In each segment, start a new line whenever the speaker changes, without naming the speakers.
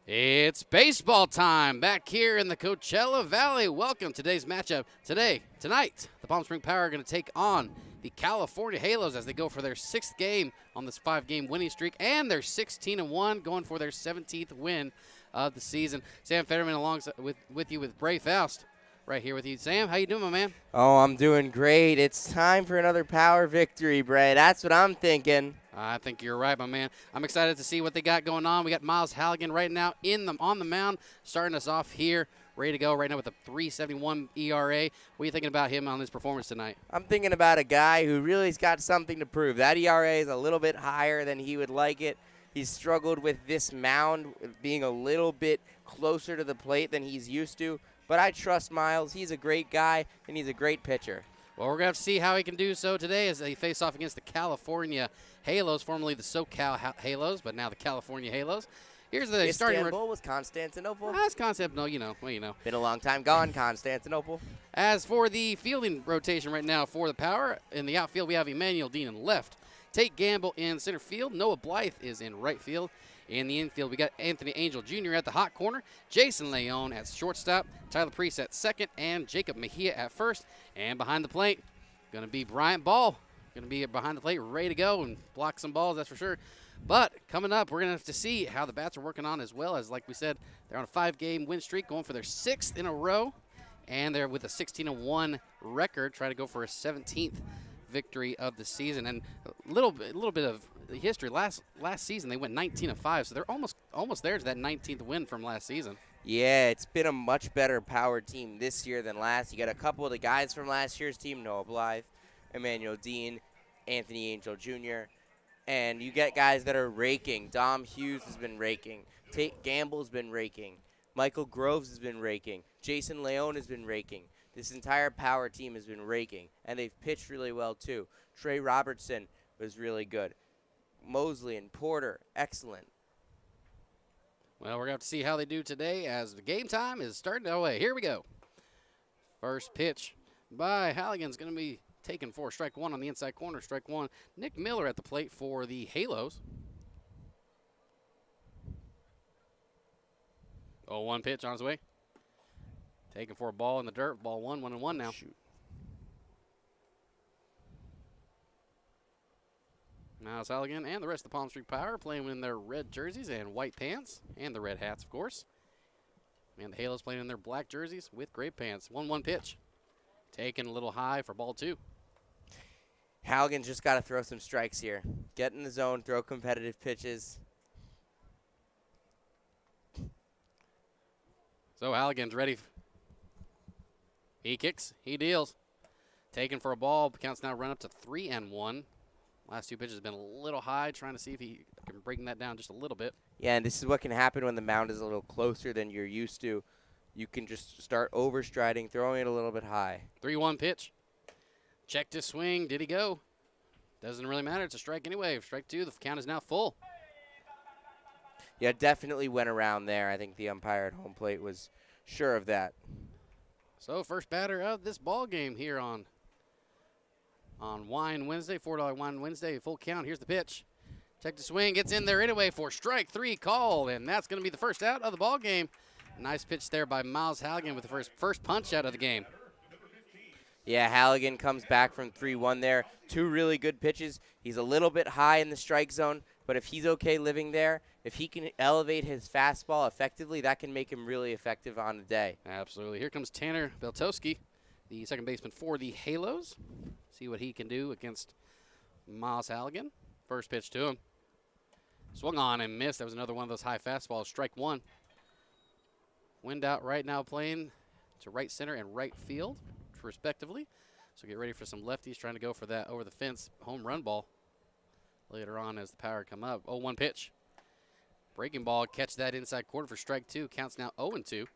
It's baseball time back here in the Coachella Valley. Welcome to today's matchup. Tonight, the Palm Spring Power are going to take on the California Halos as they go for their 6th game on this 5-game winning streak, and they're 16-1, going for their 17th win of the season. Sam Federman alongside with you with Brae Foust. Right here with you. Sam, how you doing, my man?
Oh, I'm doing great. It's time for another power victory, Brae. That's what I'm thinking.
I think you're right, my man. I'm excited to see what they got going on. We got Miles Halligan right now on the mound, starting us off here, ready to go right now with a 3.71 ERA. What are you thinking about him on this performance tonight?
I'm thinking about a guy who really's got something to prove. That ERA is a little bit higher than he would like it. He's struggled with this mound being a little bit closer to the plate than he's used to. But I trust Miles. He's a great guy, and he's a great pitcher.
Well, we're going to have to see how he can do so today as they face off against the California Halos, formerly the SoCal Halos, but now the California Halos. Here's the starting.
Istanbul was Constantinople.
That's Constantinople. You know.
Been a long time gone, Constantinople.
As for the fielding rotation right now for the Power, in the outfield we have Emmanuel Dean in left, Tate Gamble in center field, Noah Blythe is in right field. In the infield, we got Anthony Angel Jr. at the hot corner, Jason Leon at shortstop, Tyler Priest at second, and Jacob Mejia at first. And behind the plate, going to be Bryant Ball. Going to be behind the plate, ready to go and block some balls, that's for sure. But coming up, we're going to have to see how the bats are working on, as well as, like we said, they're on a 5-game win streak, going for their 6th in a row. And they're with a 16-1 record, trying to go for a 17th victory of the season. And a little bit of history. Last season they went 19-5, so they're almost there to that 19th win from last season.
Yeah, it's been a much better power team this year than last. You got a couple of the guys from last year's team, Noah Blythe, Emmanuel Dean, Anthony Angel Jr., and you get guys that are raking. Dom Hughes has been raking. Tate Gamble's been raking. Michael Groves has been raking. Jason Leon has been raking. This entire power team has been raking, and they've pitched really well too. Trey Robertson was really good. Mosley and Porter, excellent.
Well, we're going to have to see how they do today as the game time is starting away. Here we go. First pitch by Halligan's going to be taken for strike one on the inside corner. Strike one. Nick Miller at the plate for the Halos. 0-1 pitch on his way. Taken for a ball in the dirt. Ball 1-1 now.
Shoot.
Miles Halligan and the rest of the Palm Street Power playing in their red jerseys and white pants, and the red hats, of course. And the Halos playing in their black jerseys with gray pants. 1-1 pitch. Taken a little high for ball 2.
Halligan's just got to throw some strikes here. Get in the zone, throw competitive pitches.
So Halligan's ready. He kicks, he deals. Taken for a ball, counts now run up to 3-1. Last 2 pitches have been a little high, trying to see if he can bring that down just a little bit.
Yeah, and this is what can happen when the mound is a little closer than you're used to. You can just start overstriding, throwing it a little bit high.
3-1 pitch. Checked his swing. Did he go? Doesn't really matter. It's a strike anyway. Strike 2. The count is now full.
Yeah, definitely went around there. I think the umpire at home plate was sure of that.
So first batter of this ball game here on Wine Wednesday, $4 Wine Wednesday, full count. Here's the pitch. Check the swing, gets in there anyway for strike 3 call, and that's going to be the first out of the ball game. Nice pitch there by Miles Halligan with the first punch out of the game.
Yeah, Halligan comes back from 3-1 there. 2 really good pitches. He's a little bit high in the strike zone, but if he's okay living there, if he can elevate his fastball effectively, that can make him really effective on the day.
Absolutely. Here comes Tanner Beltoski, the second baseman for the Halos. See what he can do against Miles Halligan. First pitch to him. Swung on and missed. That was another one of those high fastballs. Strike 1. Wind out right now playing to right center and right field, respectively. So get ready for some lefties trying to go for that over the fence home run ball later on as the Power come up. 0-1 pitch. Breaking ball, catch that inside corner for strike 2. Counts now 0-2.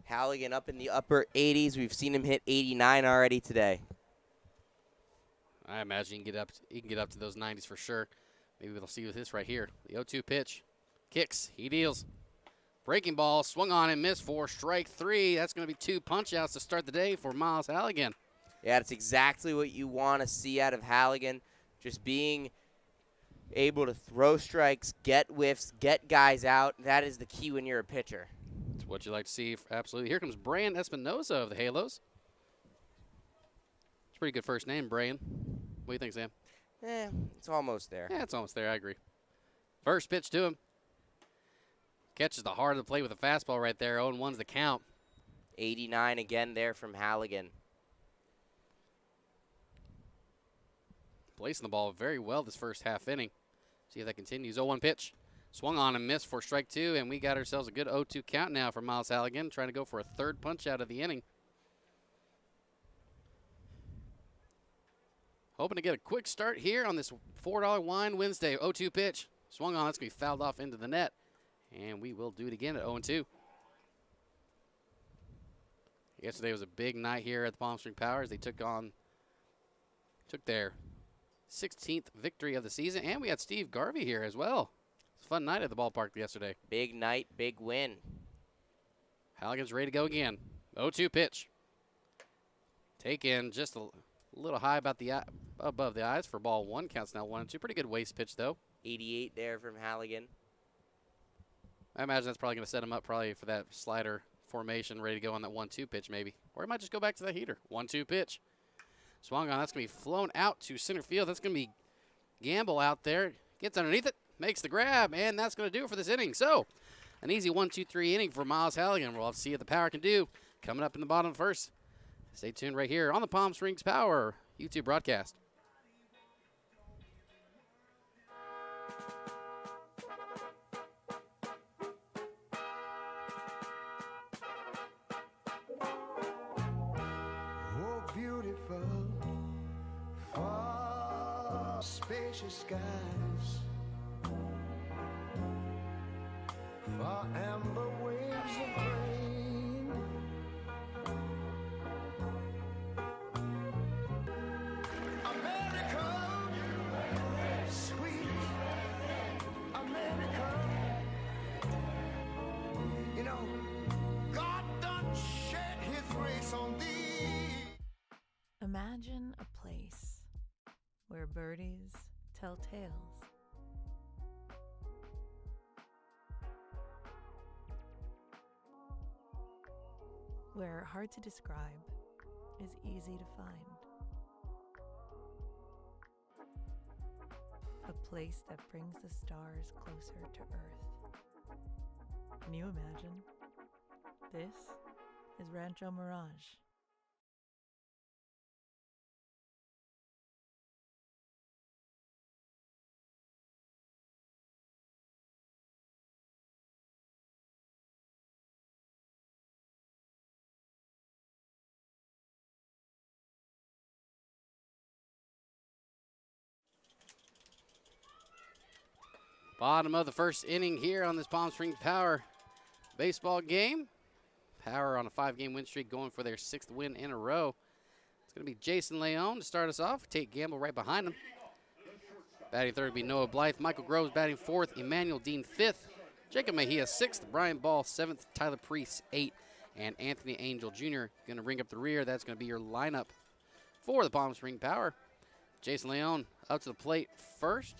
Halligan up in the upper 80s. We've seen him hit 89 already today.
I imagine he can get up to those 90s for sure. Maybe we'll see with this right here. The 0-2 pitch. Kicks. He deals. Breaking ball. Swung on and missed for strike 3. That's going to be 2 punch-outs to start the day for Miles Halligan.
Yeah, that's exactly what you want to see out of Halligan. Just being able to throw strikes, get whiffs, get guys out. That is the key when you're a pitcher.
It's what you like to see. Absolutely. Here comes Brian Espinoza of the Halos. It's a pretty good first name, Brian. What do you think, Sam?
It's almost there.
Yeah, it's almost there. I agree. First pitch to him. Catches the heart of the plate with a fastball right there. 0-1's the count.
89 again there from Halligan.
Placing the ball very well this first half inning. See if that continues. 0-1 pitch. Swung on and missed for strike 2, and we got ourselves a good 0-2 count now for Miles Halligan, trying to go for a third punch out of the inning. Hoping to get a quick start here on this $4 Wine Wednesday. 0-2 pitch. Swung on. That's going to be fouled off into the net. And we will do it again at 0-2. Yesterday was a big night here at the Palm Spring Power as they took their 16th victory of the season. And we had Steve Garvey here as well. It's a fun night at the ballpark yesterday.
Big night, big win.
Halligan's ready to go again. 0-2 pitch. Take in just a little high above the eyes for ball 1. Counts now 1-2. Pretty good waist pitch, though.
88 there from Halligan.
I imagine that's probably going to set him up probably for that slider formation, ready to go on that 1-2 pitch maybe. Or he might just go back to that heater. 1-2 pitch. Swung on. That's going to be flown out to center field. That's going to be Gamble out there. Gets underneath it. Makes the grab. And that's going to do it for this inning. So, an easy 1-2-3 inning for Miles Halligan. We'll have to see what the Power can do coming up in the bottom of the first. Stay tuned right here on the Palm Springs Power YouTube broadcast.
Spacious skies, far amber waves of grain, America, sweet America. You know, God done shed his grace on thee.
Imagine a place where birdies tell tales, where hard to describe is easy to find, a place that brings the stars closer to Earth. Can you imagine? This is Rancho Mirage.
Bottom of the first inning here on this Palm Springs Power baseball game. Power on a 5-game win streak going for their 6th win in a row. It's going to be Jason Leone to start us off. Tate Gamble right behind him. Batting third will be Noah Blythe. Michael Groves batting 4th. Emmanuel Dean 5th. Jacob Mejia 6th. Brian Ball 7th. Tyler Priest 8th. And Anthony Angel Jr. going to ring up the rear. That's going to be your lineup for the Palm Springs Power. Jason Leone up to the plate first.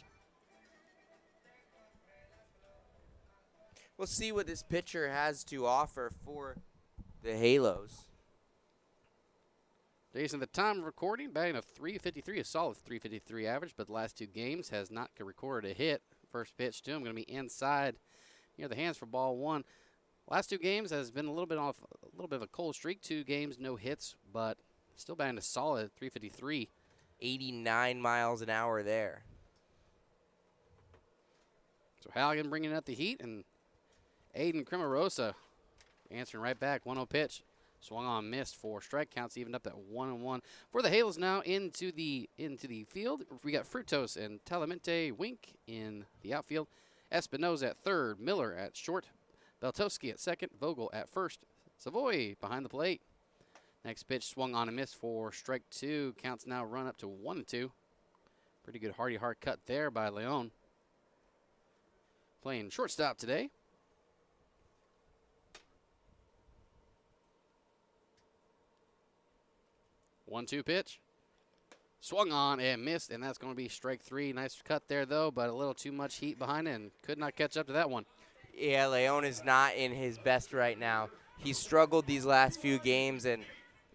We'll see what this pitcher has to offer for the Halos.
Jason, the time of recording, batting a .353, a solid .353 average, but the last 2 games has not recorded a hit. First pitch to him going to be inside near the hands for ball 1. Last 2 games has been a little bit of a cold streak. 2 games, no hits, but still batting a solid .353.
89 miles an hour there.
So Halligan bringing up the heat, and Aiden Cremarosa answering right back. 1-0 pitch. Swung on, missed for strike. Counts evened up at 1-1. For the Halos now into the field, we got Frutos and Talamente Wink in the outfield. Espinoza at third. Miller at short. Beltowski at second. Vogel at first. Savoy behind the plate. Next pitch swung on and missed for strike 2. Counts now run up to 1-2. Pretty good hearty hard cut there by Leone. Playing shortstop today. 1-2 pitch. Swung on and missed, and that's going to be strike 3. Nice cut there, though, but a little too much heat behind it and could not catch up to that one.
Yeah, Leon is not in his best right now. He's struggled these last few games, and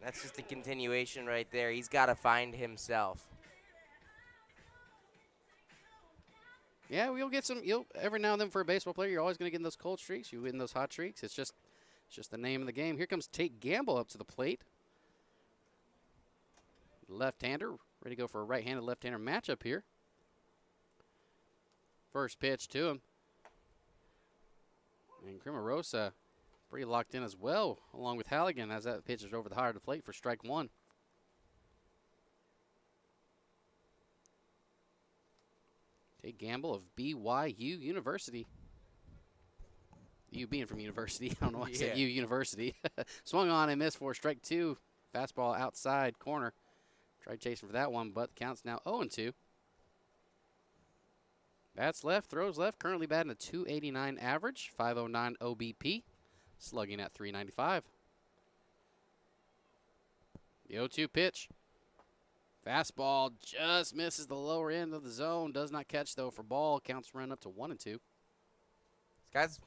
that's just a continuation right there. He's got to find himself.
Yeah, we'll get some. Every now and then for a baseball player, you're always going to get in those cold streaks. You win those hot streaks. It's just the name of the game. Here comes Tate Gamble up to the plate. Left-hander, ready to go for a right-handed left-hander matchup here. First pitch to him. And Crimarosa pretty locked in as well, along with Halligan, as that pitch is over the heart of the plate for strike 1. Tate Gamble of BYU University. You being from University, I don't know why I said U University. Swung on and missed for strike 2. Fastball outside corner. Tried chasing for that one, but the count's now 0-2. Bats left, throws left. Currently batting a .289 average, .509 OBP. Slugging at .395. The 0-2 pitch. Fastball just misses the lower end of the zone. Does not catch, though, for ball. Counts run up to 1-2.
This guy's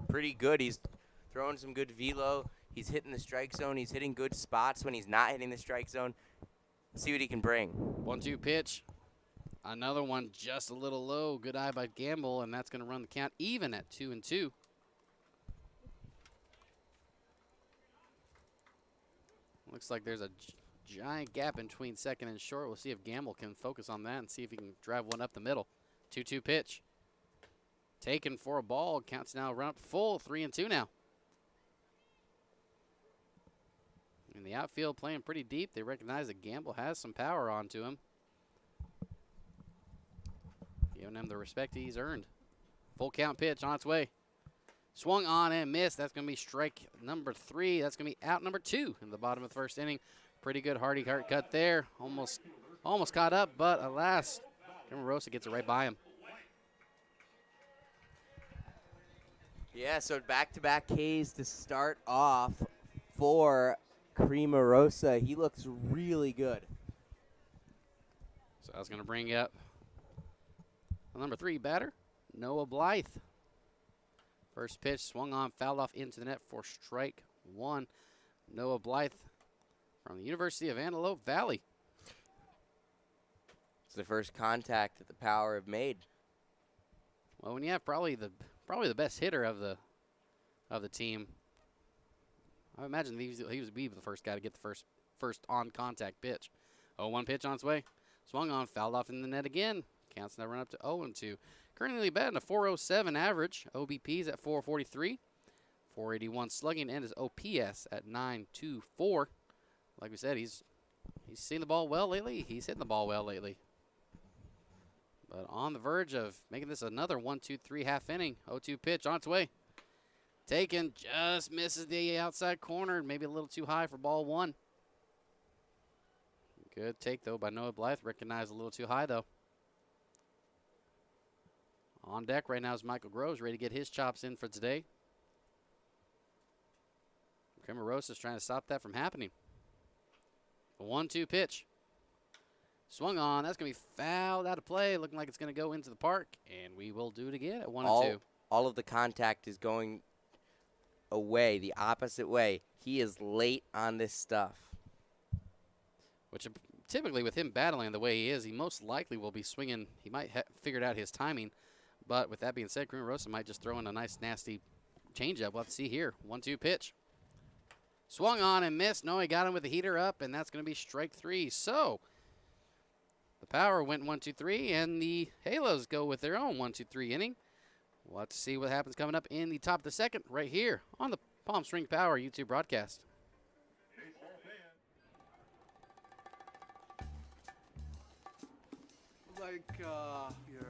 pretty good. He's throwing some good velo. He's hitting the strike zone. He's hitting good spots when he's not hitting the strike zone. See what he can bring.
1-2 pitch. Another one just a little low. Good eye by Gamble, and that's going to run the count even at 2-2. Looks like there's a giant gap between second and short. We'll see if Gamble can focus on that and see if he can drive one up the middle. 2-2 pitch. Taken for a ball. Counts now run up full. 3-2 now. In the outfield, playing pretty deep. They recognize that Gamble has some power onto him. Giving him the respect he's earned. Full count pitch on its way. Swung on and missed. That's going to be strike number 3. That's going to be out number 2 in the bottom of the first inning. Pretty good hardy heart cut there. Almost caught up, but alas, Crimarosa gets it right by him.
Yeah, so back-to-back Ks to start off for Crimarosa. He looks really good.
So I was going to bring up the number 3 batter, Noah Blythe. First pitch swung on, fouled off into the net for strike 1. Noah Blythe from the University of Antelope Valley.
It's the first contact that the Power have made.
Well, when you have probably the best hitter of the team, I imagine he would be the first guy to get the first on contact pitch. 0-1 pitch on its way. Swung on, fouled off in the net again. Counts now run up to 0-2. Currently batting a .407 average. OBP's at .443. .481 slugging, and his OPS at .924. Like we said, he's seen the ball well lately. He's hitting the ball well lately. But on the verge of making this another 1-2-3 half inning. 0-2 pitch on its way. Taken, just misses the outside corner. Maybe a little too high for ball 1. Good take, though, by Noah Blythe. Recognized a little too high, though. On deck right now is Michael Groves, ready to get his chops in for today. Crimarosa's trying to stop that from happening. A 1-2 pitch. Swung on. That's going to be fouled out of play. Looking like it's going to go into the park. And we will do it again at 1-2.
All of the contact is going away, the opposite way. He is late on this stuff.
Which typically with him battling the way he is, he most likely will be swinging. He might have figured out his timing. But with that being said, Crimarosa might just throw in a nice, nasty changeup. We'll have to see here. 1-2 pitch. Swung on and missed. No, he got him with the heater up, and that's going to be strike 3. So the Power went 1-2-3, and the Halos go with their own 1-2-3 inning. We'll have to see what happens coming up in the top of the second right here on the Palm Spring Power YouTube broadcast.
Like your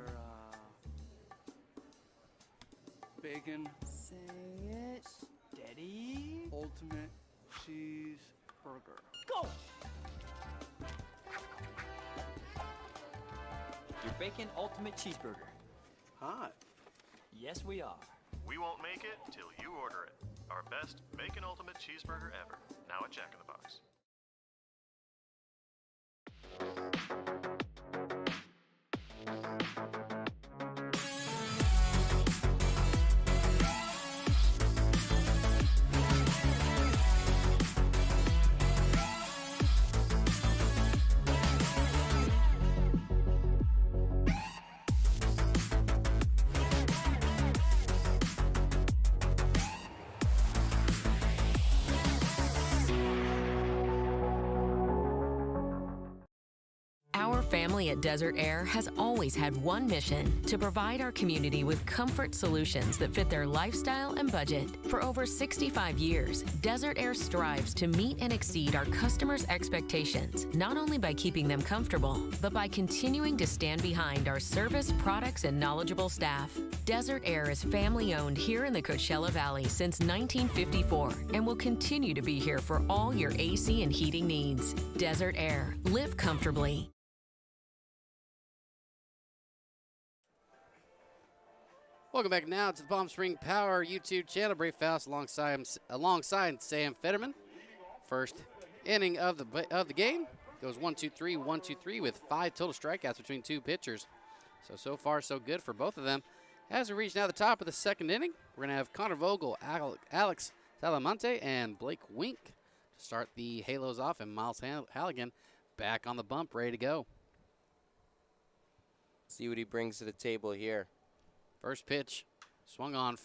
bacon
Say it.
steady ultimate cheeseburger.
Go! Your Bacon Ultimate Cheeseburger.
Hot.
Yes, we are.
We won't make it till you order it. Our best Bacon Ultimate Cheeseburger ever. Now at Jack in the Box.
Our family at Desert Air has always had one mission: to provide our community with comfort solutions that fit their lifestyle and budget. For over 65 years, Desert Air strives to meet and exceed our customers' expectations, not only by keeping them comfortable, but by continuing to stand behind our service, products, and knowledgeable staff. Desert Air is family-owned here in the Coachella Valley since 1954 and will continue to be here for all your AC and heating needs. Desert Air. Live comfortably.
Welcome back now to the Palm Spring Power YouTube channel. Brae Foust alongside Sam Federman. First inning of the game goes 1-2-3, 1-2-3 with 5 total strikeouts between two pitchers. So far so good for both of them. As we reach now the top of the second inning, we're going to have Connor Vogel, Alex Talamonte, and Blake Wink to start the Halos off, and Miles Halligan back on the bump, ready to go.
See what he brings to the table here.
First pitch, swung on.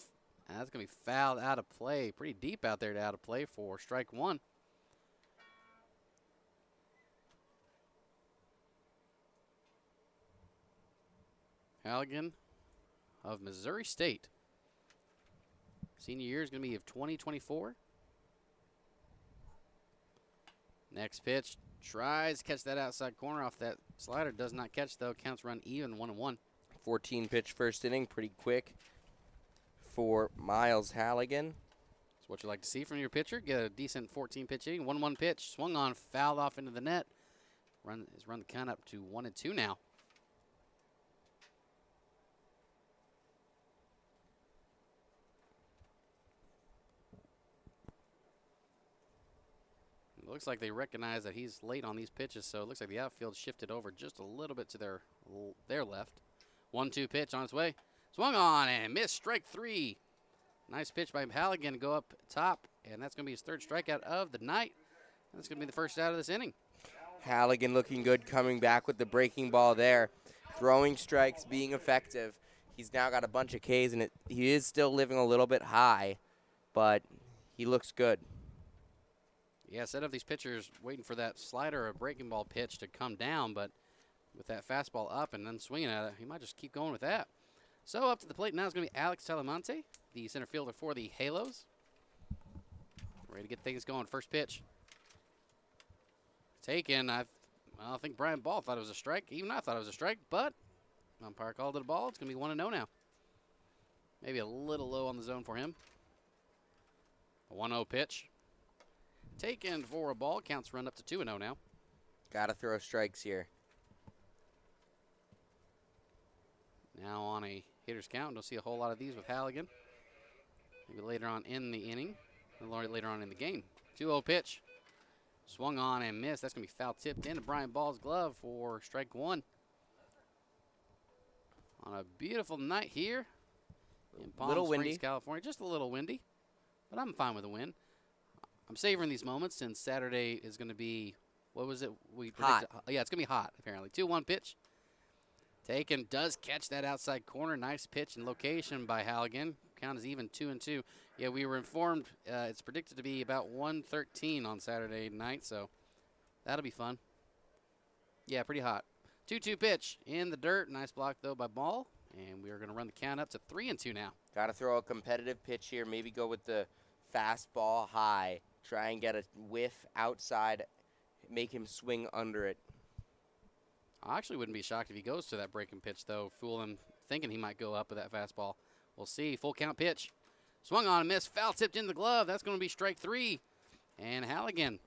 That's going to be fouled out of play. Pretty deep out there to out of play for strike one. Halligan of Missouri State. Senior year is going to be of 2024. Next pitch, tries to catch that outside corner off that slider. Does not catch, though. Counts run even, 1-1.
14 pitch first inning, pretty quick for Miles Halligan.
That's what you like to see from your pitcher. Get a decent 14 pitch inning. 1-1 pitch, swung on, fouled off into the net. Run the count up to 1-2 now. It looks like they recognize that he's late on these pitches, so it looks like the outfield shifted over just a little bit to their left. 1-2 pitch on its way. Swung on and missed, strike three. Nice pitch by Halligan to go up top, and that's going to be his third strikeout of the night. That's going to be the first out of this inning.
Halligan looking good, coming back with the breaking ball there. Throwing strikes, being effective. He's now got a bunch of Ks, and he is still living a little bit high, but he looks good.
Yeah, set of these pitchers waiting for that slider or breaking ball pitch to come down, but with that fastball up and then swinging at it, he might just keep going with that. So up to the plate now is going to be Alex Talamonte, the center fielder for the Halos. Ready to get things going. First pitch. Taken. I think Brian Ball thought it was a strike. Even I thought it was a strike, but umpire called it a ball. It's going to be 1-0 now. Maybe a little low on the zone for him. A 1-0 pitch. Taken for a ball. Counts run up to 2-0 now.
Got to throw strikes here.
Now on a hitter's count. Don't see a whole lot of these with Halligan. Maybe later on in the inning. Or later on in the game. 2-0 pitch. Swung on and missed. That's going to be foul tipped into Brian Ball's glove for strike one. On a beautiful night here in Palm Springs,
windy.
California. Just a little windy, but I'm fine with the wind. I'm savoring these moments since Saturday is going to be, what was it? We predicted?
Hot.
Yeah, it's going to be hot, apparently. 2-1 pitch. Taken, does catch that outside corner. Nice pitch and location by Halligan. Count is even 2-2. Yeah, we were informed it's predicted to be about 113 on Saturday night, so that'll be fun. Yeah, pretty hot. 2-2 pitch in the dirt. Nice block, though, by Ball. And we are going to run the count up to 3-2 now.
Got to throw a competitive pitch here. Maybe go with the fastball high. Try and get a whiff outside. Make him swing under it.
I actually wouldn't be shocked if he goes to that breaking pitch, though. Fool him thinking he might go up with that fastball. We'll see. Full count pitch. Swung on and missed. Foul tipped in the glove. That's going to be strike three. And Halligan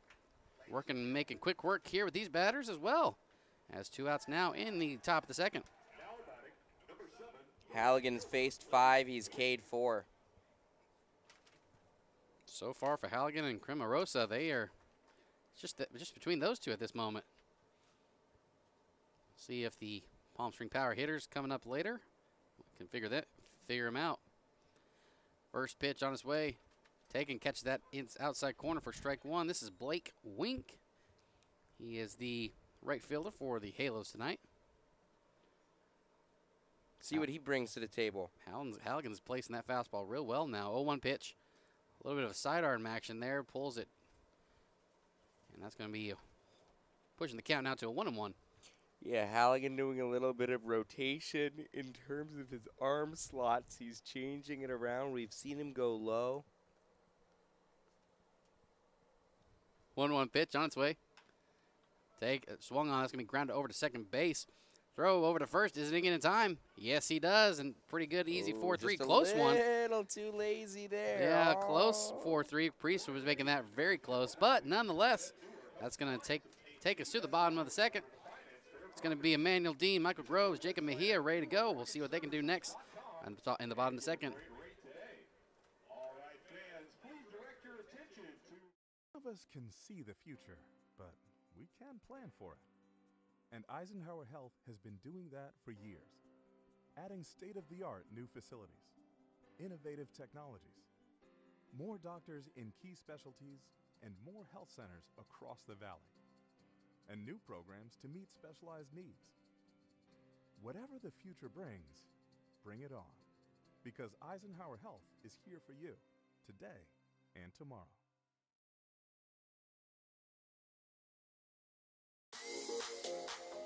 making quick work here with these batters as well. Has 2 outs now in the top of the second.
Halligan's faced 5. He's K'd 4.
So far for Halligan and Cremarosa, they are just between those two at this moment. See if the Palm Spring Power hitters coming up later can figure them out. First pitch on its way. Taken, catch that outside corner for strike one. This is Blake Wink. He is the right fielder for the Halos tonight.
See what he brings to the table.
Halligan's placing that fastball real well now. 0-1 pitch. A little bit of a sidearm action there. Pulls it. And that's going to be pushing the count now to a 1-1.
Yeah, Halligan doing a little bit of rotation in terms of his arm slots. He's changing it around. We've seen him go low.
1-1 pitch on its way. Swung on. That's going to be grounded over to second base. Throw over to first. Is it in time? Yes, he does. And pretty good, easy 4-3. Close one.
A little too lazy there.
Yeah, close 4-3. Priest was making that very close. But nonetheless, that's going to take us to the bottom of the second. It's going to be Emmanuel Dean, Michael Groves, Jacob Mejia ready to go. We'll see what they can do next in the bottom of the second.
None of us can see the future, but we can plan for it. And Eisenhower Health has been doing that for years, adding state-of-the-art new facilities, innovative technologies, more doctors in key specialties, and more health centers across the valley, and new programs to meet specialized needs. Whatever the future brings, bring it on, because Eisenhower Health is here for you today and tomorrow.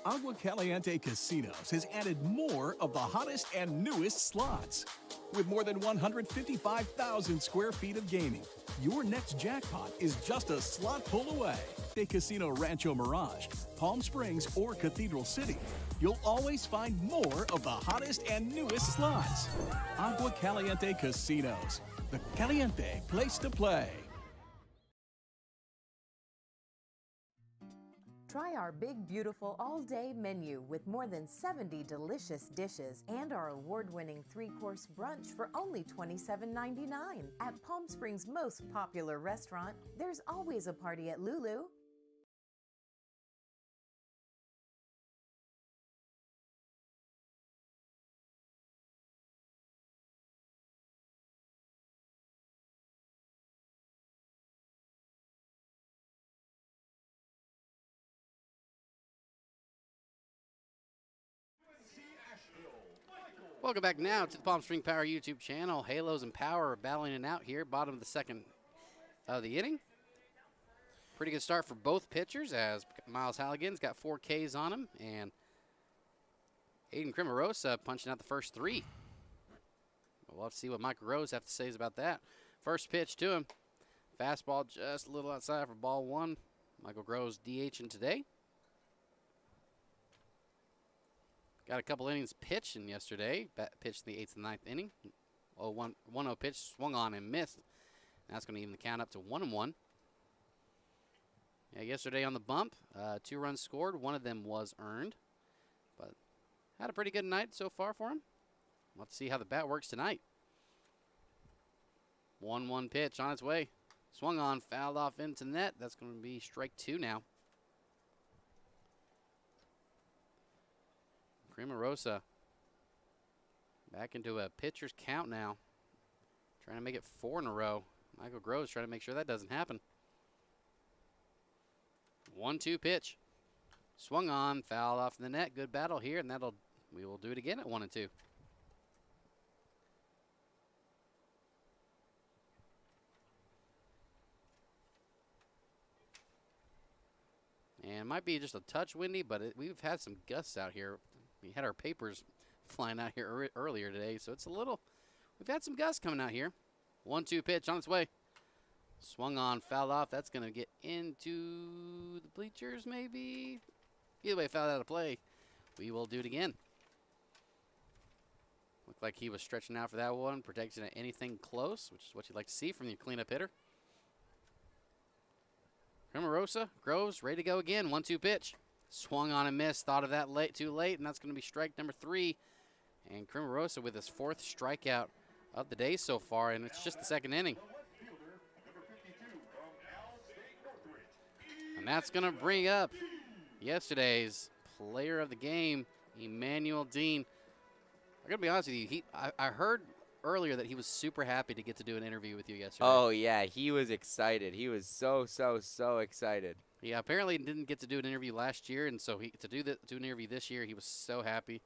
Agua Caliente Casinos has added more of the hottest and newest slots. With more than 155,000 square feet of gaming, your next jackpot is just a slot pull away. A Casino Rancho Mirage, Palm Springs, or Cathedral City, you'll always find more of the hottest and newest slots. Agua Caliente Casinos, the caliente place to play.
Try our big, beautiful all-day menu with more than 70 delicious dishes and our award-winning 3-course brunch for only $27.99. At Palm Springs' most popular restaurant, there's always a party at Lulu.
Welcome back now to the Palm Spring Power YouTube channel. Halos and Power are battling it out here, bottom of the second of the inning. Pretty good start for both pitchers as Miles Halligan's got 4 Ks on him, and Aiden Crimarosa punching out the first 3. We'll have to see what Michael Rose have to say about that. First pitch to him. Fastball just a little outside for ball 1. Michael Groves DHing today. Got a couple innings pitching yesterday. Pitched in the 8th and 9th inning. 1-0 pitch, swung on and missed. That's going to even the count up to 1-1. Yeah, yesterday on the bump, 2 runs scored. One of them was earned. But had a pretty good night so far for him. Let's see how the bat works tonight. 1-1 pitch on its way. Swung on, fouled off into net. That's going to be strike 2 now. Crimarosa back into a pitcher's count now. Trying to make it 4 in a row. Michael Groves trying to make sure that doesn't happen. 1-2 pitch. Swung on, fouled off in the net. Good battle here, and we will do it again at 1-2. And it might be just a touch windy, but we've had some gusts out here. We had our papers flying out here earlier today, so it's a little, we've had some gusts coming out here. 1-2 pitch on its way. Swung on, fouled off. That's going to get into the bleachers maybe. Either way, fouled out of play. We will do it again. Looked like he was stretching out for that one, protecting anything close, which is what you'd like to see from your cleanup hitter. Crimarosa, Groves, ready to go again. 1-2 pitch. Swung on and missed. Thought of that too late, and that's going to be strike number 3. And Crimarosa with his 4th strikeout of the day so far, and it's just the second inning. And that's going to bring up yesterday's player of the game, Emmanuel Dean. I'm going to be honest with you. I heard earlier that he was super happy to get to do an interview with you yesterday.
Oh, yeah. He was excited. He was so excited.
Yeah, apparently he didn't get to do an interview last year, and so to do an interview this year, he was so happy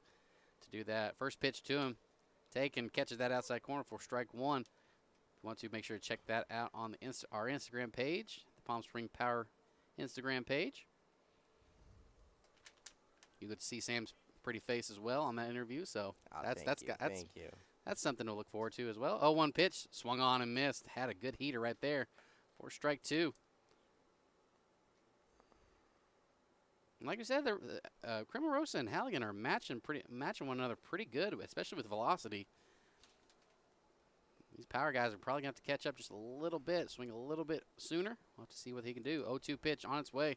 to do that. First pitch to him, taken, catches that outside corner for strike 1. If you want to, make sure to check that out on our Instagram page, the Palm Spring Power Instagram page. You could see Sam's pretty face as well on that interview. So
Thank you.
That's something to look forward to as well. 0-1 pitch, swung on and missed. Had a good heater right there for strike 2. And like I said, Cremarosa and Halligan are matching one another pretty good, especially with velocity. These power guys are probably going to have to catch up just a little bit, swing a little bit sooner. We'll have to see what he can do. 0-2 pitch on its way.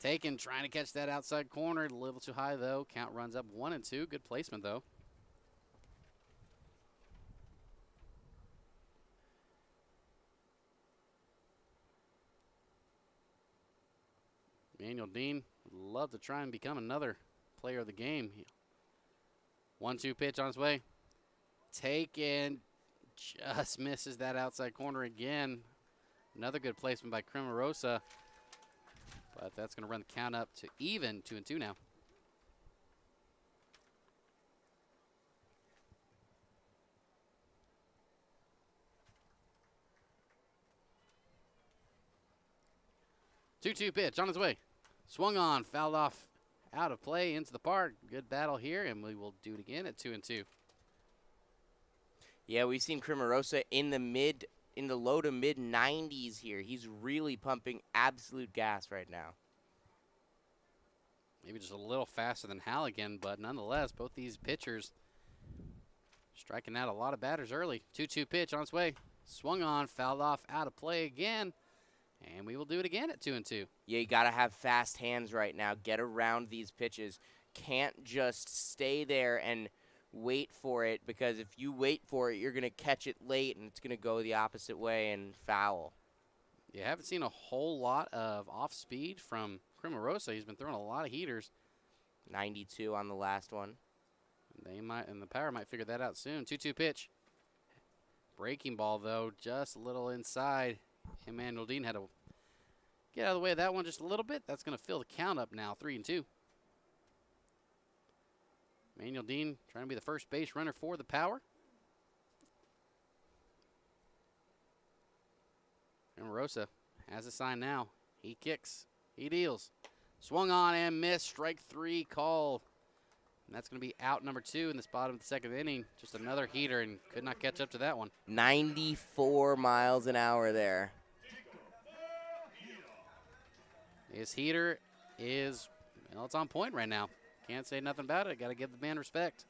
Taken, trying to catch that outside corner. A little too high, though. Count runs up 1-2. Good placement, though. Daniel Dean would love to try and become another player of the game. 1-2 pitch on its way. Taken, just misses that outside corner again. Another good placement by Cremarosa. But that's going to run the count up to even, 2-2 now. Two-two pitch on his way. Swung on, fouled off, out of play, into the park. Good battle here, and we will do it again at 2-2.
Yeah, we've seen Cremarosa in the low to mid 90s here. He's really pumping absolute gas right now.
Maybe just a little faster than Halligan, but nonetheless, both these pitchers striking out a lot of batters early. 2-2 pitch on its way. Swung on, fouled off, out of play again. And we will do it again at 2-2.
Yeah, you got to have fast hands right now. Get around these pitches. Can't just stay there and wait for it, because if you wait for it, you're going to catch it late, and it's going to go the opposite way and foul.
You haven't seen a whole lot of off speed from Cremarosa. He's been throwing a lot of heaters.
92 on the last one.
And the power might figure that out soon. 2-2 pitch. Breaking ball, though, just a little inside. Emmanuel Dean had to get out of the way of that one just a little bit. That's going to fill the count up now, 3-2. Emmanuel Dean trying to be the first base runner for the power. Cremarosa has a sign now. He kicks. He deals. Swung on and missed. Strike 3 called. And that's going to be out number 2 in this bottom of the second inning. Just another heater, and could not catch up to that one.
94 miles an hour there.
His heater is, well, it's on point right now. Can't say nothing about it. Got to give the man respect.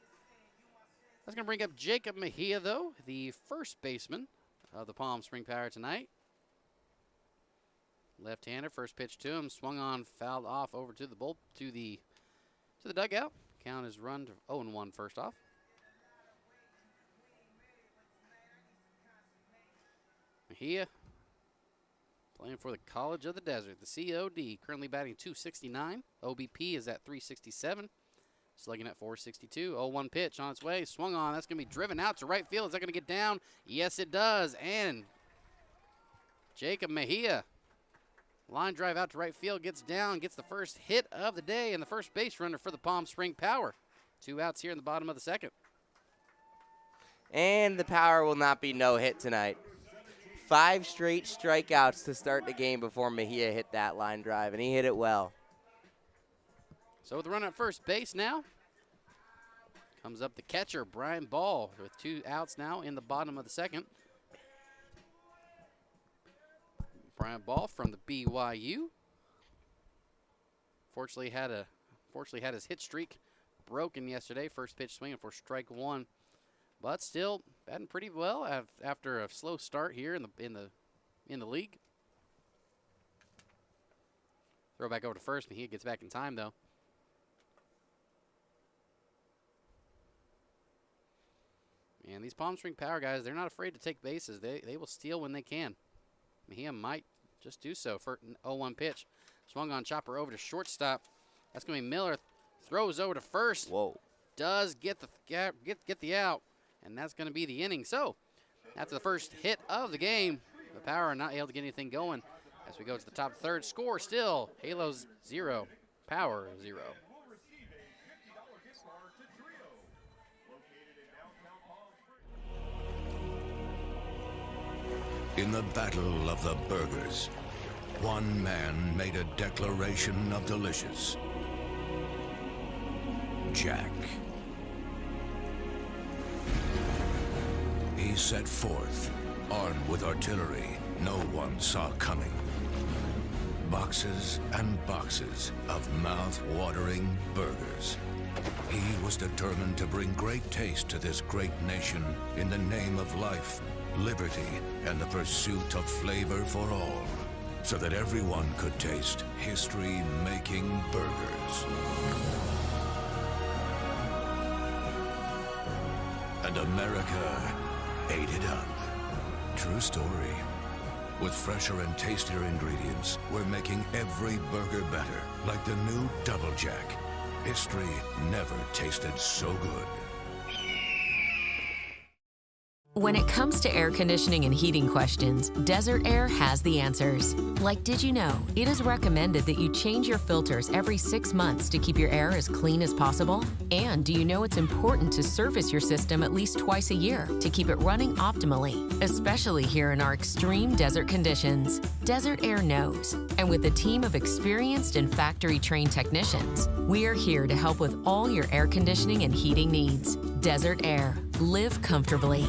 That's going to bring up Jacob Mejia, though, the first baseman of the Palm Spring Power tonight. Left-hander, first pitch to him, swung on, fouled off over to the dugout. Count is run to 0-1 first off. Mejia playing for the College of the Desert, the COD, currently batting .269. OBP is at .367. Slugging at .462. 0-1 pitch on its way. Swung on. That's going to be driven out to right field. Is that going to get down? Yes, it does. And Jacob Mejia, line drive out to right field, gets down, gets the first hit of the day, and the first base runner for the Palm Spring Power. 2 outs here in the bottom of the second.
And the Power will not be no hit tonight. 5 straight strikeouts to start the game before Mejia hit that line drive, and he hit it well.
So with the run at first base now, comes up the catcher, Brian Ball, with 2 outs now in the bottom of the second. Brian Ball from the BYU. Fortunately had his hit streak broken yesterday. First pitch swinging for strike 1, but still batting pretty well after a slow start here in the league. Throw back over to first, Mejia gets back in time though. And these Palm Spring Power guys, they're not afraid to take bases. They will steal when they can. Mejia might just do so for 0-1 pitch. Swung on, chopper over to shortstop. That's going to be Miller. Throws over to first.
Whoa.
Does get the out, and that's going to be the inning. So after the first hit of the game, the Power are not able to get anything going. As we go to the top third, score still Halos 0, Power 0.
In the battle of the burgers, one man made a declaration of delicious. Jack. He set forth, armed with artillery no one saw coming. Boxes and boxes of mouth-watering burgers. He was determined to bring great taste to this great nation in the name of life, liberty, and the pursuit of flavor for all, so that everyone could taste history-making burgers. And America ate it up. True story. With fresher and tastier ingredients, we're making every burger better, like the new Double Jack. History never tasted so good.
When it comes to air conditioning and heating questions, Desert Air has the answers. Like, did you know it is recommended that you change your filters every 6 months to keep your air as clean as possible? And do you know it's important to service your system at least twice a year to keep it running optimally, especially here in our extreme desert conditions? Desert Air knows. And with a team of experienced and factory-trained technicians, we are here to help with all your air conditioning and heating needs. Desert Air. Live comfortably.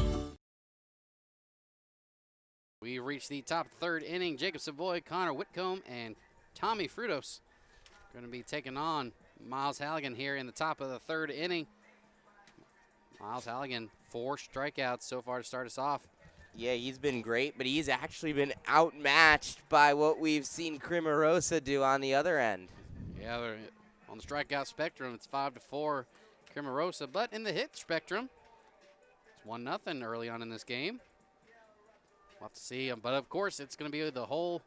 We reached the top third inning. Jacob Savoy, Connor Whitcomb, and Tommy Frutos going to be taking on Miles Halligan here in the top of the third inning. Miles Halligan, 4 strikeouts so far to start us off.
Yeah, he's been great, but he's actually been outmatched by what we've seen Crimosa do on the other end.
Yeah, they're on the strikeout spectrum, it's 5-4 Crimosa, but in the hit spectrum, it's 1-0 early on in this game. We'll have to see, but of course it's going to be the whole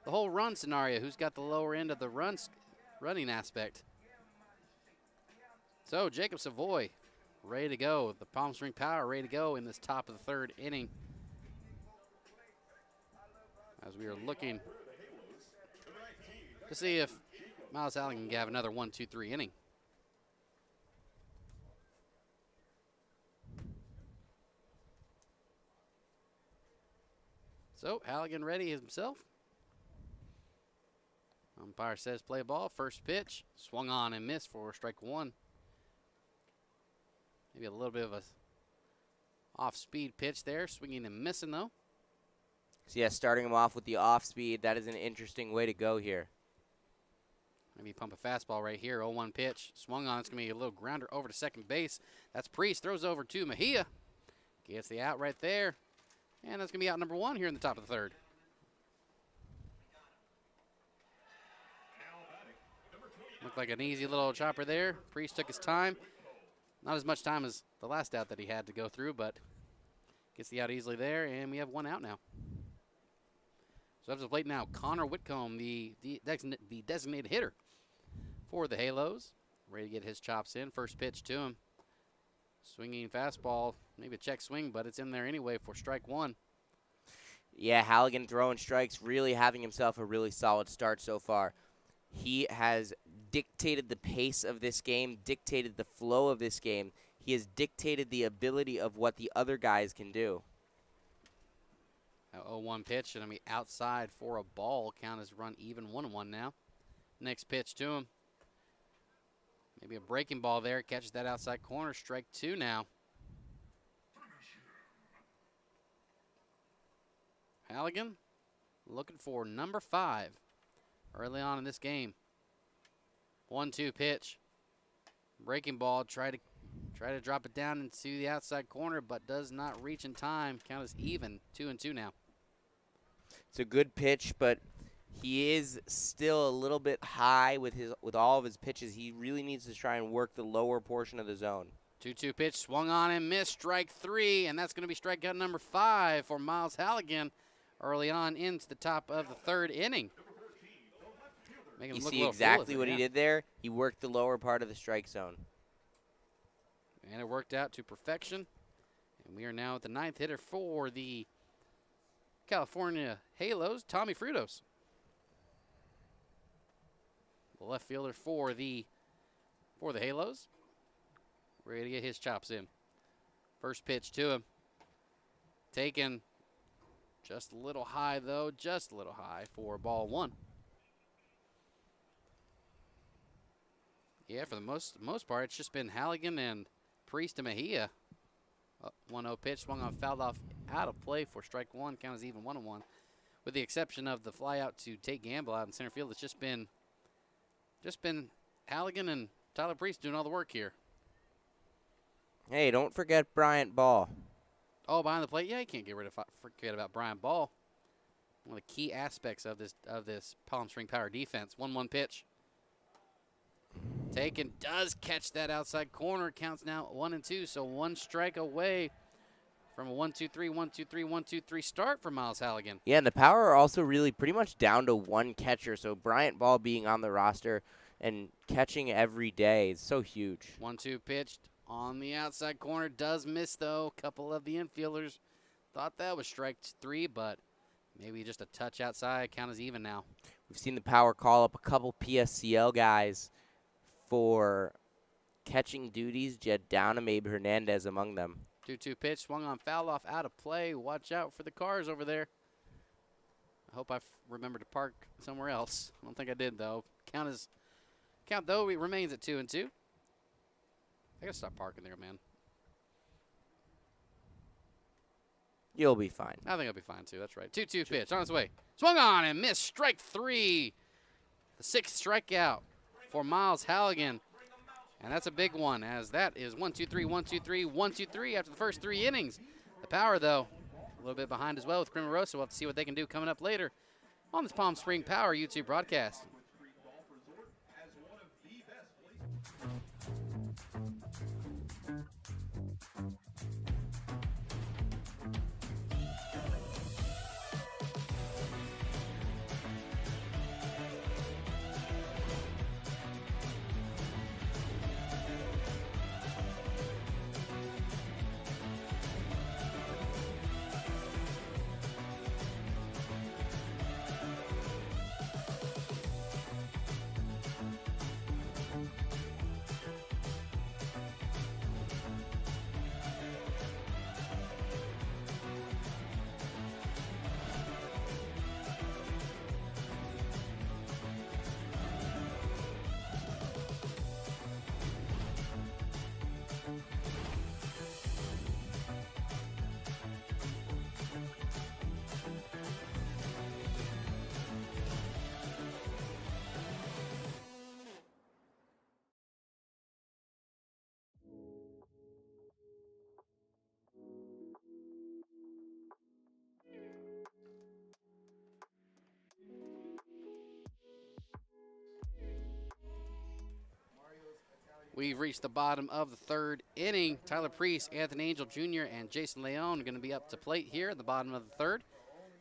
run scenario. Who's got the lower end of the running aspect? So Jacob Savoy, ready to go. The Palm Spring Power ready to go in this top of the third inning. As we are looking to see if Miles Allen can have another 1-2-3 inning. So Halligan ready himself. Umpire says play ball. First pitch, swung on and missed for strike 1. Maybe a little bit of a off-speed pitch there, swinging and missing though.
So yeah, starting him off with the off-speed, that is an interesting way to go here.
Maybe pump a fastball right here. 0-1 pitch, swung on. It's going to be a little grounder over to second base. That's Priest, throws over to Mejia. Gets the out right there. And that's going to be out number 1 here in the top of the third. Looked like an easy little chopper there. Priest took his time. Not as much time as the last out that he had to go through, but gets the out easily there, and we have 1 out now. So up to the plate now, Connor Whitcomb, the designated hitter for the Halos. Ready to get his chops in. First pitch to him. Swinging fastball, maybe a check swing, but it's in there anyway for strike 1.
Yeah, Halligan throwing strikes, really having himself a really solid start so far. He has dictated the pace of this game, dictated the flow of this game. He has dictated the ability of what the other guys can do.
0-1 pitch, and I mean outside for a ball. Count is run even 1-1 now. Next pitch to him. Maybe a breaking ball there. Catches that outside corner. Strike 2 now. Halligan looking for number 5 early on in this game. 1-2 pitch. Breaking ball. Try to drop it down into the outside corner, but does not reach in time. Count is even. 2-2 now.
It's a good pitch, but he is still a little bit high with all of his pitches. He really needs to try and work the lower portion of the zone.
2-2 pitch, swung on and missed, strike 3, and that's going to be strikeout number 5 for Miles Halligan early on into the top of the third inning.
You see exactly what he did there? He worked the lower part of the strike zone.
And it worked out to perfection. And we are now at the 9th hitter for the California Halos, Tommy Frutos. The left fielder for the Halos. Ready to get his chops in. First pitch to him. Taken just a little high, though. Just a little high for ball 1. Yeah, for the most part, it's just been Halligan and Priest and Mejia. 1-0 pitch, swung on, fouled off, out of play for strike one. Count is even 1-1. With the exception of the fly out to Tate Gamble out in center field, it's just been Halligan and Tyler Priest doing all the work here.
Hey, don't forget Bryant Ball.
Oh, behind the plate, yeah, you can't forget about Brian Ball. One of the key aspects of this Palm Spring Power defense. 1-1 pitch. Taken, does catch that outside corner. Counts now 1-2, so one strike away from a 1-2-3, 1-2-3, 1-2-3 start for Miles Halligan.
Yeah, and the Power are also really pretty much down to one catcher, so Bryant Ball being on the roster and catching every day is so huge.
1-2 pitched on the outside corner. Does miss, though. A couple of the infielders thought that was strike three, but maybe just a touch outside. Count is even now.
We've seen the Power call up a couple PSCL guys for catching duties. Jed Down and maybe Hernandez among them.
2-2 pitch, swung on, foul off, out of play. Watch out for the cars over there. I hope I remember to park somewhere else. I don't think I did, though. Count though, it remains at 2-2. I gotta stop parking there, man.
You'll be fine.
I think I'll be fine, too. That's right. 2-2 pitch, on its way. Swung on and missed. Strike three. The sixth strikeout for Miles Halligan. And that's a big one, as that is 1-2-3, 1-2-3, 1-2-3 after the first three innings. The Power, though, a little bit behind as well with Cremarosa. We'll have to see what they can do coming up later on this Palm Spring Power YouTube broadcast. We've reached the bottom of the third inning. Tyler Priest, Anthony Angel Jr., and Jason Leone are going to be up to plate here at the bottom of the third.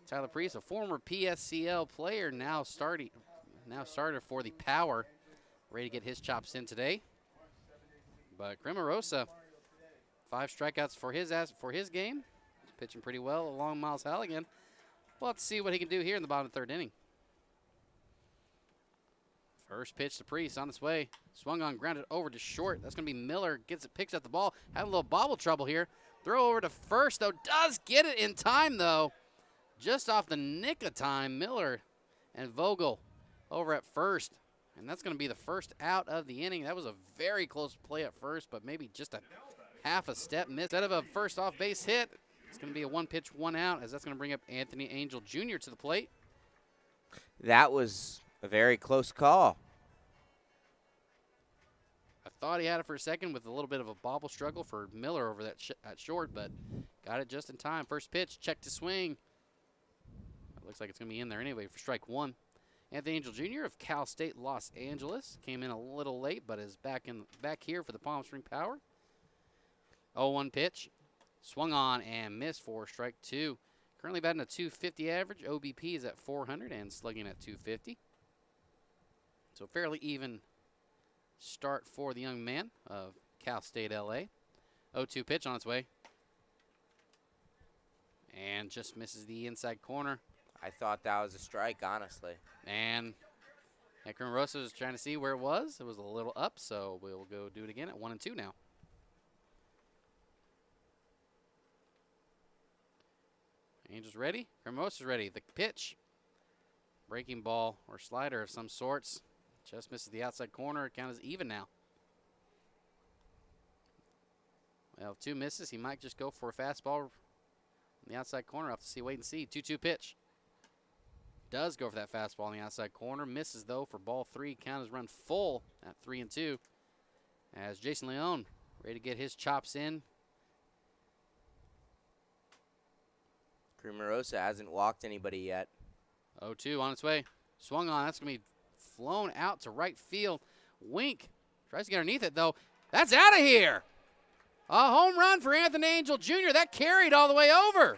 Tyler Priest, a former PSCL player, now starter for the Power, ready to get his chops in today. But Cremarosa, 5 strikeouts for his game. He's pitching pretty well along Miles Halligan. We'll have to see what he can do here in the bottom of the third inning. First pitch to Priest on its way. Swung on, grounded over to short. That's going to be Miller. Gets it, picks up the ball. Had a little bobble trouble here. Throw over to first, though. Does get it in time, though. Just off the nick of time, Miller and Vogel over at first. And that's going to be the first out of the inning. That was a very close play at first, but maybe just a half a step miss. Instead of a first off-base hit, it's going to be a one-pitch, one-out, as that's going to bring up Anthony Angel Jr. to the plate.
That was a very close call.
I thought he had it for a second with a little bit of a bobble struggle for Miller over that at short, but got it just in time. First pitch, check to swing. It looks like it's going to be in there anyway for strike one. Anthony Angel Jr. of Cal State Los Angeles came in a little late, but is back here for the Palm Spring Power. 0-1 pitch, swung on and missed for strike two. Currently batting a .250 average. OBP is at 400 and slugging at .250. So fairly even start for the young man of Cal State LA. 0-2 pitch on its way. And just misses the inside corner.
I thought that was a strike, honestly.
And Cremarosa was trying to see where it was. It was a little up, so we'll go do it again at 1-2 now. Angel's ready. Cremarosa's ready. The pitch. Breaking ball or slider of some sorts. Just misses the outside corner. Count is even now. Well, 2 misses. He might just go for a fastball on the outside corner. I'll have to see, wait and see. 2-2 pitch. Does go for that fastball on the outside corner. Misses, though, for ball 3. Count is run full at 3-2. As Jason Leone ready to get his chops in.
Creamerosa hasn't walked anybody yet.
0-2 on its way. Swung on. That's going to be flown out to right field. Wink tries to get underneath it, though. That's out of here. A home run for Anthony Angel Jr. That carried all the way over.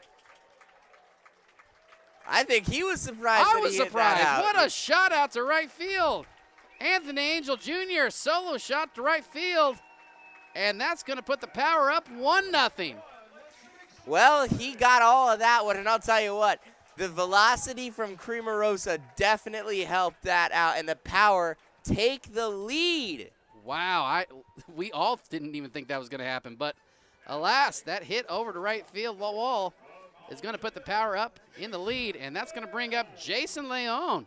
I think he was surprised.
I
when
was
he hit
surprised.
that out.
What a shot out to right field. Anthony Angel Jr. solo shot to right field. And that's going to put the Power up 1-0.
Well, he got all of that one, and I'll tell you what, the velocity from Creamerosa definitely helped that out, and the Power take the lead.
Wow, we all didn't even think that was going to happen, but alas, that hit over to right field wall is going to put the Power up in the lead, and that's going to bring up Jason Leone.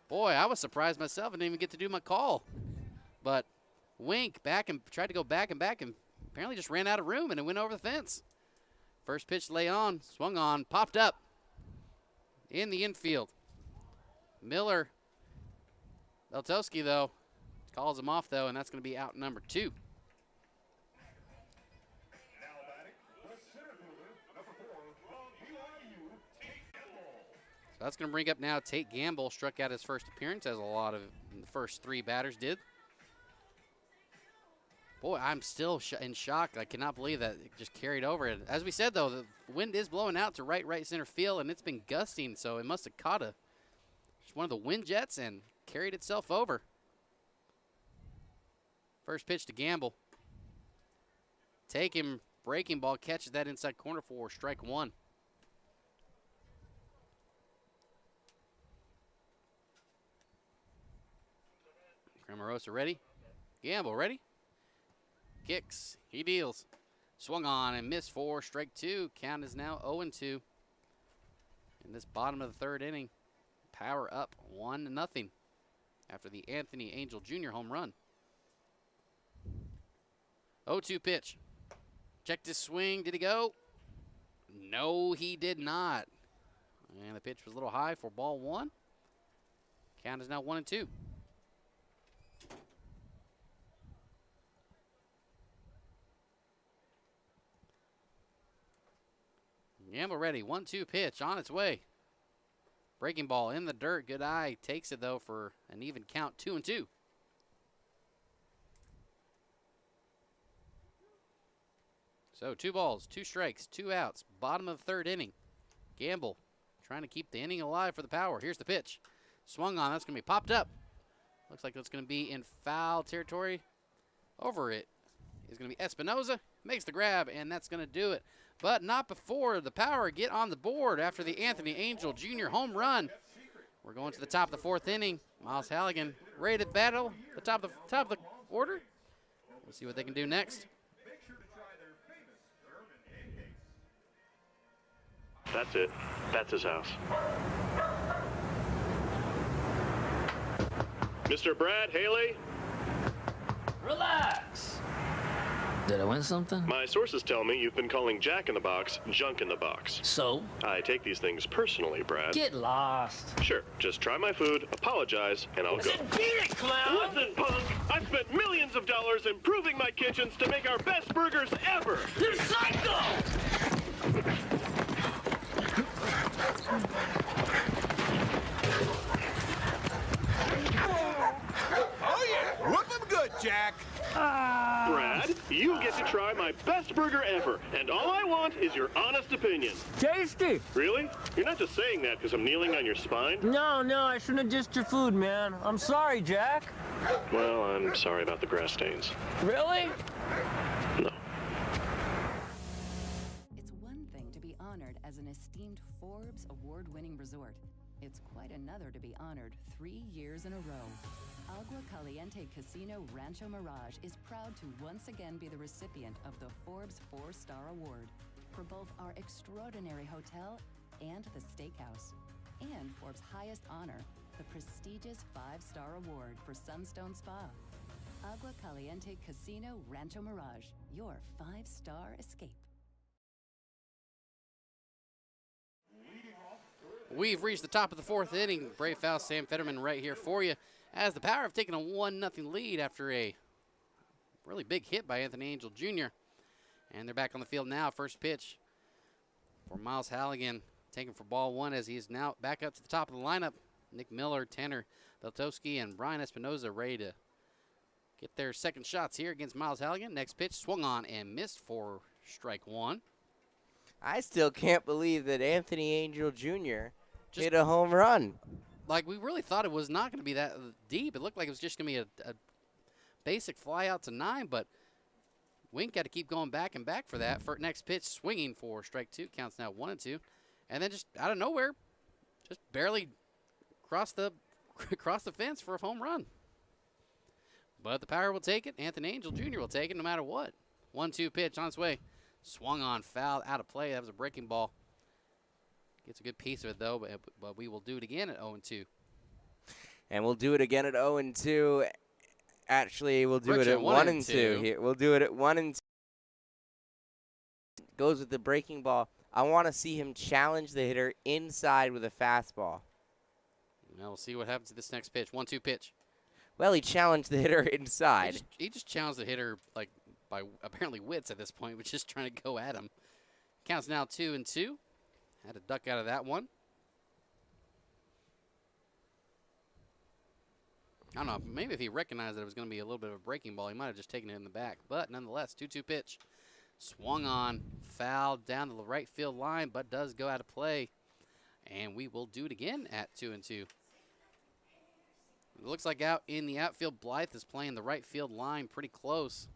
Boy, I was surprised myself. I didn't even get to do my call. But Wink back and tried to go back and apparently just ran out of room and it went over the fence. First pitch, Leone, swung on, popped up in the infield. Miller, Beltowski, though, calls him off, though, and that's going to be out number 2. So that's going to bring up now Tate Gamble. Struck out his first appearance, as a lot of the first 3 batters did. Boy, I'm still in shock. I cannot believe that it just carried over. As we said, though, the wind is blowing out to right center field, and it's been gusting, so it must have caught one of the wind jets and carried itself over. First pitch to Gamble. Take him, breaking ball, catches that inside corner for strike 1. Creamerosa ready. Gamble ready. Kicks. He deals. Swung on and missed for strike 2. Count is now 0-2. In this bottom of the 3rd inning, Power up 1-0 after the Anthony Angel Jr. home run. 0-2 pitch. Checked his swing. Did he go? No, he did not. And the pitch was a little high for ball 1. Count is now 1-2. Gamble ready. 1-2 pitch on its way. Breaking ball in the dirt. Good eye. Takes it, though, for an even count. 2-2. So 2 balls, 2 strikes, 2 outs. Bottom of the 3rd inning. Gamble trying to keep the inning alive for the Power. Here's the pitch. Swung on. That's going to be popped up. Looks like it's going to be in foul territory. Over it is going to be Espinoza. Makes the grab, and that's going to do it. But not before the Power get on the board after the Anthony Angel Jr. home run. We're going to the top of the 4th inning. Miles Halligan ready to battle the top of the order. We'll see what they can do next.
That's it. That's his house. Mr. Brad Haley?
Relax. Did I win something?
My sources tell me you've been calling Jack in the Box junk in the box.
So?
I take these things personally, Brad.
Get lost.
Sure, just try my food, apologize, and I'll go.
Beat it, clown!
Listen, punk! I've spent millions of dollars improving my kitchens to make our best burgers ever!
You're psycho!
Oh yeah, whip 'em good, Jack.
Brad, you get to try my best burger ever, and all I want is your honest opinion.
Tasty.
Really? You're not just saying that because I'm kneeling on your spine?
No, I shouldn't have dissed your food, man. I'm sorry, Jack.
Well, I'm sorry about the grass stains.
Really?
No.
It's one thing to be honored as an esteemed Forbes award-winning resort. It's quite another to be honored 3 years in a row. Agua Caliente Casino Rancho Mirage is proud to once again be the recipient of the Forbes 4-Star Award for both our extraordinary hotel and the steakhouse, and Forbes' highest honor, the prestigious 5-Star Award for Sunstone Spa. Agua Caliente Casino Rancho Mirage, your 5-star escape.
We've reached the top of the 4th inning. Brae Foust, Sam Federman right here for you, as the Power have taken a 1-0 lead after a really big hit by Anthony Angel Jr. And they're back on the field now. First pitch for Miles Halligan, taken for ball 1 as he's now back up to the top of the lineup. Nick Miller, Tanner Beltowski, and Brian Espinoza ready to get their second shots here against Miles Halligan. Next pitch swung on and missed for strike 1.
I still can't believe that Anthony Angel Jr. hit a home run.
Like, we really thought it was not going to be that deep. It looked like it was just going to be a basic fly out to 9, but Wink got to keep going back and back for that. For next pitch, swinging for strike 2. Counts now 1-2. And then just out of nowhere, just barely cross the fence for a home run. But the Power will take it. Anthony Angel Jr. will take it no matter what. 1-2 pitch on its way. Swung on, foul, out of play. That was a breaking ball. Gets a good piece of it, though, but we will do it again at 0-2.
And we'll do it again at 0-2. Actually, we'll do it at 1-2 here. We'll do it at 1-2. Goes with the breaking ball. I want to see him challenge the hitter inside with a fastball.
Now we'll see what happens to this next pitch. 1-2 pitch.
Well, he challenged the hitter inside.
He just challenged the hitter like by apparently wits at this point, which is trying to go at him. Counts now 2-2. Had to duck out of that one. I don't know, maybe if he recognized that it was going to be a little bit of a breaking ball, he might have just taken it in the back. But nonetheless, 2-2 pitch. Swung on, fouled down the right field line, but does go out of play. And we will do it again at 2-2. It looks like out in the outfield, Blythe is playing the right field line pretty close,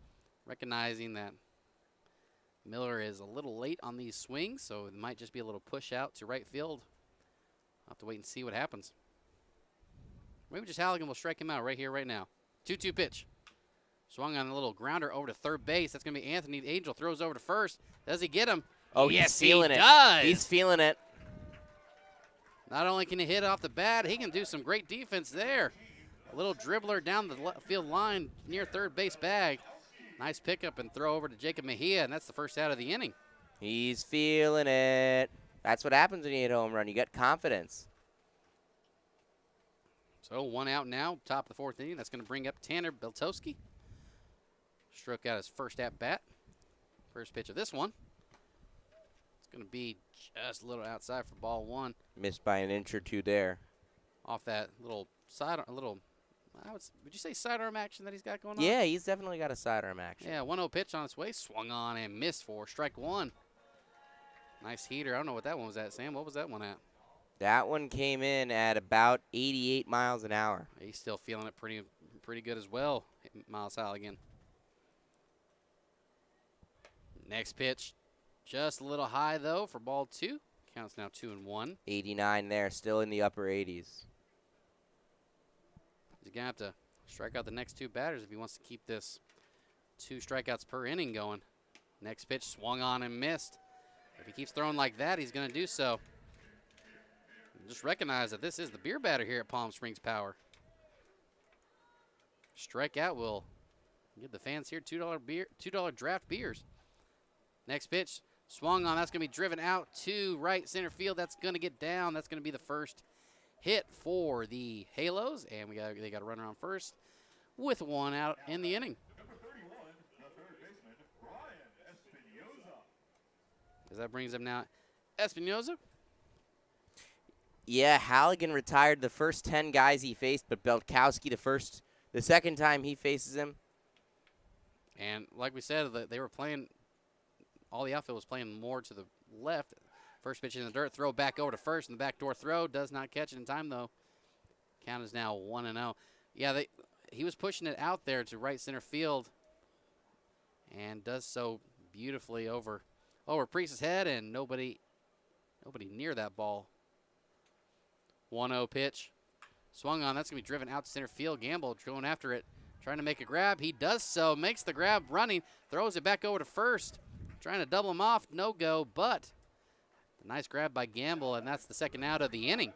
recognizing that Miller is a little late on these swings, so it might just be a little push out to right field. I'll have to wait and see what happens. Maybe just Halligan will strike him out right here, right now. 2-2 pitch. Swung on a little grounder over to third base. That's going to be Anthony Angel. Throws over to first. Does he get him?
Oh,
yes,
he's feeling
he
it.
Does.
He's feeling it.
Not only can he hit off the bat, he can do some great defense there. A little dribbler down the left field line near third base bag. Nice pickup and throw over to Jacob Mejia, and that's the first out of the inning.
He's feeling it. That's what happens when you hit a home run. You get confidence.
So 1 out now, top of the 4th inning. That's going to bring up Tanner Beltowski. Struck out his first at-bat. First pitch of this one. It's going to be just a little outside for ball 1.
Missed by an inch or two there.
Off that little would you say sidearm action that he's got going on?
Yeah, he's definitely got a sidearm action.
Yeah, 1-0 pitch on its way. Swung on and missed for strike 1. Nice heater. I don't know what that one was at, Sam. What was that one at?
That one came in at about 88 miles an hour.
He's still feeling it pretty good as well, Miles Halligan. Next pitch, just a little high, though, for ball 2. Counts now 2-1.
89 there, still in the upper 80s.
He's going to have to strike out the next 2 batters if he wants to keep this 2 strikeouts per inning going. Next pitch, swung on and missed. If he keeps throwing like that, he's going to do so. Just recognize that this is the beer batter here at Palm Springs Power. Strikeout will give the fans here $2 draft beers. Next pitch, swung on. That's going to be driven out to right center field. That's going to get down. That's going to be the first hit for the Halos, and they got a runner on first with 1 out in the inning. As that brings up now Espinoza.
Yeah, Halligan retired the first 10 guys he faced, but Belkowski the second time he faces him.
And like we said, they were playing, all the outfield was playing more to the left. First pitch in the dirt, throw back over to first, and the backdoor throw does not catch it in time, though. Count is now 1-0. Yeah, he was pushing it out there to right center field and does so beautifully over Priest's head, and nobody near that ball. 1-0 pitch. Swung on. That's going to be driven out to center field. Gamble going after it, trying to make a grab. He does so, makes the grab running, throws it back over to first, trying to double him off. No go, but a nice grab by Gamble, and that's the second out of the inning.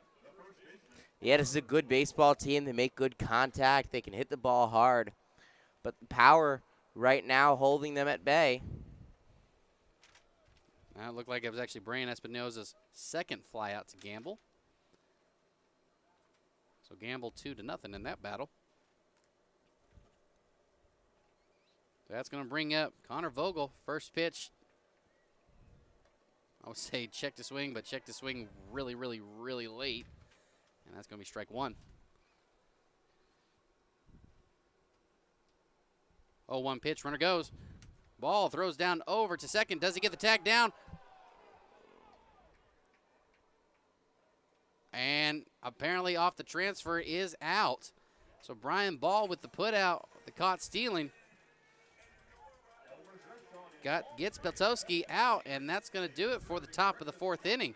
Yeah, this is a good baseball team. They make good contact. They can hit the ball hard. but the Power right now holding them at bay.
Now it looked like it was actually Brae Espinosa's second fly out to Gamble. So Gamble 2-0 in that battle. So that's going to bring up Connor Vogel. First pitch. I would say check to swing, but check to swing really, really, really late. And that's going to be strike one. 0-1 pitch, runner goes. Ball throws down over to second. Does he get the tag down? And apparently off the transfer is out. So Brian Ball with the put out, the caught stealing. Gets Beltowski out, and that's going to do it for the top of the fourth inning.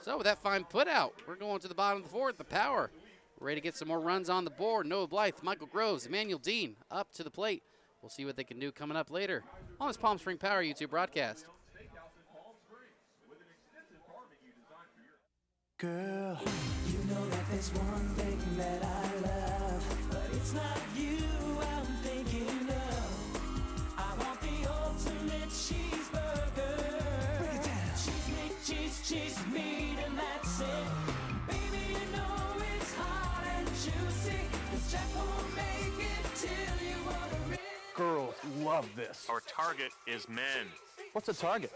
So with that fine put out, we're going to the bottom of the fourth. The Power ready to get some more runs on the board. Noah Blythe, Michael Groves, Emmanuel Dean up to the plate. We'll see what they can do coming up later on this Palm Spring Power YouTube broadcast.
Girl, you know that there's one thing that I love, but it's not you I'm thinking of. I want the ultimate cheeseburger. Break it down. Cheese meat, cheese meat, and that's it. Baby, you know it's hot and juicy. This Jack won't make it till you order it.
Girls love this.
Our target is men.
What's a target?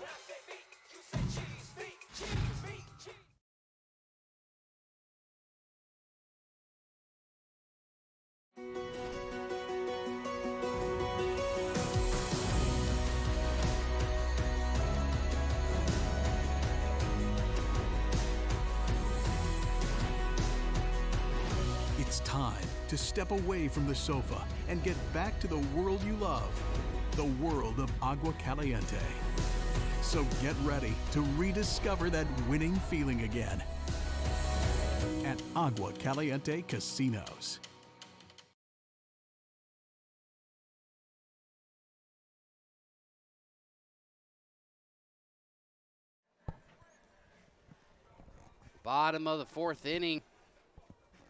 It's time to step away from the sofa and get back to the world you love, the world of Agua Caliente. So get ready to rediscover that winning feeling again at Agua Caliente Casinos.
Bottom of the fourth inning.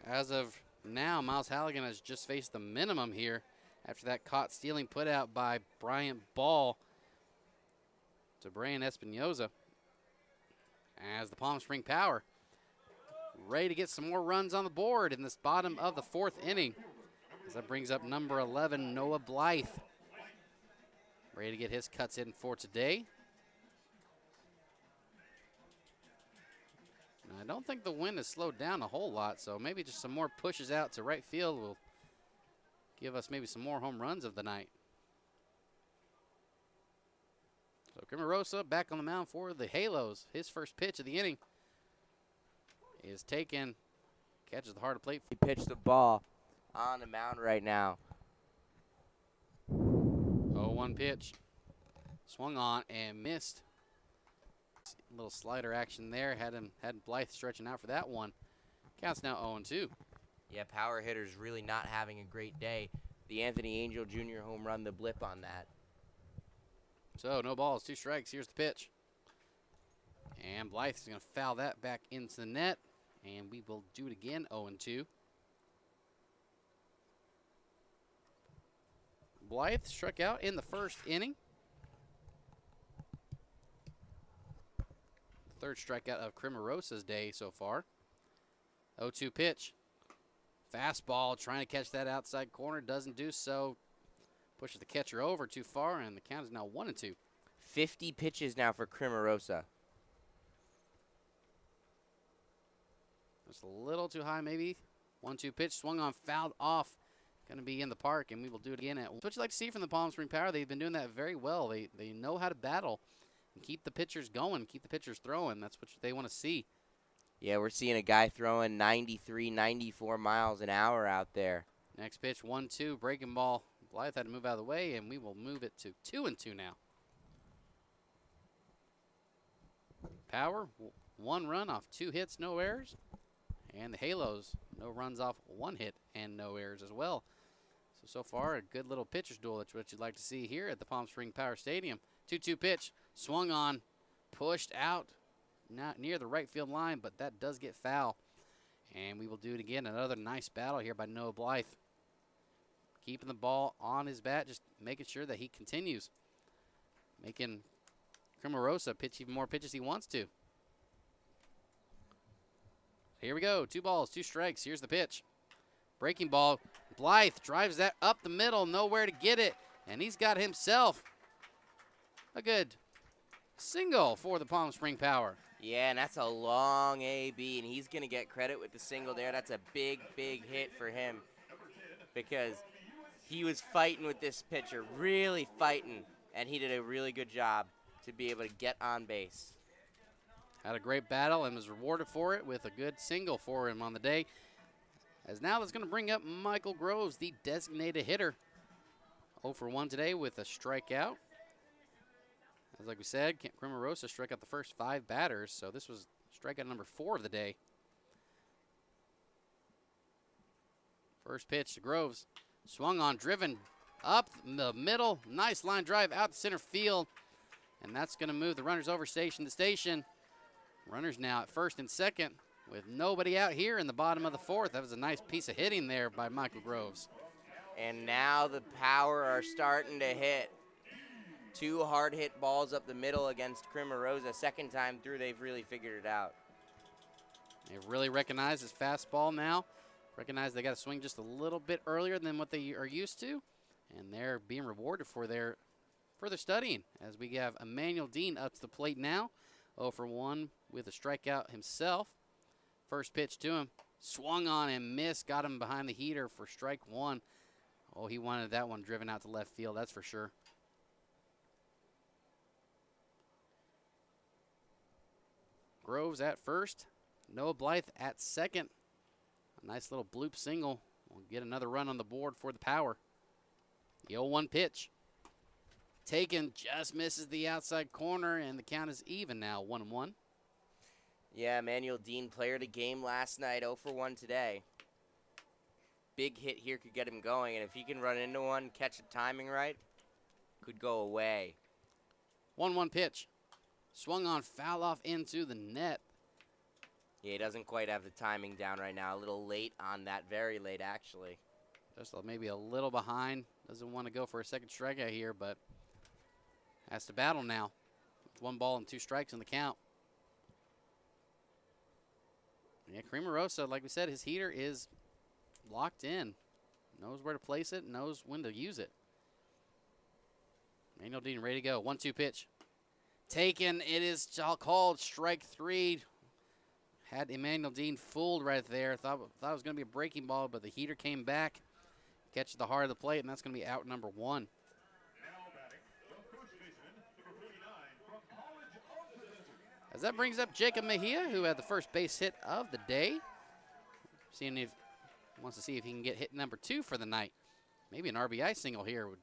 As of now, Miles Halligan has just faced the minimum here after that caught stealing put out by Bryant Ball to Brae Espinosa. As the Palm Spring Power ready to get some more runs on the board in this bottom of the fourth inning. As that brings up number 11, Noah Blythe. Ready to get his cuts in for today. I don't think the wind has slowed down a whole lot, so maybe just some more pushes out to right field will give us maybe some more home runs of the night. So Crimarosa back on the mound for the Halos. His first pitch of the inning is taken, catches the hard plate.
He pitched the ball on the mound right now.
0-1 pitch. Swung on and missed. Little slider action there. Had Blythe stretching out for that one. Counts now 0-2.
Yeah, power hitters really not having a great day. The Anthony Angel Jr. home run, the blip on that.
So no balls, 2 strikes. Here's the pitch. And Blythe is going to foul that back into the net. And we will do it again, 0-2. Blythe struck out in the first inning. Third strikeout of Crimarosa's day so far. 0-2 pitch. Fastball, trying to catch that outside corner, doesn't do so. Pushes the catcher over too far, and the count is now 1-2.
50 pitches now for Crimarosa.
That's a little too high, maybe. 1-2 pitch, swung on, fouled off. Going to be in the park, and we will do it again. That's what you like to see from the Palm Spring Power. They've been doing that very well. They know how to battle and keep the pitchers going, keep the pitchers throwing. That's what they want to see.
Yeah, we're seeing a guy throwing 93, 94 miles an hour out there.
Next pitch, 1-2, breaking ball. Blythe had to move out of the way, and we will move it to 2-2 now. Power, 1 run off 2 hits, no errors. And the Halos, no runs off 1 hit and no errors as well. So far, a good little pitcher's duel. That's what you'd like to see here at the Palm Spring Power Stadium. 2-2 pitch, swung on, pushed out, not near the right field line, but that does get foul. And we will do it again. Another nice battle here by Noah Blythe. keeping the ball on his bat, just making sure that he continues. Making Cramarosa pitch even more pitches he wants to. Here we go. 2 balls, 2 strikes. Here's the pitch. Breaking ball. Blythe drives that up the middle, nowhere to get it. And he's got himself a good single for the Palm Spring Power.
Yeah, and that's a long AB, and he's going to get credit with the single there. That's a big, big hit for him because he was fighting with this pitcher, really fighting, and he did a really good job to be able to get on base.
Had a great battle and was rewarded for it with a good single for him on the day. As now that's going to bring up Michael Groves, the designated hitter. 0 for 1 today with a strikeout. As like we said, Cramarosa struck out the first 5 batters, so this was strikeout number 4 of the day. First pitch to Groves. Swung on, driven up the middle. Nice line drive out to center field. And that's going to move the runners over station to station. Runners now at first and second with nobody out here in the bottom of the 4th. That was a nice piece of hitting there by Michael Groves.
And now the Power are starting to hit. 2 hard hit balls up the middle against Cramarosa. Second time through, they've really figured it out.
They really recognize his fastball now. Recognize they got to swing just a little bit earlier than what they are used to. And they're being rewarded for their further studying as we have Emmanuel Dean up to the plate now. 0 for 1 with a strikeout himself. First pitch to him. Swung on and missed. Got him behind the heater for strike 1. Oh, he wanted that one driven out to left field, that's for sure. Groves at first. Noah Blythe at second. A nice little bloop single. We'll get another run on the board for the Power. The 0-1 pitch. Taken, just misses the outside corner, and the count is even now, 1-1.
Yeah, Emmanuel Dean, player of the game last night, 0 for 1 today. Big hit here could get him going, and if he can run into one, catch the timing right, could go away.
1-1 pitch. Swung on, foul off into the net.
Yeah, he doesn't quite have the timing down right now. A little late on that, very late actually.
Just maybe a little behind. Doesn't want to go for a second strikeout here, but has to battle now. 1 ball and 2 strikes in the count. Yeah, Cramarosa, like we said, his heater is locked in. Knows where to place it, knows when to use it. Emmanuel Dean ready to go. 1-2 pitch. Taken. It is called strike 3. Had Emmanuel Dean fooled right there. Thought it was going to be a breaking ball, but the heater came back. Catches the heart of the plate, and that's going to be out number 1. As that brings up Jacob Mejia, who had the first base hit of the day. Seeing if wants to see if he can get hit number 2 for the night. Maybe an RBI single here would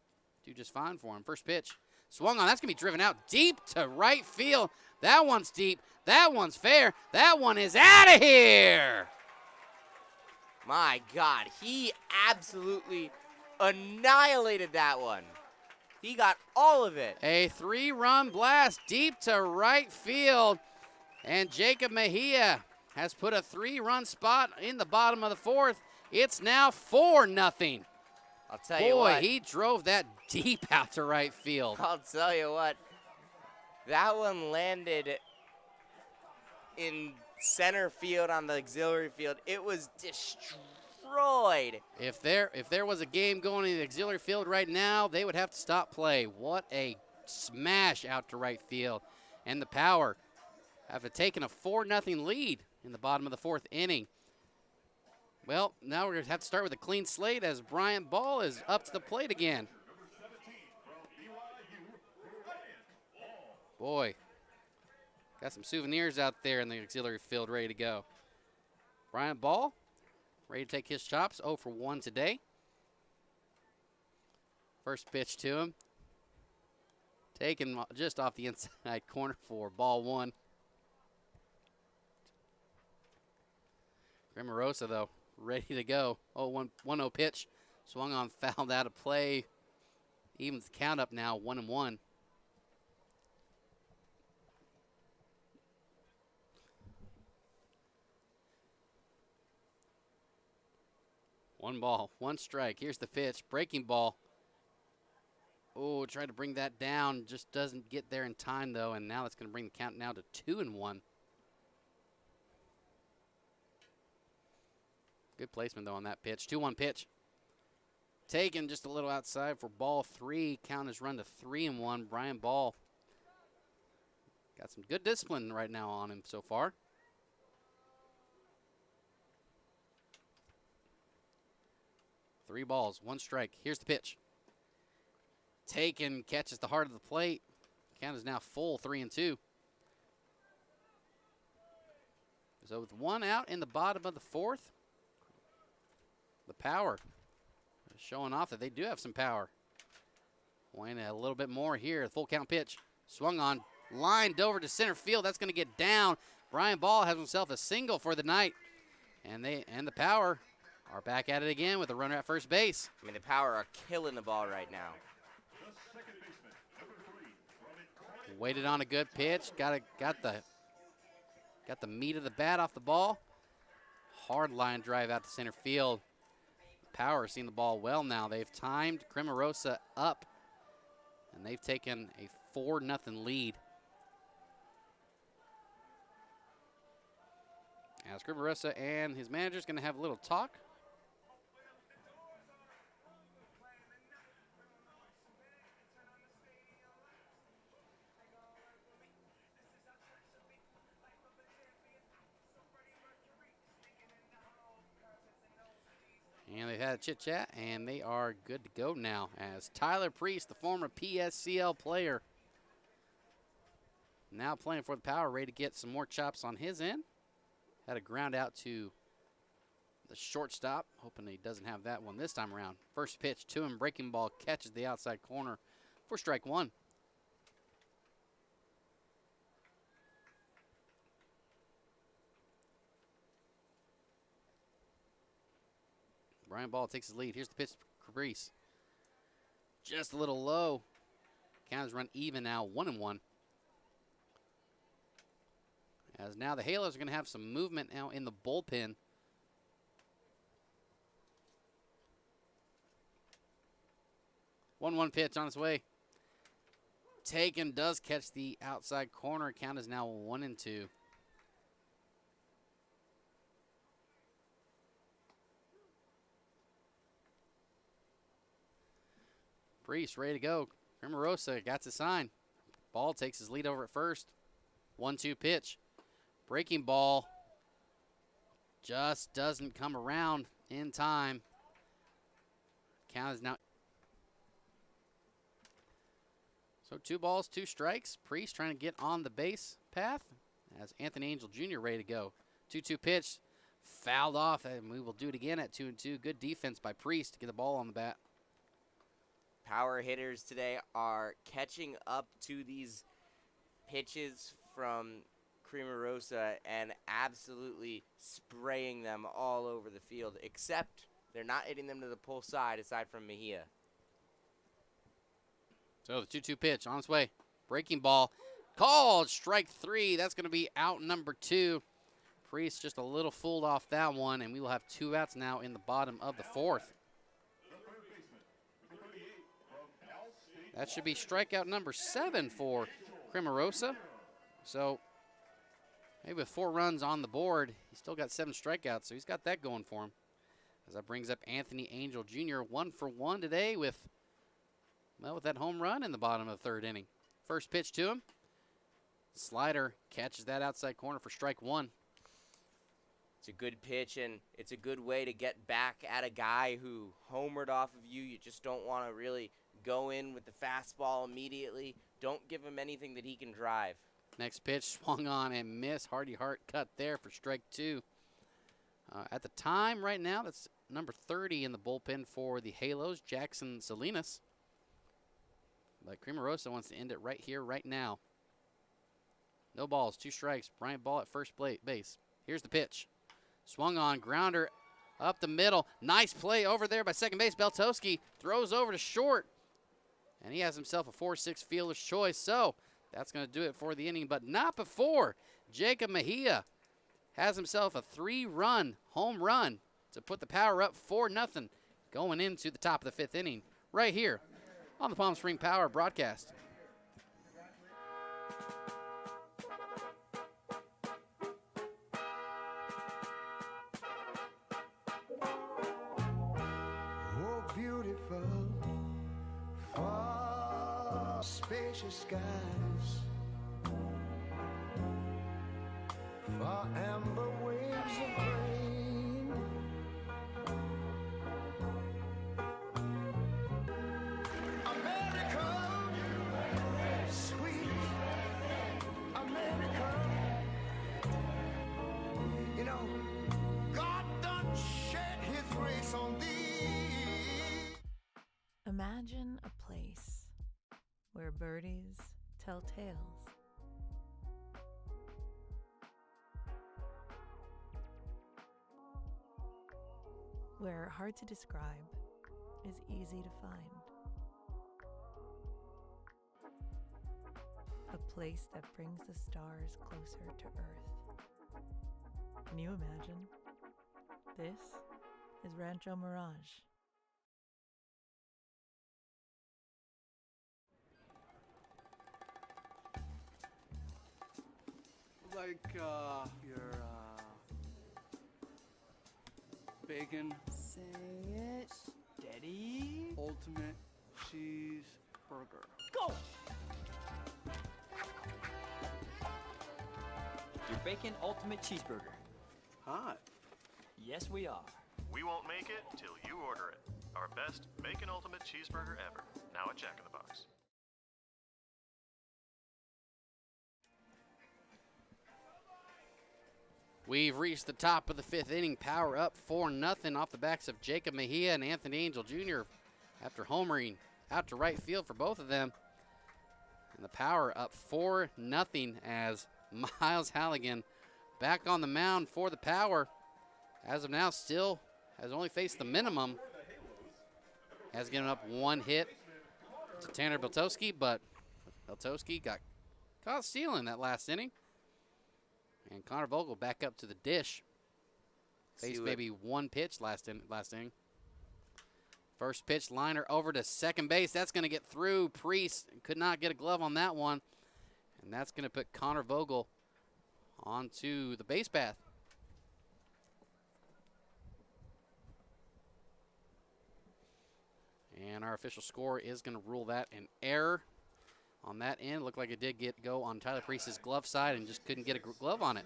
do just fine for him. First pitch. Swung on. That's going to be driven out deep to right field. That one's deep. That one's fair. That one is out of here.
My God, he absolutely annihilated that one. He got all of it.
A 3-run blast deep to right field. And Jacob Mejia has put a 3-run spot in the bottom of the 4th. It's now 4-0.
I'll tell you what.
Boy, he drove that deep out to right field.
I'll tell you what. That one landed in center field on the auxiliary field. It was destroyed.
If there was a game going in the auxiliary field right now, they would have to stop play. What a smash out to right field. And the Power have taken a 4-0 lead in the bottom of the 4th inning. Well, now we're going to have to start with a clean slate as Bryant Ball is up to the plate again. Boy, got some souvenirs out there in the auxiliary field ready to go. Bryant Ball, ready to take his chops, 0 for 1 today. First pitch to him. Taken just off the inside corner for ball 1. Cramarosa, though, ready to go. 1-0 pitch. Swung on, fouled out of play. Evens the count up now, 1-1. 1 ball, 1 strike. Here's the pitch. Breaking ball. Oh, tried to bring that down. Just doesn't get there in time, though. And now that's going to bring the count now to 2-1. Good placement, though, on that pitch. 2-1 pitch. Taken just a little outside for ball 3. Count is run to 3-1. Brian Ball got some good discipline right now on him so far. Three balls, 1 strike. Here's the pitch. Taken, catches the heart of the plate. Count is now full, 3-2. So with 1 out in the bottom of the 4th, the power is showing off that they do have some power. Wayne a little bit more here. Full count pitch. Swung on, lined over to center field. That's going to get down. Brian Ball has himself a single for the night. And the power are back at it again with a runner at first base.
I mean, the power are killing the ball right now.
Waited on a good pitch. Got the meat of the bat off the ball. Hard line drive out to center field. Power seen the ball well now. They've timed Cremarosa up, and they've taken a 4-0 lead. As Cremarosa and his manager is going to have a little talk. And they've had a chit-chat, and they are good to go now as Tyler Priest, the former PSCL player, now playing for the Power, ready to get some more chops on his end. Had a ground out to the shortstop, hoping he doesn't have that one this time around. First pitch to him, breaking ball, catches the outside corner for strike 1. Brian Ball takes his lead. Here's the pitch to Caprice. Just a little low. Count is run even now, 1-1. As now the Halos are going to have some movement now in the bullpen. One pitch on its way. Taken, does catch the outside corner. Count is now 1-2. Priest ready to go. Cremarosa got the sign. Ball takes his lead over at first. 1-2 pitch. Breaking ball. Just doesn't come around in time. Count is now. So 2 balls, 2 strikes. Priest trying to get on the base path as Anthony Angel Jr. ready to go. 2-2 pitch. Fouled off, and we will do it again at 2-2. Good defense by Priest to get the ball on the bat.
Power hitters today are catching up to these pitches from Cremarosa and absolutely spraying them all over the field, except they're not hitting them to the pull side aside from Mejia.
So the 2-2 pitch on its way. Breaking ball. Called strike 3. That's going to be out number 2. Priest just a little fooled off that one, and we will have 2 outs now in the bottom of the 4th. That should be strikeout number 7 for Cremarosa. So maybe with 4 runs on the board, he's still got 7 strikeouts, so he's got that going for him. As that brings up Anthony Angel Jr. 1 for 1 today with that home run in the bottom of the 3rd inning. First pitch to him. Slider catches that outside corner for strike 1.
It's a good pitch, and it's a good way to get back at a guy who homered off of you. You just don't want to really go in with the fastball immediately. Don't give him anything that he can drive.
Next pitch swung on and missed. Hardy Hart cut there for strike 2. At the time right now, that's number 30 in the bullpen for the Halos, Jackson Salinas. But Cremarosa wants to end it right here, right now. No balls, 2 strikes. Bryant Ball at first base. Here's the pitch. Swung on, grounder up the middle. Nice play over there by second base. Beltoski throws over to short. And he has himself a 4-6 fielder's choice. So that's going to do it for the inning, but not before Jacob Mejia has himself a 3-run home run to put the Power up 4-0 going into the top of the 5th inning right here on the Palm Spring Power broadcast.
Oh, beautiful, far spacious skies, far amber waves of grain, America, sweet America. You know, God done shed his grace on thee.
Imagine a place where birdies tell tales. Where hard to describe is easy to find. A place that brings the stars closer to Earth. Can you imagine? This is Rancho Mirage.
Like, your, bacon.
Say it.
Steady. Ultimate cheeseburger.
Go! Your Bacon Ultimate Cheeseburger.
Hot.
Yes, we are.
We won't make it till you order it. Our best Bacon Ultimate Cheeseburger ever. Now at Jack in the Box.
We've reached the top of the 5th inning. Power up 4-0 off the backs of Jacob Mejia and Anthony Angel Jr. after homering out to right field for both of them. And the Power up 4-0 as Miles Halligan back on the mound for the Power. As of now, still has only faced the minimum. Has given up 1 hit to Tanner Beltowski, but Beltowski got caught stealing that last inning. And Connor Vogel back up to the dish. Faced maybe 1 pitch last inning. First pitch liner over to second base. That's going to get through. Priest could not get a glove on that one. And that's going to put Connor Vogel onto the base path. And our official score is going to rule that an error on that end. Looked like it did go on Tyler Priest's glove side and just couldn't get a glove on it.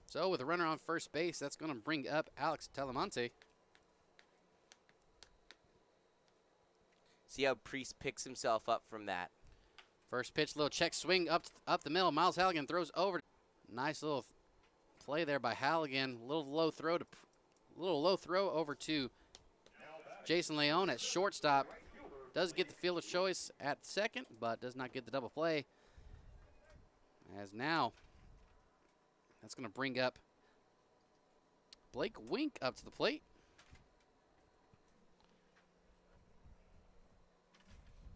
So with a runner on first base, that's going to bring up Alex Talamonte.
See how Priest picks himself up from that.
First pitch, little check swing up the middle. Miles Halligan throws over. Nice little play there by Halligan. Little low throw over to Jason Leone at shortstop. Does get the fielder's choice at second, but does not get the double play. As now, that's going to bring up Blake Wink up to the plate.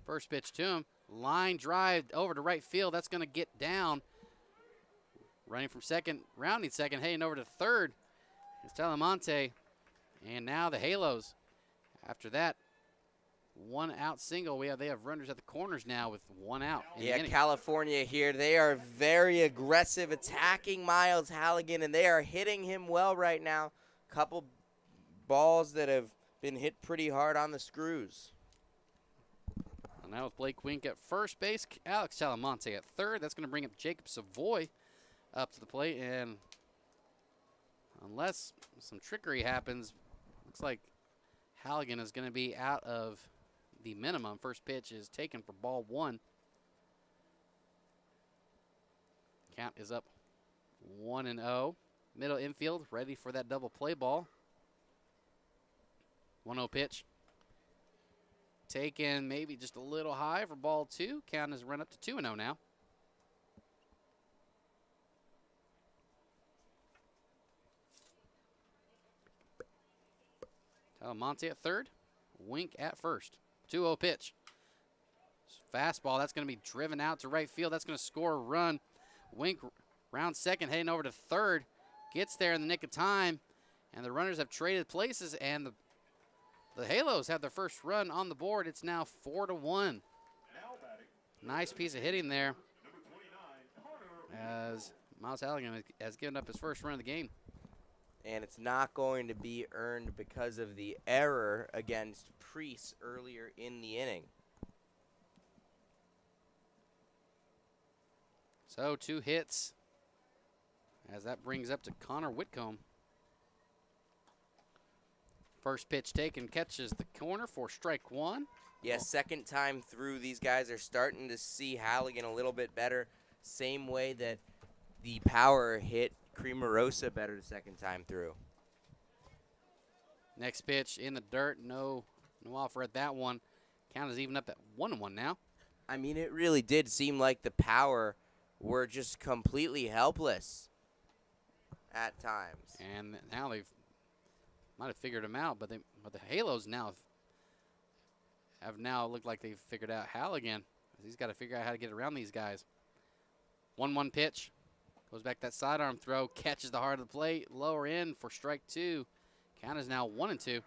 First pitch to him. Line drive over to right field. That's going to get down. Running from second, rounding second, heading over to third is Talamonte. And now the Halos. After that, 1 out single. They have runners at the corners now with 1 out.
Yeah, California here. They are very aggressive, attacking Miles Halligan, and they are hitting him well right now. Couple balls that have been hit pretty hard on the screws.
And now with Blake Wink at first base, Alex Talamonte at third. That's going to bring up Jacob Savoy up to the plate. And unless some trickery happens, looks like Halligan is going to be out of the minimum. First pitch is taken for ball 1. Count is up 1-0. Middle infield ready for that double play ball. 1-0 pitch. Taken maybe just a little high for ball 2. Count has run up to 2-0 now. Talamonte at third. Wink at first. 2-0 pitch. Fastball, that's going to be driven out to right field. That's going to score a run. Wink Round second, heading over to third. Gets there in the nick of time. And the runners have traded places, and the Halos have their first run on the board. It's now 4-1. Nice piece of hitting there, as Miles Halligan has given up his first run of the game.
And it's not going to be earned because of the error against Priest earlier in the inning.
So 2 hits, as that brings up to Connor Whitcomb. First pitch taken, catches the corner for strike 1.
Yeah, second time through, these guys are starting to see Halligan a little bit better. Same way that the power hit Creamerosa better the second time through.
Next pitch in the dirt, no offer at that one. Count is even up at 1-1 now.
I mean, it really did seem like the power were just completely helpless at times.
And now they've might have figured him out, but the Halos now have now looked like they've figured out Halligan. He's got to figure out how to get around these guys. 1-1 pitch. Goes back that sidearm throw, catches the heart of the plate, lower in for strike 2. Count is now 1-2. So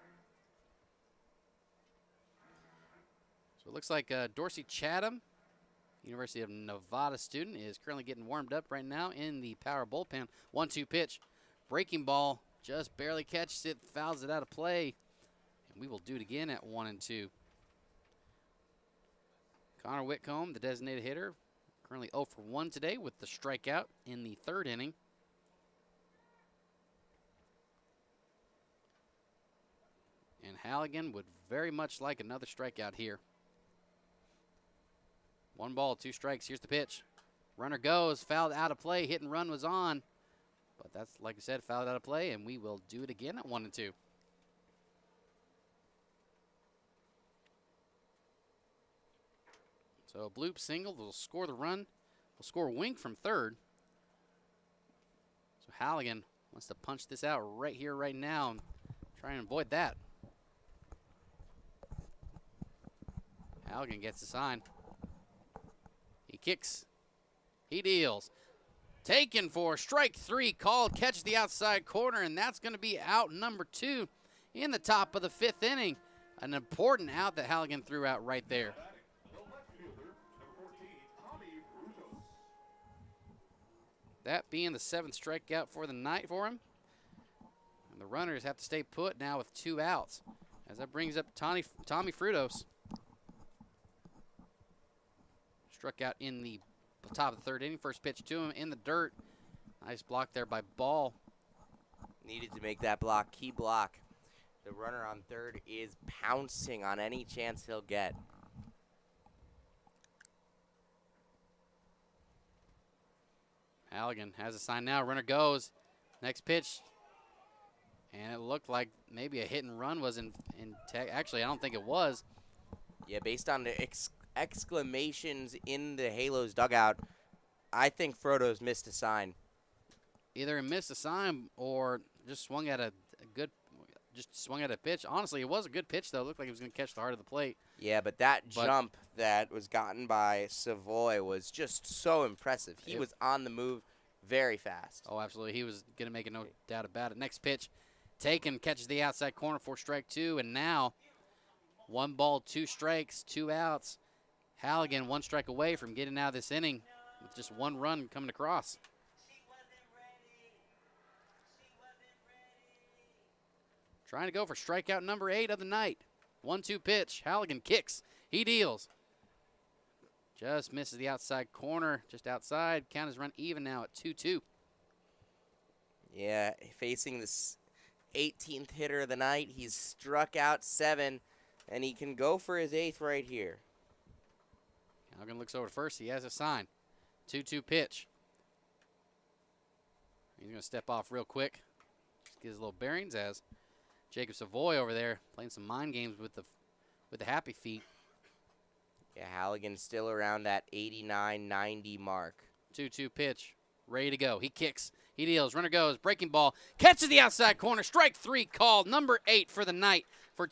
it looks like Dorsey Chatham, University of Nevada student, is currently getting warmed up right now in the power bullpen. 1-2 pitch. Breaking ball, just barely catches it, fouls it out of play. And we will do it again at 1-2. Connor Whitcomb, the designated hitter, currently 0 for 1 today with the strikeout in the third inning. And Halligan would very much like another strikeout here. 1 ball, 2 strikes. Here's the pitch. Runner goes, fouled out of play. Hit and run was on. But that's, like I said, fouled out of play, and we will do it again at 1-2. So a bloop single will score the run. Will score a wink from third. So Halligan wants to punch this out right here, right now, and try and avoid that. Halligan gets the sign. He kicks. He deals. Taken for strike 3, called, catches the outside corner, and that's going to be out number 2 in the top of the 5th inning. An important out that Halligan threw out right there. That being the 7th strikeout for the night for him. And the runners have to stay put now with 2 outs, as that brings up Tommy Frutos. Struck out in the top of the 3rd inning. First pitch to him in the dirt. Nice block there by Ball.
Needed to make that block, key block. The runner on third is pouncing on any chance he'll get.
Halligan has a sign now. Runner goes. Next pitch. And it looked like maybe a hit and run was in tech. Actually, I don't think it was.
Yeah, based on the exclamations in the Halos dugout, I think Frodo's missed a sign.
Either he missed a sign or just swung at a pitch. Honestly, it was a good pitch, though. It looked like he was going to catch the heart of the plate.
Yeah, but that jump that was gotten by Savoy was just so impressive. He was on the move very fast.
Oh, absolutely. He was going to make it, no doubt about it. Next pitch, taken, catches the outside corner for strike 2, and now 1 ball, 2 strikes, 2 outs. Halligan 1 strike away from getting out of this inning with just 1 run coming across. Trying to go for strikeout number 8 of the night. 1-2 pitch. Halligan kicks. He deals. Just misses the outside corner, just outside. Count is run even now at 2-2.
Yeah, facing this 18th hitter of the night. He's struck out 7, and he can go for his 8th right here.
Halligan looks over first. He has a sign. 2-2 pitch. He's going to step off real quick. Just get his little bearings as Jacob Savoy over there playing some mind games with the happy feet.
Yeah, Halligan's still around that 89-90 mark.
2-2 pitch. Ready to go. He kicks. He deals. Runner goes. Breaking ball. Catches the outside corner. Strike 3 called. Number 8 for the night for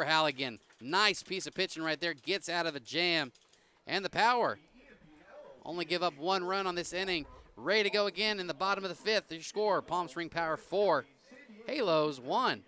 Halligan. Nice piece of pitching right there. Gets out of a jam. And the Power only give up 1 run on this inning. ready to go again in the bottom of the fifth. Your score, Palm Spring Power 4, Halos 1.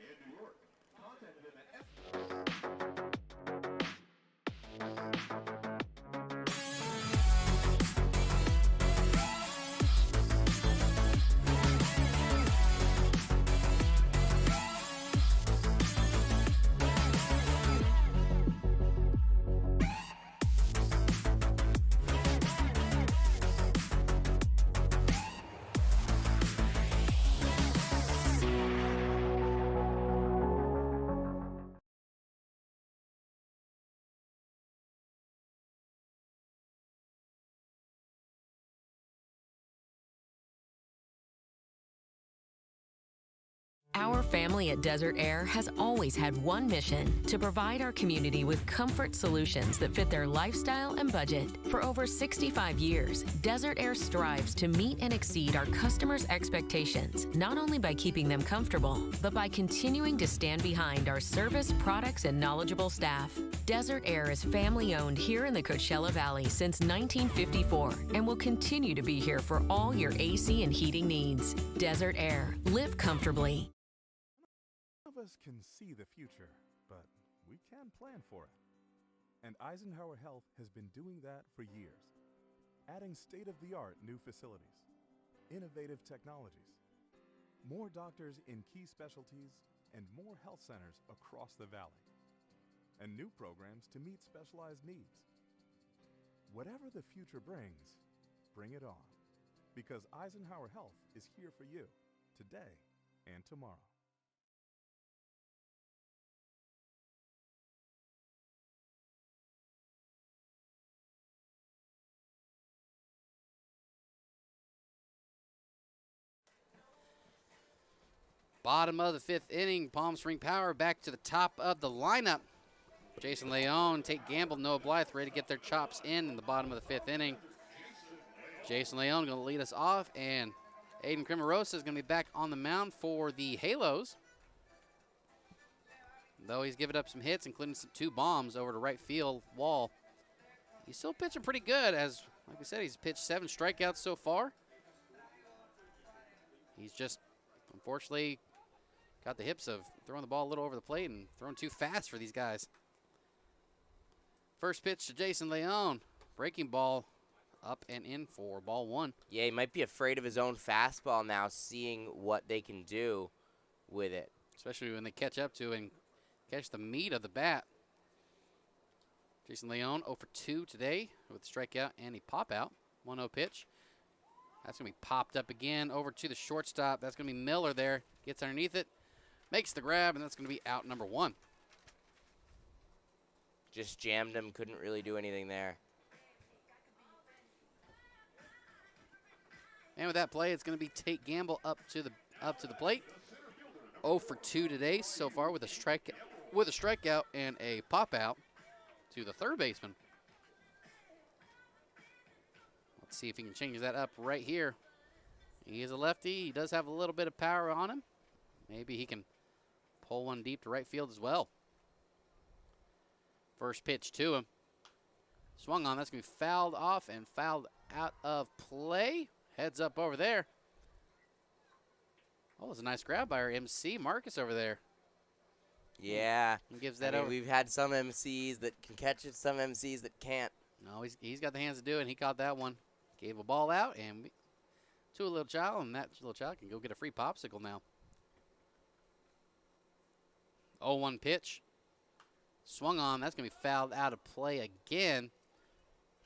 Our family at Desert Air has always had one mission: to provide our community with comfort solutions that fit their lifestyle and budget. For over 65 years, Desert Air strives to meet and exceed our customers' expectations, not only by keeping them comfortable, but by continuing to stand behind our service, products, and knowledgeable staff. Desert Air is family-owned here in the Coachella Valley since 1954 and will continue to be here for all your AC and heating needs. Desert Air. Live comfortably.
None of us can see the future, but we can plan for it. And Eisenhower Health has been doing that for years, adding state-of-the-art new facilities, innovative technologies, more doctors in key specialties, and more health centers across the valley, and new programs to meet specialized needs. Whatever the future brings, bring it on, because Eisenhower Health is here for you today and tomorrow.
Bottom of the fifth inning, Palm Spring Power back to the top of the lineup. Jason Leone, Tate Gamble, Noah Blythe ready to get their chops in the bottom of the fifth inning. Jason Leone going to lead us off, and Aiden Cremarosa is going to be back on the mound for the Halos. Though he's given up some hits, including some 2 bombs over to right field wall, he's still pitching pretty good. As, like I said, he's pitched 7 strikeouts so far. He's just, unfortunately, got the hips of throwing the ball a little over the plate and throwing too fast for these guys. First pitch to Jason Leone. Breaking ball up and in for ball 1.
Yeah, he might be afraid of his own fastball now, seeing what they can do with it.
Especially when they catch up to and catch the meat of the bat. Jason Leone 0 for 2 today with a strikeout and a pop-out. 1-0 pitch. That's going to be popped up again over to the shortstop. That's going to be Miller there. Gets underneath it, makes the grab, and that's going to be out number 1.
Just jammed him, couldn't really do anything there.
And with that play, it's going to be Tate Gamble up to the plate. 0 for 2 today so far with a strikeout and a pop-out to the third baseman. Let's see if he can change that up right here. He is a lefty. He does have a little bit of power on him. Maybe he can pull one deep to right field as well. First pitch to him. Swung on. That's going to be fouled off and fouled out of play. Heads up over there. Oh, it's a nice grab by our MC, Marcus, over there.
Yeah.
He gives that over.
We've had some MCs that can catch it, some MCs that can't.
No, he's got the hands to do it, and he caught that one. Gave a ball out and to a little child, and that little child can go get a free popsicle now. 0-1 pitch. Swung on. That's going to be fouled out of play again.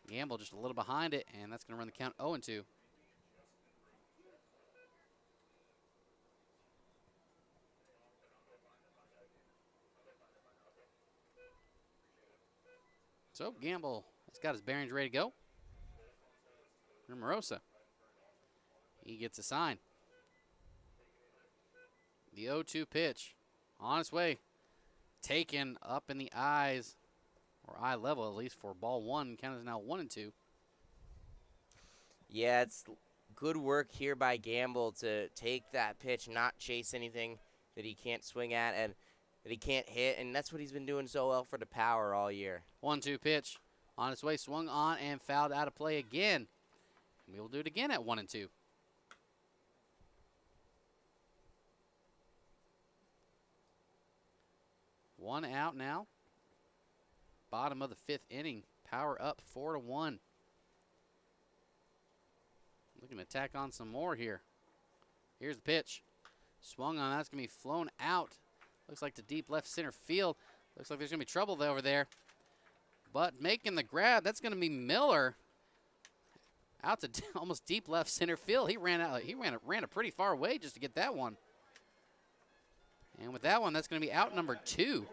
Gamble just a little behind it, and that's going to run the count 0-2. So Gamble has got his bearings ready to go. Cremarosa. He gets a sign. The 0-2 pitch. On its way. Taken up in the eyes, or eye level at least, for ball 1. Count is now 1-2.
Yeah, it's good work here by Gamble to take that pitch, not chase anything that he can't swing at and that he can't hit, and that's what he's been doing so well for the power all year.
1-2 pitch. On its way, swung on and fouled out of play again. We will do it again at 1-2. One out now. Bottom of the 5th inning. Power up 4-1. Looking to tack on some more here. Here's the pitch. Swung on. That's going to be flown out. Looks like to deep left center field. Looks like there's going to be trouble over there. But making the grab, that's going to be Miller. Out to almost deep left center field. He ran out. He ran a pretty far away just to get that one. And with that one, that's going to be out number 2.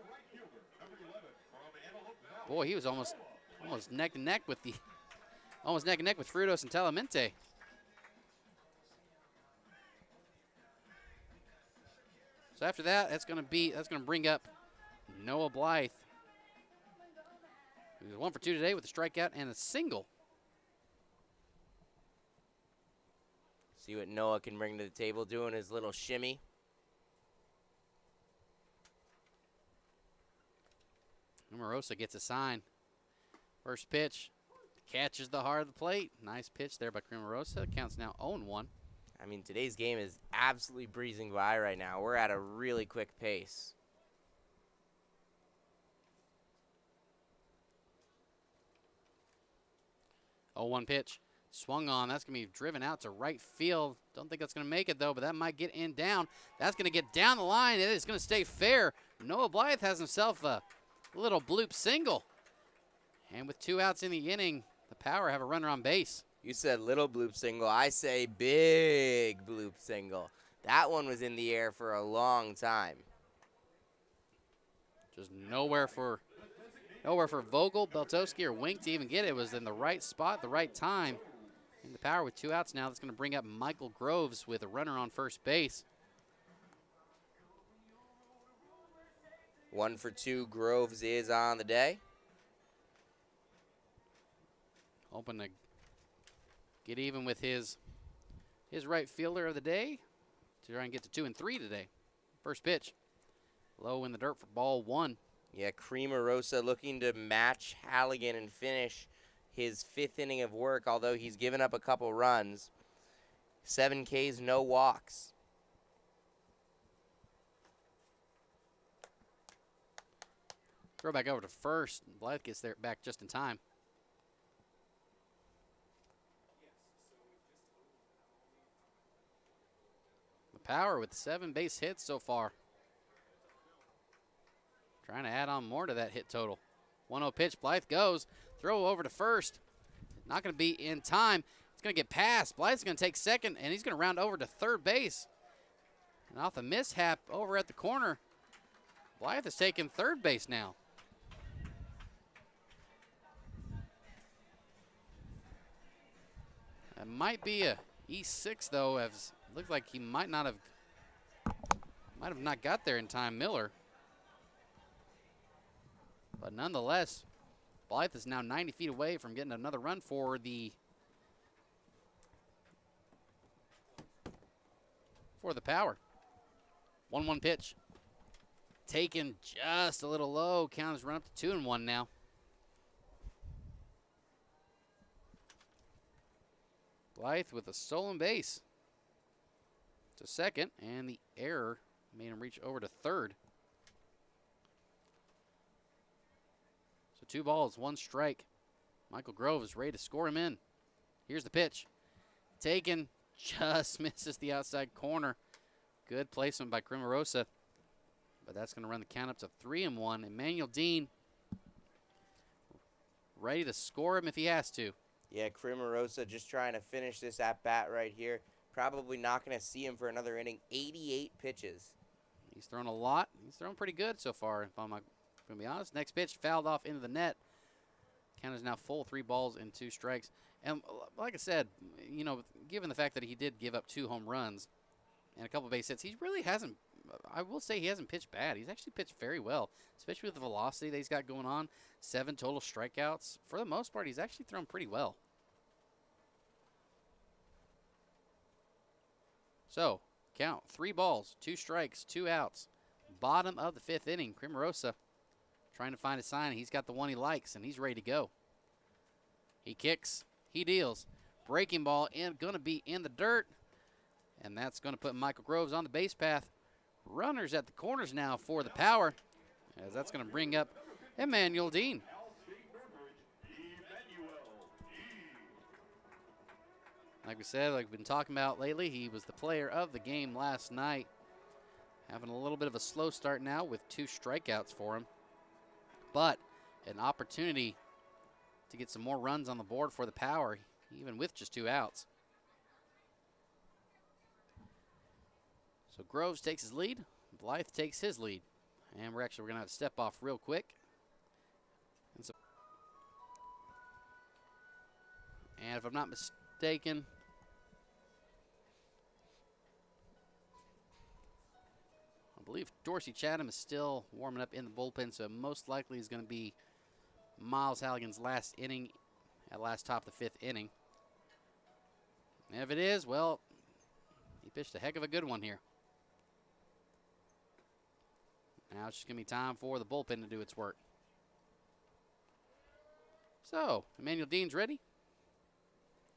Boy, he was almost neck and neck with Frutos and Telamente. So after that, that's going to bring up Noah Blythe. He was 1 for 2 today with a strikeout and a single.
See what Noah can bring to the table doing his little shimmy.
Omarosa gets a sign. First pitch, catches the heart of the plate. Nice pitch there by Cremarosa. Counts now 0-1.
I mean, today's game is absolutely breezing by right now. We're at a really quick pace.
0-1 pitch. Swung on. That's going to be driven out to right field. Don't think that's going to make it, though, but that might get in down. That's going to get down the line. It is going to stay fair. Noah Blythe has himself a little bloop single. And with 2 outs in the inning, the Power have a runner on base.
You said little bloop single. I say big bloop single. That one was in the air for a long time.
Just nowhere for Vogel, Beltowski, or Wink to even get it. It was in the right spot, the right time. And the Power with 2 outs now. That's going to bring up Michael Groves with a runner on first base.
1 for 2, Groves is on the day.
Hoping to get even with his right fielder of the day to try and get to 2 and 3 today. First pitch, low in the dirt for ball 1.
Yeah, Cremarosa looking to match Halligan and finish his 5th inning of work, although he's given up a couple runs. 7 Ks, no walks.
Throw back over to first. Blythe gets there back just in time. The Power with 7 base hits so far. Trying to add on more to that hit total. 1-0 pitch. Blythe goes. Throw over to first. Not going to be in time. It's going to get past. Blythe's going to take second, and he's going to round over to third base. And off a mishap over at the corner, Blythe is taking third base now. That might be a E6 though, as it looks like he might have not got there in time, Miller. But nonetheless, Blythe is now 90 feet away from getting another run for the Power. 1-1 pitch. Taken just a little low. Count is run up to 2-1 now. Blythe with a stolen base to second, and the error made him reach over to third. So 2 balls, 1 strike. Michael Grove is ready to score him in. Here's the pitch. Taken, just misses the outside corner. Good placement by Cremarosa. But that's going to run the count up to 3-1. Emmanuel Dean ready to score him if he has to.
Yeah, Cremarosa just trying to finish this at-bat right here. Probably not going to see him for another inning. 88 pitches.
He's thrown a lot. He's thrown pretty good so far, if I'm going to be honest. Next pitch fouled off into the net. Count is now full, 3 balls and 2 strikes. And like I said, you know, given the fact that he did give up 2 home runs and a couple base hits, he really hasn't, I will say he hasn't pitched bad. He's actually pitched very well, especially with the velocity that he's got going on. 7 total strikeouts. For the most part, he's actually thrown pretty well. So, count, 3 balls, 2 strikes, 2 outs. Bottom of the 5th inning, Cremarosa trying to find a sign. He's got the one he likes, and he's ready to go. He kicks, he deals. breaking ball and going to be in the dirt. And that's going to put Michael Groves on the base path. Runners at the corners now for the Power, as that's going to bring up Emmanuel Dean. Like we said, like we've been talking about lately, he was the player of the game last night. Having a little bit of a slow start now with 2 strikeouts for him. But an opportunity to get some more runs on the board for the Power, even with just 2 outs. So Groves takes his lead, Blythe takes his lead. And we're going to have to step off real quick. And if I'm not mistaken, I believe Dorsey Chatham is still warming up in the bullpen, so most likely is going to be Miles Halligan's last inning, at last top of the 5th inning. And if it is, well, he pitched a heck of a good one here. Now it's just going to be time for the bullpen to do its work. So, Emmanuel Dean's ready.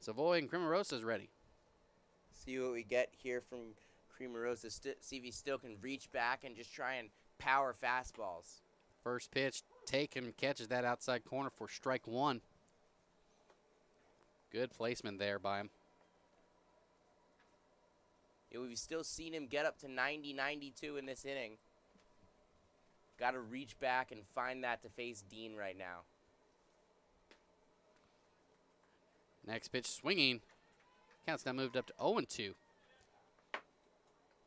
Savoy and Cremarosa's ready.
See what we get here from Cremarosa. See if he still can reach back and just try and power fastballs.
First pitch taken, catches that outside corner for strike 1. Good placement there by him.
Yeah, we've still seen him get up to 90, 92 in this inning. Got to reach back and find that to face Dean right now.
Next pitch swinging. Counts now moved up to 0-2.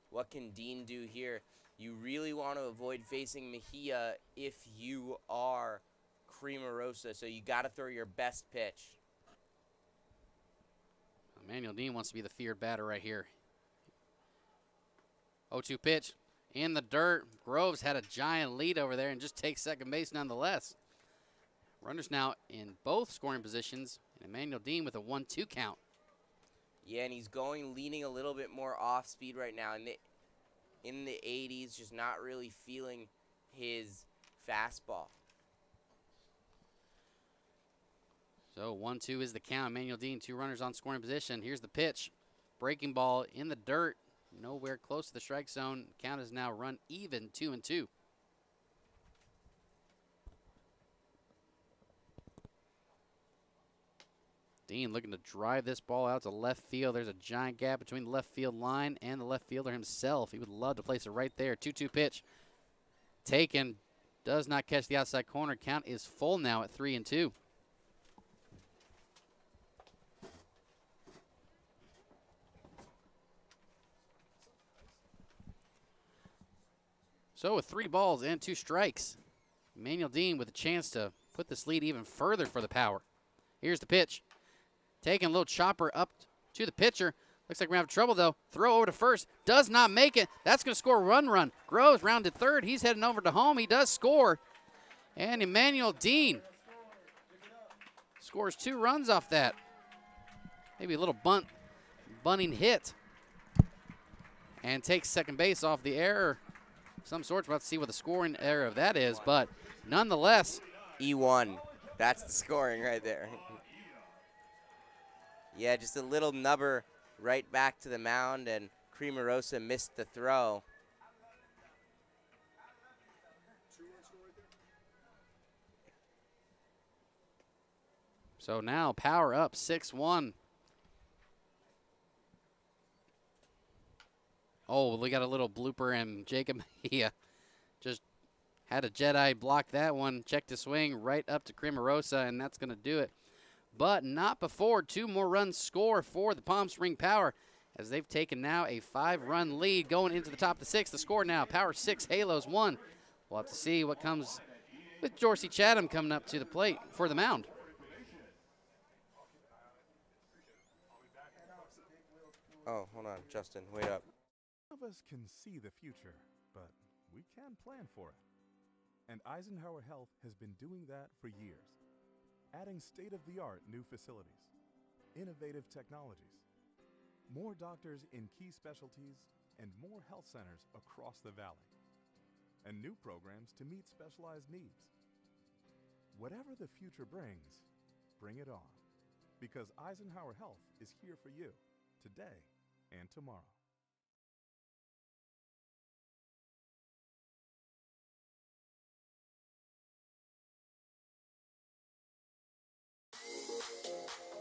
What can Dean do here? You really want to avoid facing Mejia if you are Cremarosa, so you got to throw your best pitch.
Emmanuel Dean wants to be the feared batter right here. 0-2 pitch in the dirt. Groves had a giant lead over there and just takes second base nonetheless. Runners now in both scoring positions, and Emmanuel Dean with a 1-2 count.
Yeah, and he's leaning a little bit more off speed right now. In the 80s, just not really feeling his fastball.
So 1-2 is the count. Emmanuel Dean, 2 runners on scoring position. Here's the pitch. Breaking ball in the dirt. Nowhere close to the strike zone. Count is now run even, 2-2. Dean looking to drive this ball out to left field. There's a giant gap between the left field line and the left fielder himself. He would love to place it right there. 2-2 pitch. Taken. Does not catch the outside corner. Count is full now at 3-2. So with 3 balls and 2 strikes, Emmanuel Dean with a chance to put this lead even further for the Power. Here's the pitch. Taking a little chopper up to the pitcher. Looks like we're having trouble, though. Throw over to first. Does not make it. That's going to score a run. Groves rounded third. He's heading over to home. He does score. And Emmanuel Dean scores 2 runs off that. Maybe a little bunting hit. And takes second base off the error. Some sort. We'll have to see what the scoring error of that is. But nonetheless.
E1. That's the scoring right there. Yeah, just a little nubber right back to the mound, and Cremarosa missed the throw.
So now Power up 6-1. Oh, we got a little blooper, and Jacob Mejia just had a Jedi block that one. Check to swing right up to Cremarosa, and that's going to do it. But not before 2 more runs score for the Palm Spring Power, as they've taken now a 5-run lead going into the top of the 6th. The score now, Power 6, Halos 1. We'll have to see what comes with Dorsey Chatham coming up to the plate for the mound.
Oh, hold on, Justin, wait up.
None of us can see the future, but we can plan for it. And Eisenhower Health has been doing that for years. Adding state-of-the-art new facilities, innovative technologies, more doctors in key specialties, and more health centers across the valley, and new programs to meet specialized needs. Whatever the future brings, bring it on, because Eisenhower Health is here for you today and tomorrow.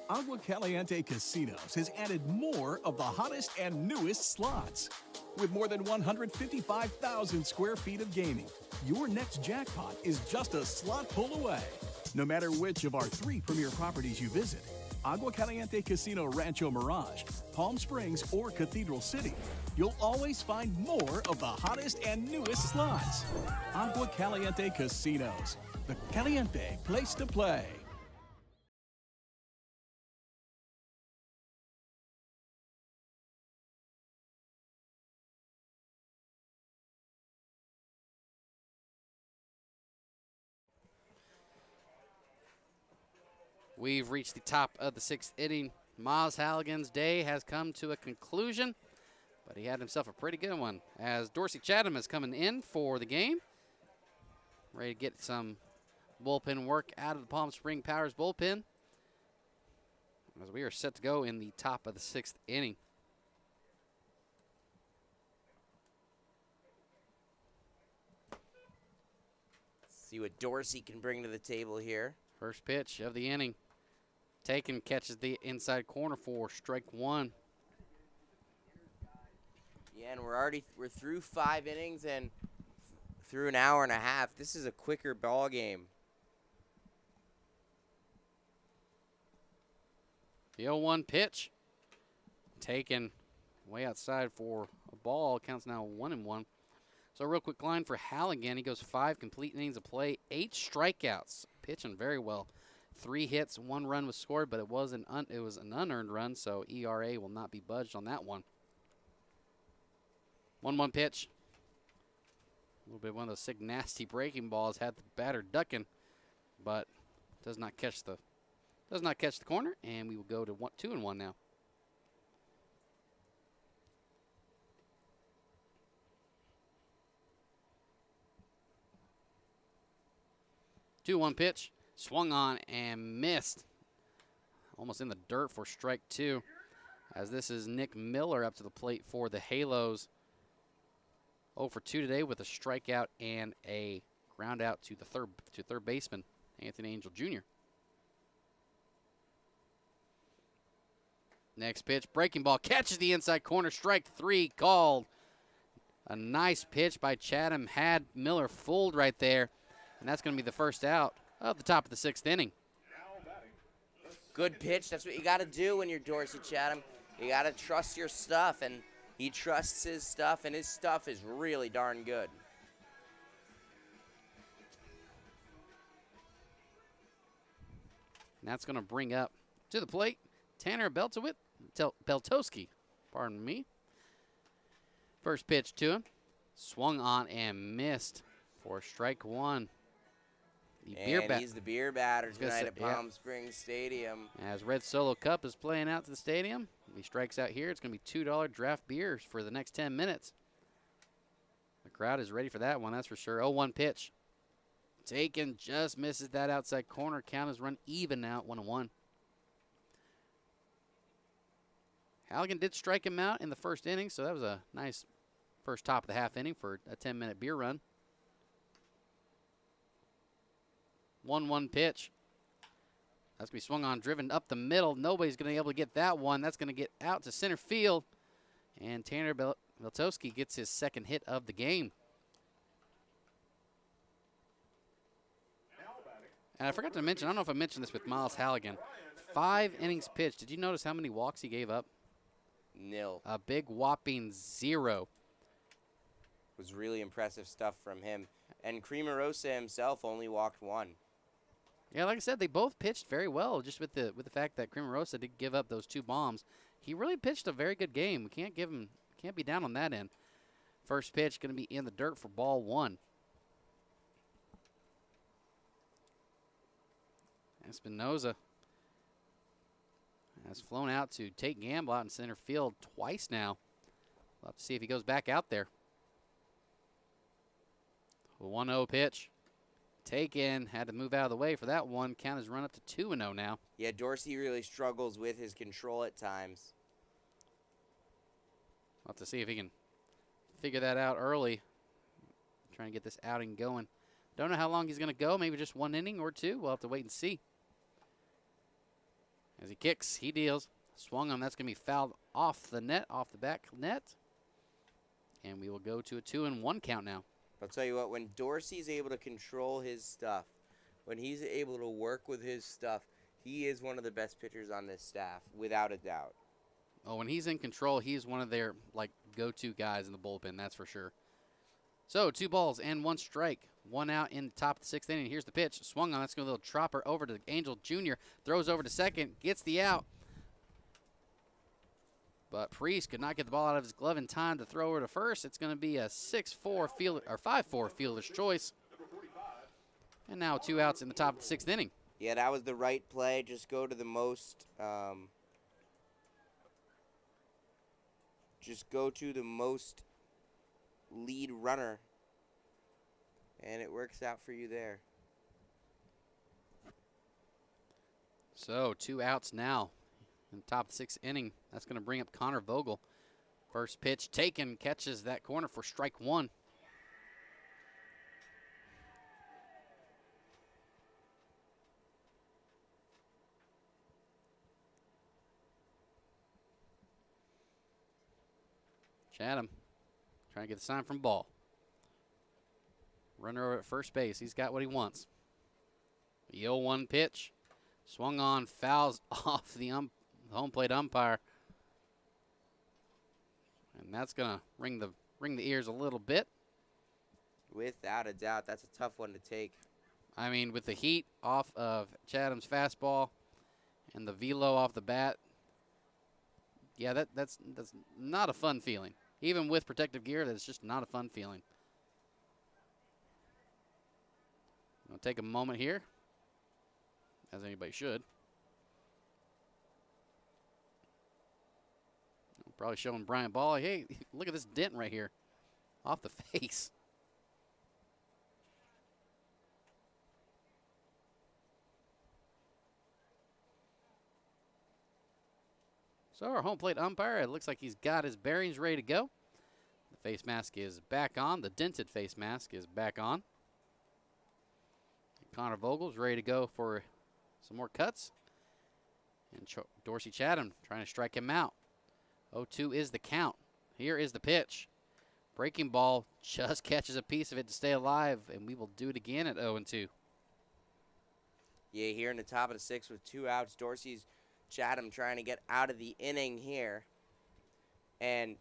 Agua Caliente Casinos has added more of the hottest and newest slots. With more than 155,000 square feet of gaming, your next jackpot is just a slot pull away. No matter which of our 3 premier properties you visit, Agua Caliente Casino Rancho Mirage, Palm Springs, or Cathedral City, you'll always find more of the hottest and newest slots. Agua Caliente Casinos, the caliente place to play.
We've reached the top of the 6th inning. Miles Halligan's day has come to a conclusion, but he had himself a pretty good one as Dorsey Chatham is coming in for the game. Ready to get some bullpen work out of the Palm Spring Powers bullpen as we are set to go in the top of the 6th inning.
See what Dorsey can bring to the table here.
First pitch of the inning. Taken, catches the inside corner for strike 1.
Yeah, and we're through 5 innings and through an hour and a half. This is a quicker ball game.
The 0-1 pitch. Taken way outside for a ball. Counts now 1-1. So a real quick line for Halligan. He goes 5 complete innings of play, 8 strikeouts. Pitching very well. 3 hits, 1 run was scored, but it was an unearned run, so ERA will not be budged on that one. 1-1 pitch. A little bit one of those sick, nasty breaking balls. Had the batter ducking, but does not catch the corner, and we will go to 2-1 now. Two-one pitch. Swung on and missed. Almost in the dirt for strike 2. As this is Nick Miller up to the plate for the Halos. 0 for 2 today with a strikeout and a ground out to the third baseman, Anthony Angel Jr. Next pitch, breaking ball, catches the inside corner, strike 3 called. A nice pitch by Chatham, had Miller fooled right there, and that's going to be the first out of the top of the 6th inning.
Good pitch. That's what you got to do when you're Dorsey Chatham. You got to trust your stuff, and he trusts his stuff, and his stuff is really darn good.
And that's going to bring up to the plate Tanner Beltowski, pardon me. First pitch to him. Swung on and missed for strike 1.
He's the beer batter tonight at Palm Springs Stadium.
As Red Solo Cup is playing out to the stadium, he strikes out here. It's going to be $2 draft beers for the next 10 minutes. The crowd is ready for that one, that's for sure. 0-1 pitch. Taken, just misses that outside corner. Count is run even now at 1-1. Halligan did strike him out in the first inning, so that was a nice first top of the half inning for a 10-minute beer run. 1-1 pitch. That's going to be swung on, driven up the middle. Nobody's going to be able to get that one. That's going to get out to center field. And Tanner Beltowski gets his second hit of the game. And I forgot to mention, I don't know if I mentioned this with Miles Halligan. 5 innings pitched. Did you notice how many walks he gave up?
0.
A big whopping 0.
It was really impressive stuff from him. And Creamerosa himself only walked 1.
Yeah, like I said, they both pitched very well. Just with the fact that Creamerosa did give up those 2 bombs, he really pitched a very good game. We can't be down on that end. First pitch going to be in the dirt for ball 1. Espinoza has flown out to take Gamble out in center field twice now. We'll have to see if he goes back out there. 1-0 pitch. taken. Had to move out of the way for that one. Count has run up to 2-0 now.
Yeah, Dorsey really struggles with his control at times.
We'll have to see if he can figure that out early. Trying to get this outing going. Don't know how long he's going to go. Maybe just 1 inning or 2. We'll have to wait and see. As he kicks, he deals. Swung on. That's going to be fouled off the net, off the back net. And we will go to a 2-1 count now.
I'll tell you what, when Dorsey's able to control his stuff, when he's able to work with his stuff, he is one of the best pitchers on this staff, without a doubt.
Oh, when he's in control, he's one of their go-to guys in the bullpen, that's for sure. So 2 balls and 1 strike. 1 out in the top of the 6th inning. Here's the pitch. Swung on. That's going to a little chopper over to Angel Jr. Throws over to second. Gets the out. But Priest could not get the ball out of his glove in time to throw over to first. It's going to be a 6-4 field or 5-4 fielder's choice. And now 2 outs in the top of the 6th inning.
Yeah, that was the right play. Just go to the most lead runner, and it works out for you there.
So 2 outs now in the top of the 6th inning. That's going to bring up Connor Vogel. First pitch taken, catches that corner for strike 1. Chatham trying to get the sign from ball. Runner over at first base. He's got what he wants. The 0-1 pitch. Swung on, fouls off the home plate umpire. And that's going to ring the ears a little bit.
Without a doubt, that's a tough one to take.
I mean, with the heat off of Chatham's fastball and the velo off the bat, yeah, that's not a fun feeling. Even with protective gear, that's just not a fun feeling. I'll take a moment here, as anybody should. I'm probably showing Bryant Ball, hey, look at this dent right here off the face. So our home plate umpire, it looks like he's got his bearings ready to go. The face mask is back on. The dented face mask is back on. Connor Vogel's ready to go for some more cuts. And Dorsey Chatham trying to strike him out. 0-2 is the count. Here is the pitch. Breaking ball just catches a piece of it to stay alive, and we will do it again at 0-2.
Yeah, here in the top of the 6th with 2 outs, Dorsey's Chatham trying to get out of the inning here. And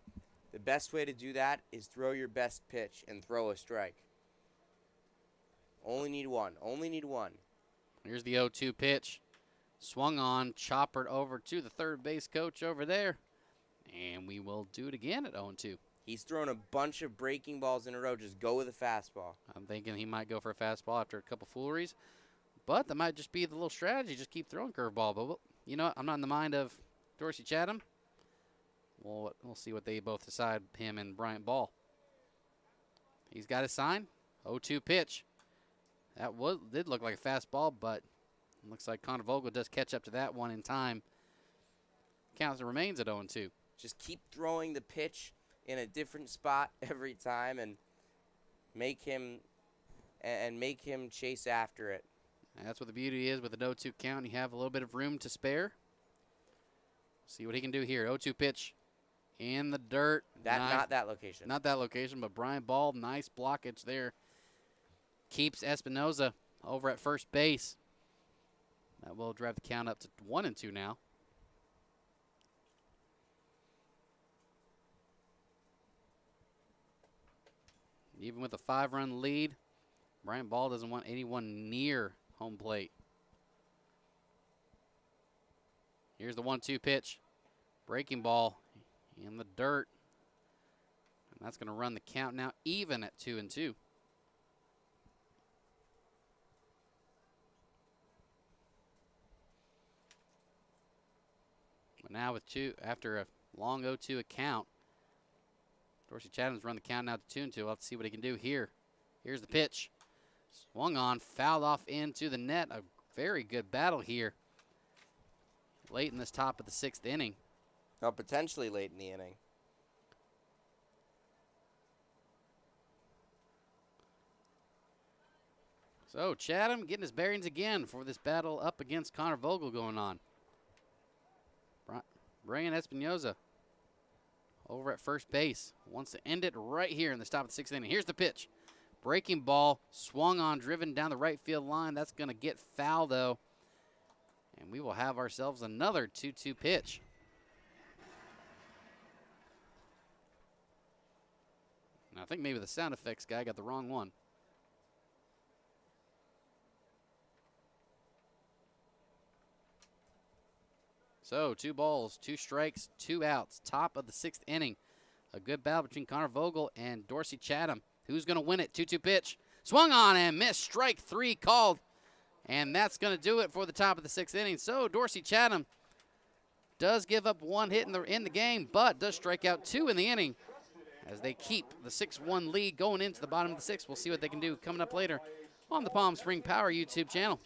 the best way to do that is throw your best pitch and throw a strike. Only need one. Only need one.
Here's the 0-2 pitch. Swung on, choppered over to the third base coach over there. And we will do it again at 0-2.
He's thrown a bunch of breaking balls in a row. Just go with a fastball.
I'm thinking he might go for a fastball after a couple fooleries. But that might just be the little strategy. Just keep throwing curveball. But you know what? I'm not in the mind of Dorsey Chatham. We'll see what they both decide, him and Bryant Ball. He's got his sign. 0-2 pitch. That did look like a fastball, but it looks like Connor Vogel does catch up to that one in time. Counts remains at 0-2.
Just keep throwing the pitch in a different spot every time and make him chase after it.
And that's what the beauty is with the 0-2 count. You have a little bit of room to spare. See what he can do here. 0-2 pitch in the dirt.
Not that location.
Not that location, but Bryant Ball, nice blockage there. Keeps Espinoza over at first base. That will drive the count up to 1-2 now. Even with a 5-run lead, Bryant Ball doesn't want anyone near home plate. Here's the 1-2 pitch. Breaking ball in the dirt. And that's going to run the count now even at 2-2. But now with after a long 0-2 account, Dorsey Chatham's run the count now to 2-2. We'll have to see what he can do here. Here's the pitch. Swung on, fouled off into the net. A very good battle here late in this top of the 6th inning.
Oh, potentially late in the inning.
So Chatham getting his bearings again for this battle up against Connor Vogel going on. Brian Espinoza over at first base. Wants to end it right here in the top of the 6th inning. Here's the pitch. Breaking ball, swung on, driven down the right field line. That's going to get foul, though. And we will have ourselves another 2-2 pitch. And I think maybe the sound effects guy got the wrong one. So 2 balls, 2 strikes, 2 outs. Top of the 6th inning. A good battle between Connor Vogel and Dorsey Chatham. Who's going to win it? 2-2 pitch. Swung on and missed. Strike 3 called. And that's going to do it for the top of the 6th inning. So Dorsey Chatham does give up 1 hit in the game, but does strike out 2 in the inning as they keep the 6-1 lead going into the bottom of the 6th. We'll see what they can do coming up later on the Palm Spring Power YouTube channel.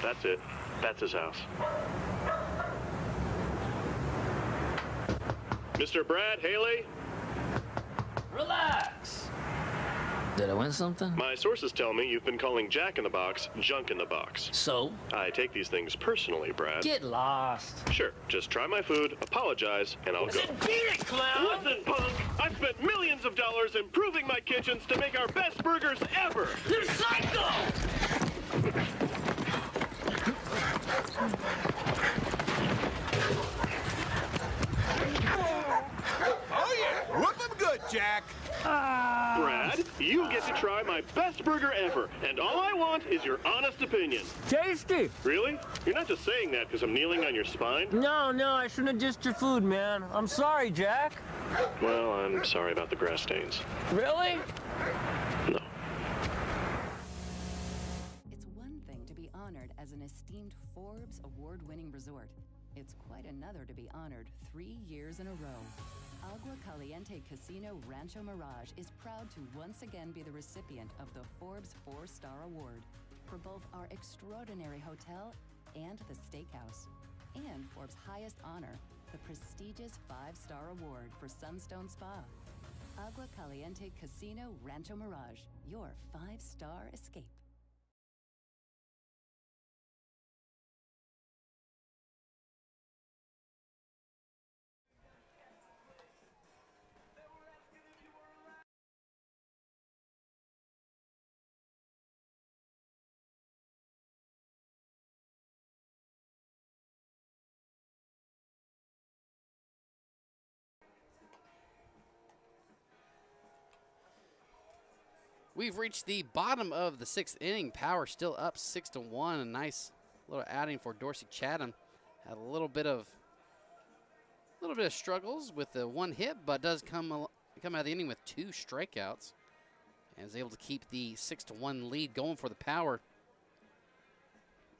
That's it. That's his house. Mr. Brad Haley?
Relax. Did I win something?
My sources tell me you've been calling Jack in the Box junk in the box.
So?
I take these things personally, Brad.
Get lost.
Sure. Just try my food, apologize, and I'll go.
Beat it, clown!
Listen, punk! I've spent millions of dollars improving my kitchens to make our best burgers ever!
You're psycho!
Oh yeah, whoop 'em good, Jack.
Brad, you get to try my best burger ever, and all I want is your honest opinion.
Tasty.
Really? You're not just saying that because I'm kneeling on your spine?
No, I shouldn't have dissed your food, man. I'm sorry, Jack.
Well, I'm sorry about the grass stains.
Really?
No.
It's one thing to be honored as an esteemed Forbes award-winning resort. It's quite another to be honored 3 years in a row. Agua Caliente Casino Rancho Mirage is proud to once again be the recipient of the Forbes 4-Star Award for both our extraordinary hotel and the steakhouse, and Forbes' highest honor, the prestigious 5-Star Award for Sunstone Spa. Agua Caliente Casino Rancho Mirage, your 5-star escape.
We've reached the bottom of the 6th inning. Power still up 6-1. A nice little outing for Dorsey Chatham. Had a little bit of struggles with the 1 hit, but does come out of the inning with 2 strikeouts, and is able to keep the 6-1 lead going for the Power.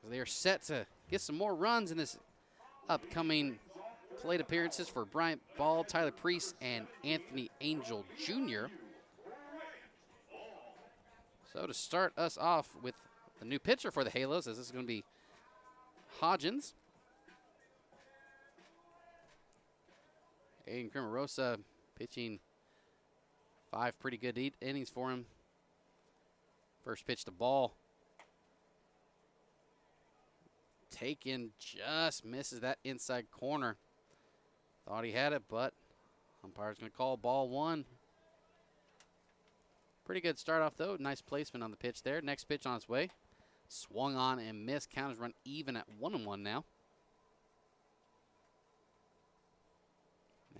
They are set to get some more runs in this upcoming plate appearances for Bryant Ball, Tyler Priest, and Anthony Angel Jr. So to start us off with the new pitcher for the Halos, as this is going to be Hodgins. Aiden Crimarosa pitching 5 pretty good innings for him. First pitch to ball. Taken, just misses that inside corner. Thought he had it, but umpire's going to call ball 1. Pretty good start off, though. Nice placement on the pitch there. Next pitch on its way. Swung on and missed. Count is run even at 1-1 now.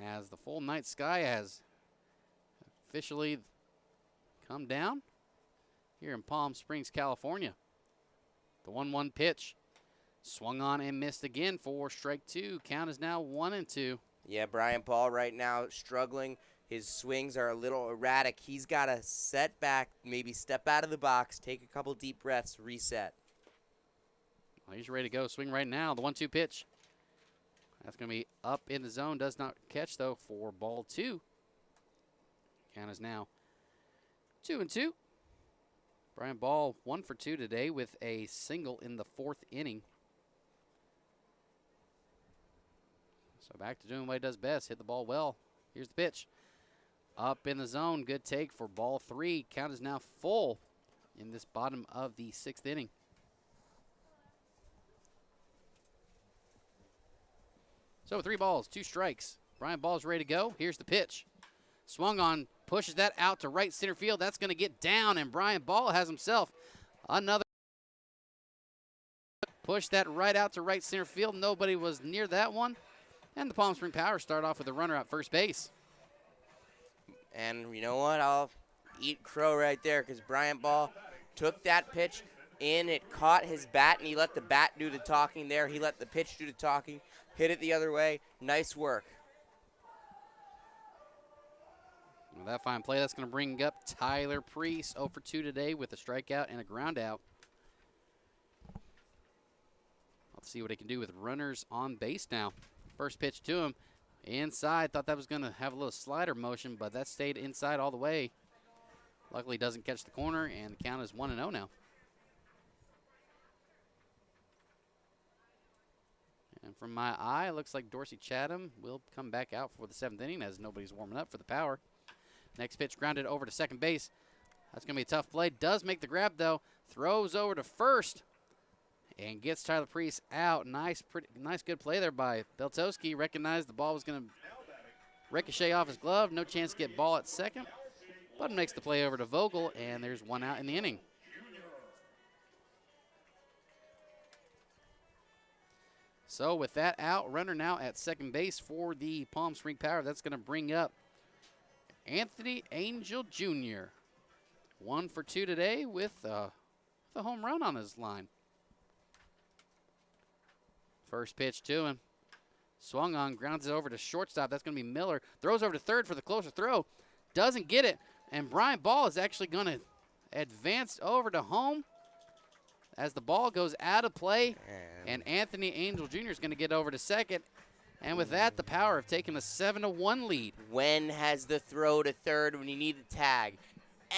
as the full night sky has officially come down here in Palm Springs, California. The 1-1 pitch swung on and missed again for strike 2. Count is now 1-2.
Yeah, Brian Paul right now struggling. His swings are a little erratic. He's got to set back, maybe step out of the box, take a couple deep breaths, reset.
Well, he's ready to go. Swing right now. The 1-2 pitch. That's going to be up in the zone. Does not catch, though, for ball 2. Count is now 2-2. Brian Ball 1 for 2 today with a single in the 4th inning. So back to doing what he does best. Hit the ball well. Here's the pitch. Up in the zone. Good take for ball 3. Count is now full in this bottom of the 6th inning. So 3 balls, 2 strikes. Brian Ball's ready to go. Here's the pitch. Swung on, pushes that out to right center field. That's going to get down, and Brian Ball has himself another. Push that right out to right center field. Nobody was near that one. And the Palm Springs Power start off with a runner at first base.
And you know what? I'll eat crow right there because Brian Ball took that pitch in. It caught his bat, and he let the bat do the talking there. He let the pitch do the talking. Hit it the other way. Nice work.
Well, that fine play, that's going to bring up Tyler Priest, 0 for 2 today with a strikeout and a ground out. Let's see what he can do with runners on base now. First pitch to him. Inside, thought that was going to have a little slider motion, but that stayed inside all the way. Luckily, doesn't catch the corner, and the count is 1-0 now. And from my eye, it looks like Dorsey Chatham will come back out for the 7th inning as nobody's warming up for the Power. Next pitch grounded over to second base. That's going to be a tough play. Does make the grab, though. Throws over to first and gets Tyler Priest out. Nice, good play there by Beltowski. Recognized the ball was going to ricochet off his glove. No chance to get ball at second, but makes the play over to Vogel, and there's 1 out in the inning. So with that out, runner now at second base for the Palm Springs Power. That's going to bring up Anthony Angel Jr. 1 for 2 today with the home run on his line. First pitch to him. Swung on, grounds it over to shortstop. That's going to be Miller. Throws over to third for the closer throw. Doesn't get it. And Brian Ball is actually going to advance over to home as the ball goes out of play. And Anthony Angel Jr. is going to get over to second. And with that, the Power have taken a 7-1 lead.
When has the throw to third when you need a tag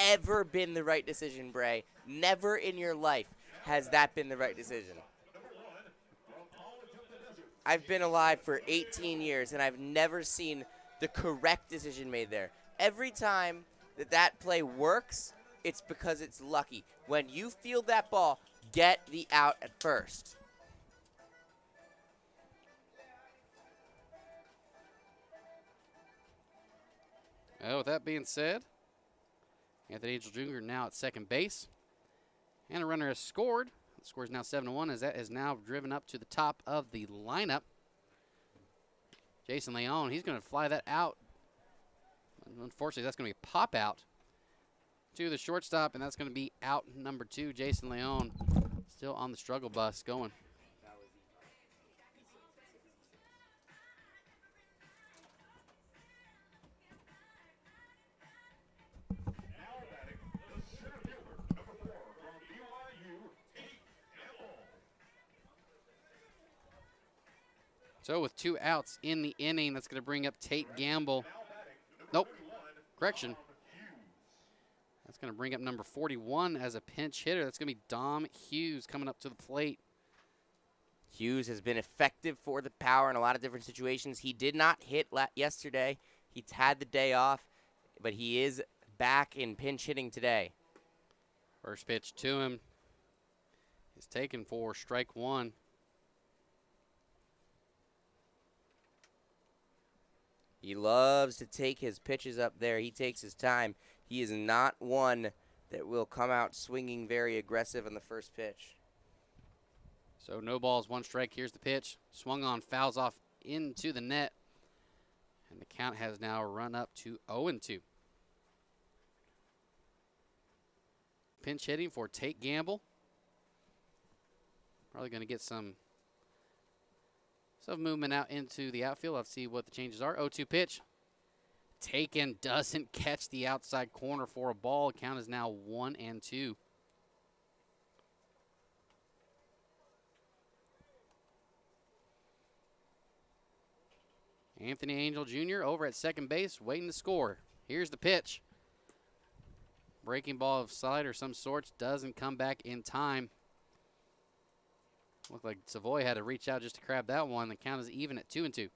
ever been the right decision, Brae? Never in your life has that been the right decision. I've been alive for 18 years, and I've never seen the correct decision made there. Every time that play works, it's because it's lucky. When you field that ball, get the out at first.
Well, with that being said, Anthony Angel Jr. now at second base. And a runner has scored. The score is now 7-1 as that is now driven up to the top of the lineup. Jason Leon, he's going to fly that out. Unfortunately, that's going to be a pop out to the shortstop, and that's going to be out number 2. Jason Leon still on the struggle bus going. So with 2 outs in the inning, that's going to bring up Tate Gamble. Nope, correction. That's going to bring up number 41 as a pinch hitter. That's going to be Dom Hughes coming up to the plate.
Hughes has been effective for the Power in a lot of different situations. He did not hit yesterday. He's had the day off, but he is back in pinch hitting today.
First pitch to him is taken for strike 1.
He loves to take his pitches up there. He takes his time. He is not one that will come out swinging very aggressive on the first pitch.
So no balls, 1 strike. Here's the pitch. Swung on, fouls off into the net. And The count has now run up to 0-2. Pinch hitting for Tate Gamble. Probably going to get some movement out into the outfield. Let's see what the changes are. 0-2 pitch. Taken, doesn't catch the outside corner for a ball. Count is now 1-2. Anthony Angel Jr. over at second base, waiting to score. Here's the pitch. Breaking ball of side or some sorts, doesn't come back in time. Looked like Savoy had to reach out just to grab that one. The count is even at 2-2.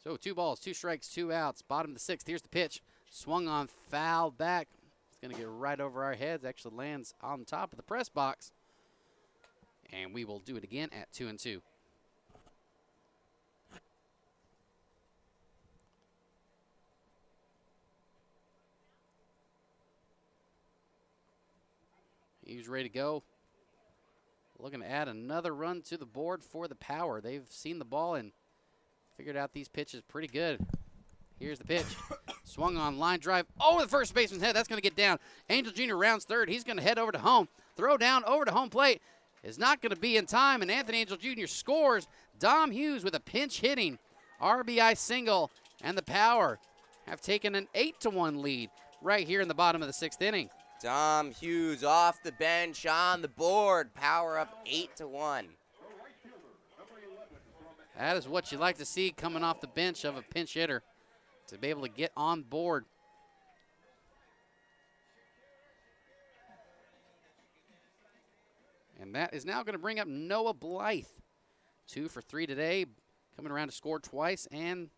So 2 balls, 2 strikes, 2 outs. Bottom of the 6th. Here's the pitch. Swung on, foul back. It's going to get right over our heads. Actually lands on top of the press box. And we will do it again at 2-2. He's ready to go. Looking to add another run to the board for the Power. They've seen the ball and figured out these pitches pretty good. Here's the pitch. Swung on, line drive over the first baseman's head. That's going to get down. Angel Jr. rounds third. He's going to head over to home. Throw down over to home plate is not going to be in time, and Anthony Angel Jr. scores. Dom Hughes with a pinch hitting RBI single, and the Power have taken an 8-1 lead right here in the bottom of the 6th inning.
Dom Hughes off the bench on the board. Power up 8-1.
That is what you like to see coming off the bench of a pinch hitter, to be able to get on board. And that is now going to bring up Noah Blythe. 2 for 3 today, coming around to score twice and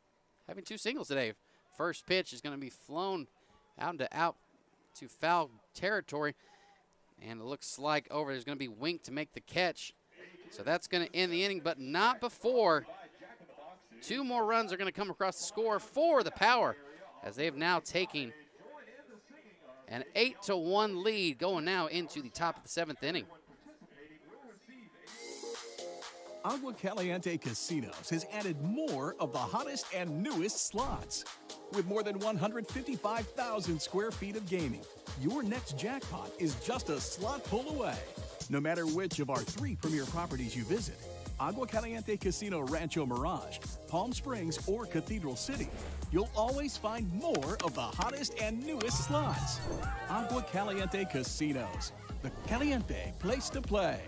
having 2 singles today. First pitch is going to be flown out to foul territory, and it looks like over there's going to be Wink to make the catch. So that's going to end the inning, but not before 2 more runs are going to come across the score for the Power, as they have now taken an 8-1 lead going now into the top of the 7th inning.
Agua Caliente Casinos has added more of the hottest and newest slots. With more than 155,000 square feet of gaming, your next jackpot is just a slot pull away. No matter which of our 3 premier properties you visit, Agua Caliente Casino Rancho Mirage, Palm Springs, or Cathedral City, you'll always find more of the hottest and newest slots. Agua Caliente Casinos, the caliente place to play.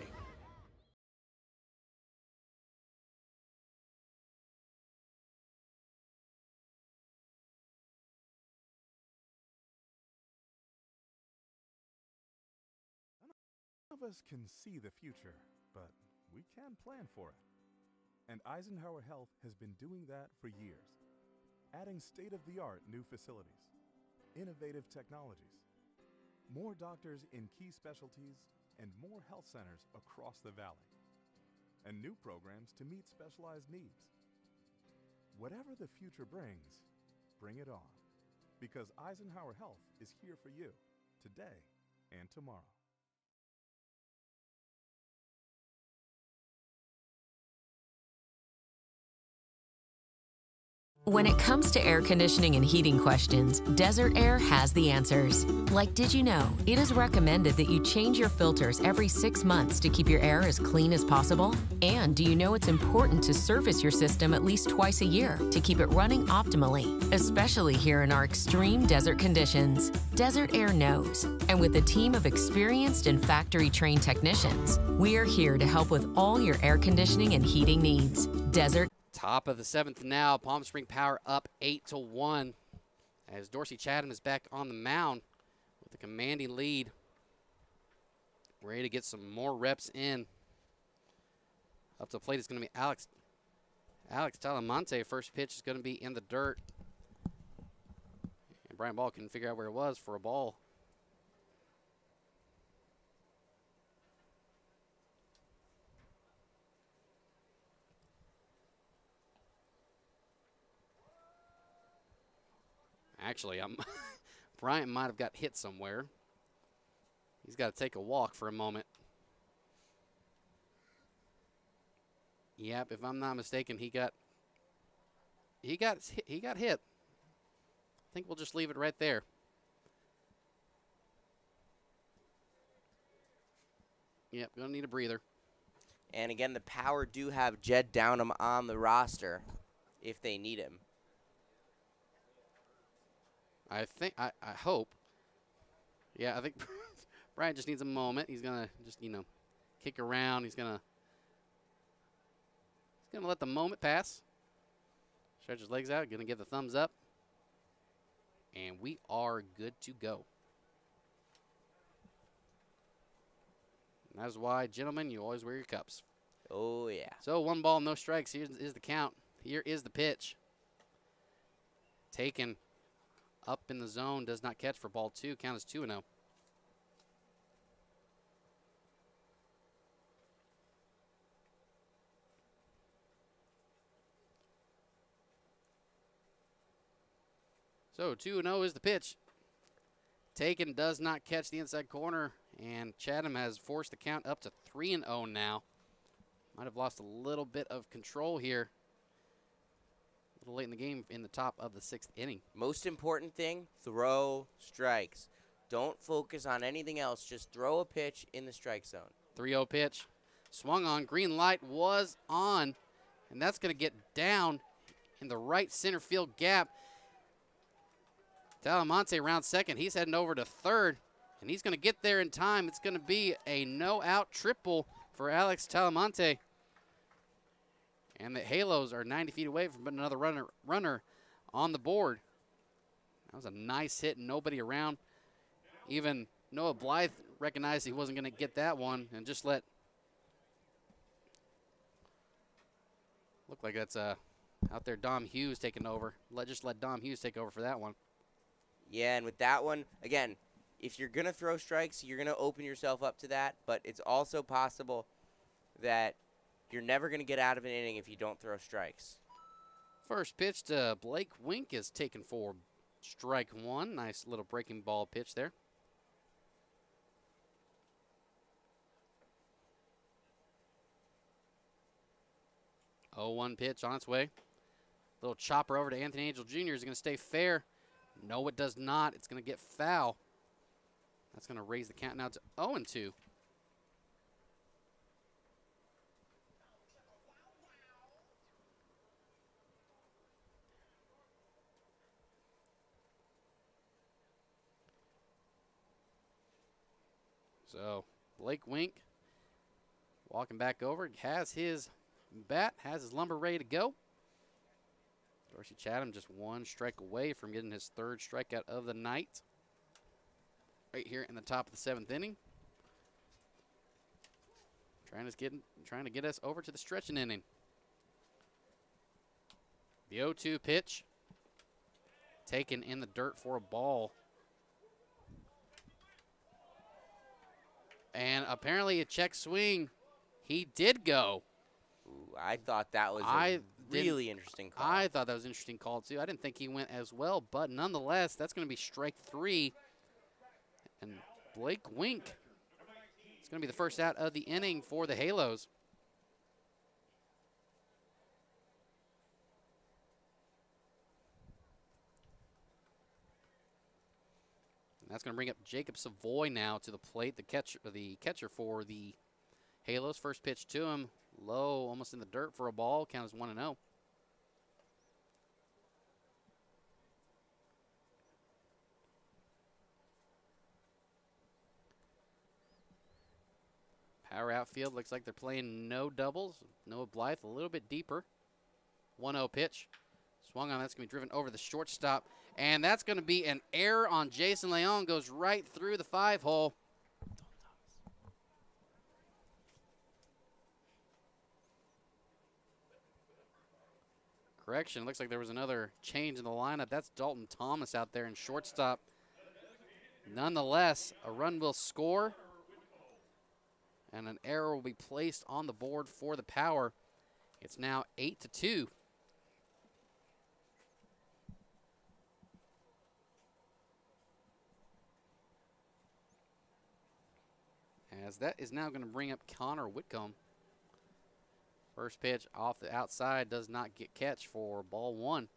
None of us can see the future, but we can plan for it. And Eisenhower Health has been doing that for years, adding state-of-the-art new facilities, innovative technologies, more doctors in key specialties, and more health centers across the valley, and new programs to meet specialized needs. Whatever the future brings, bring it on, because Eisenhower Health is here for you today and tomorrow.
When it comes to air conditioning and heating questions, Desert Air has the answers. Like, did you know it is recommended that you change your filters every 6 months to keep your air as clean as possible? And do you know it's important to service your system at least twice a year to keep it running optimally, especially here in our extreme desert conditions? Desert Air knows. And with a team of experienced and factory-trained technicians, we are here to help with all your air conditioning and heating needs. Desert.
Top of the 7th now, Palm Spring Power up 8-1 as Dorsey Chatham is back on the mound with a commanding lead. Ready to get some more reps in. Up to the plate is going to be Alex Talamonte. First pitch is going to be in the dirt. And Brian Ball couldn't figure out where it was for a ball. Actually, Bryant might have got hit somewhere. He's got to take a walk for a moment. Yep, if I'm not mistaken, he got hit. I think we'll just leave it right there. Yep, gonna need a breather.
And again, the Power do have Jed Downham on the roster if they need him.
I hope. Yeah, I think Brian just needs a moment. He's gonna just, kick around. He's gonna let the moment pass. Stretch his legs out, gonna give the thumbs up. And we are good to go. And that's why, gentlemen, you always wear your cups.
Oh, yeah.
So 1 ball, no strikes. Here is the count. Here is the pitch. Taken up in the zone, does not catch for ball 2. Count is 2-0. So 2-0 is the pitch. Taken, does not catch the inside corner, and Chatham has forced the count up to 3-0 now. Might have lost a little bit of control here. A little late in the game in the top of the 6th inning.
Most important thing, throw strikes. Don't focus on anything else. Just throw a pitch in the strike zone.
3-0 pitch. Swung on. Green light was on, and that's going to get down in the right center field gap. Talamonte around second. He's heading over to third, and he's going to get there in time. It's going to be a no-out triple for Alex Talamonte. And the Halos are 90 feet away from another runner on the board. That was a nice hit, nobody around. Even Noah Blythe recognized he wasn't going to get that one and just look like that's out there Dom Hughes taking over. Just let Dom Hughes take over for that one.
Yeah, and with that one, again, if you're going to throw strikes, you're going to open yourself up to that, but it's also possible that you're never going to get out of an inning if you don't throw strikes.
First pitch to Blake Wink is taken for strike 1. Nice little breaking ball pitch there. Oh, 1 pitch on its way. Little chopper over to Anthony Angel Jr. Is going to stay fair. No, it does not. It's going to get foul. That's going to raise the count now to 0-2. So Blake Wink walking back over, has his bat, has his lumber ready to go. Dorsey Chatham just 1 strike away from getting his 3rd strikeout of the night. Right here in the top of the 7th inning. Trying to get us over to the stretching inning. The 0-2 pitch. Taken in the dirt for a ball. And apparently a check swing. He did go.
Ooh, I thought that was a really interesting call.
I thought that was an interesting call, too. I didn't think he went as well, but nonetheless, that's going to be strike 3. And Blake Wink, it's going to be the first out of the inning for the Halos. And that's going to bring up Jacob Savoy now to the plate, the catcher for the Halos. First pitch to him, low, almost in the dirt for a ball. Count is 1-0. Power outfield, looks like they're playing no doubles. Noah Blythe a little bit deeper. 1-0 pitch. Swung on, that's going to be driven over the shortstop. And that's going to be an error on Jason Leon. Goes right through the 5-hole. Correction, looks like there was another change in the lineup. That's Dalton Thomas out there in shortstop. Nonetheless, a run will score. And an error will be placed on the board for the Power. It's now 8-2. As that is now going to bring up Connor Whitcomb. First pitch off the outside does not get catch for ball 1.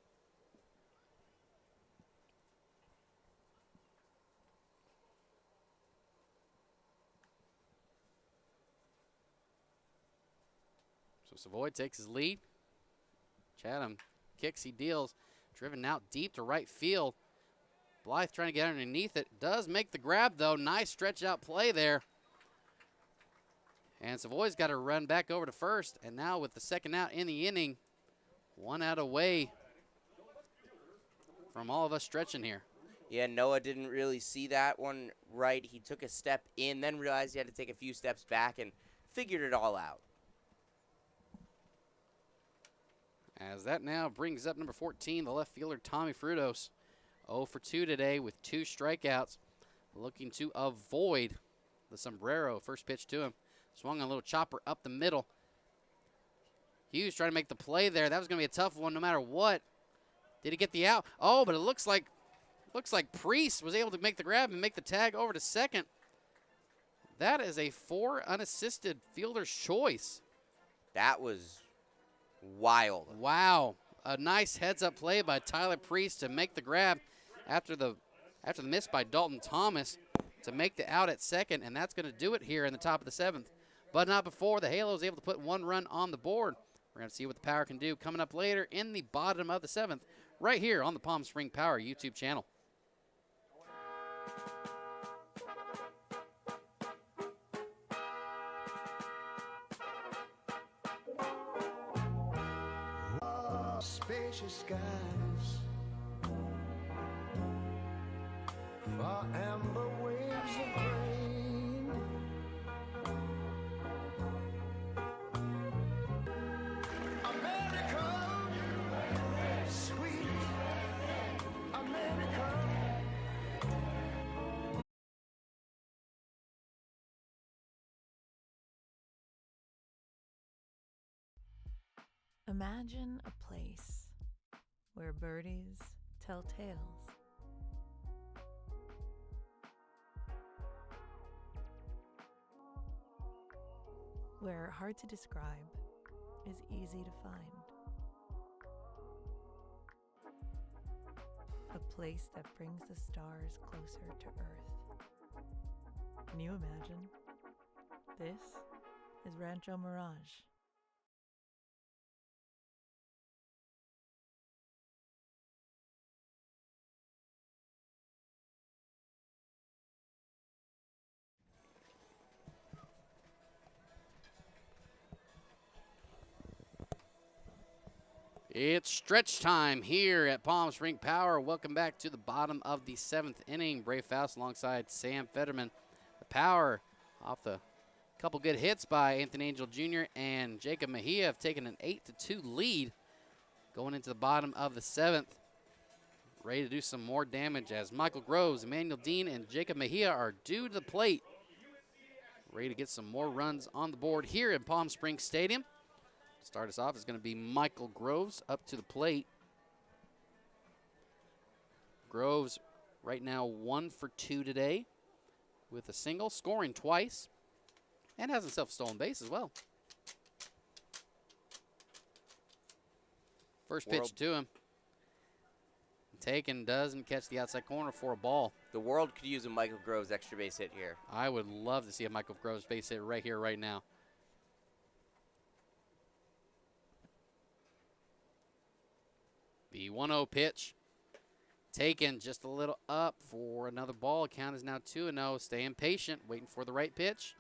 So Savoy takes his lead. Chatham kicks, he deals. Driven out deep to right field. Blythe trying to get underneath it. Does make the grab, though. Nice stretch out play there. And Savoy's got to run back over to first. And now with the second out in the inning, 1 out away from all of us stretching here.
Yeah, Noah didn't really see that one right. He took a step in, then realized he had to take a few steps back and figured it all out.
As that now brings up number 14, the left fielder, Tommy Frutos. 0 for 2 today with 2 strikeouts. Looking to avoid the sombrero. First pitch to him. Swung a little chopper up the middle. Hughes trying to make the play there. That was going to be a tough one no matter what. Did he get the out? Oh, but it looks like Priest was able to make the grab and make the tag over to second. That is a 4 unassisted fielder's choice.
That was wild.
Wow. A nice heads-up play by Tyler Priest to make the grab after the miss by Dalton Thomas to make the out at second, and that's going to do it here in the top of the 7th. But not before the Halos able to put 1 run on the board. We're going to see what the Power can do coming up later in the bottom of the 7th, right here on the Palm Spring Power YouTube channel.
Spacious skies for amber waves of grain. America, sweet America.
Imagine a place where birdies tell tales. Where hard to describe is easy to find. A place that brings the stars closer to Earth. Can you imagine? This is Rancho Mirage.
It's stretch time here at Palm Spring Power. Welcome back to the bottom of the 7th inning. Brae Foust alongside Sam Federman. The Power off the couple good hits by Anthony Angel Jr. and Jacob Mejia have taken an 8-2 lead going into the bottom of the 7th. Ready to do some more damage as Michael Groves, Emmanuel Dean, and Jacob Mejia are due to the plate. Ready to get some more runs on the board here in Palm Springs Stadium. Start us off is going to be Michael Groves up to the plate. Groves right now 1 for 2 today with a single, scoring twice, and has himself a stolen base as well. First pitch to him. Taken, doesn't catch the outside corner for a ball.
The world could use a Michael Groves extra base hit here.
I would love to see a Michael Groves base hit right here, right now. The 1-0 pitch. Taken just a little up for another ball. Count is now 2-0. Staying patient, waiting for the right pitch.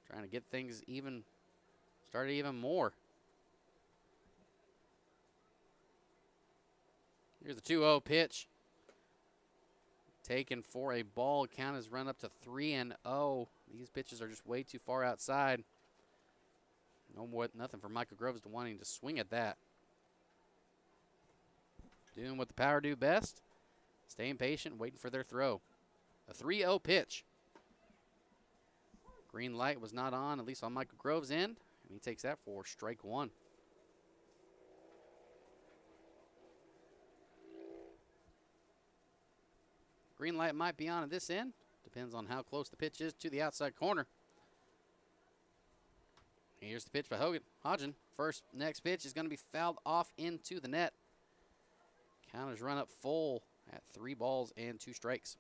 Trying to get things even, started even more. Here's the 2-0 pitch. Taken for a ball. Count has run up to 3-0. These pitches are just way too far outside. No more, nothing for Michael Groves to wanting to swing at that. Doing what the Power do best. Staying patient, waiting for their throw. A 3-0 pitch. Green light was not on, at least on Michael Groves' end. And he takes that for strike 1. Green light might be on at this end. Depends on how close the pitch is to the outside corner. Here's the pitch by Hodgen. Next pitch is going to be fouled off into the net. Counters run up full at 3 balls and 2 strikes.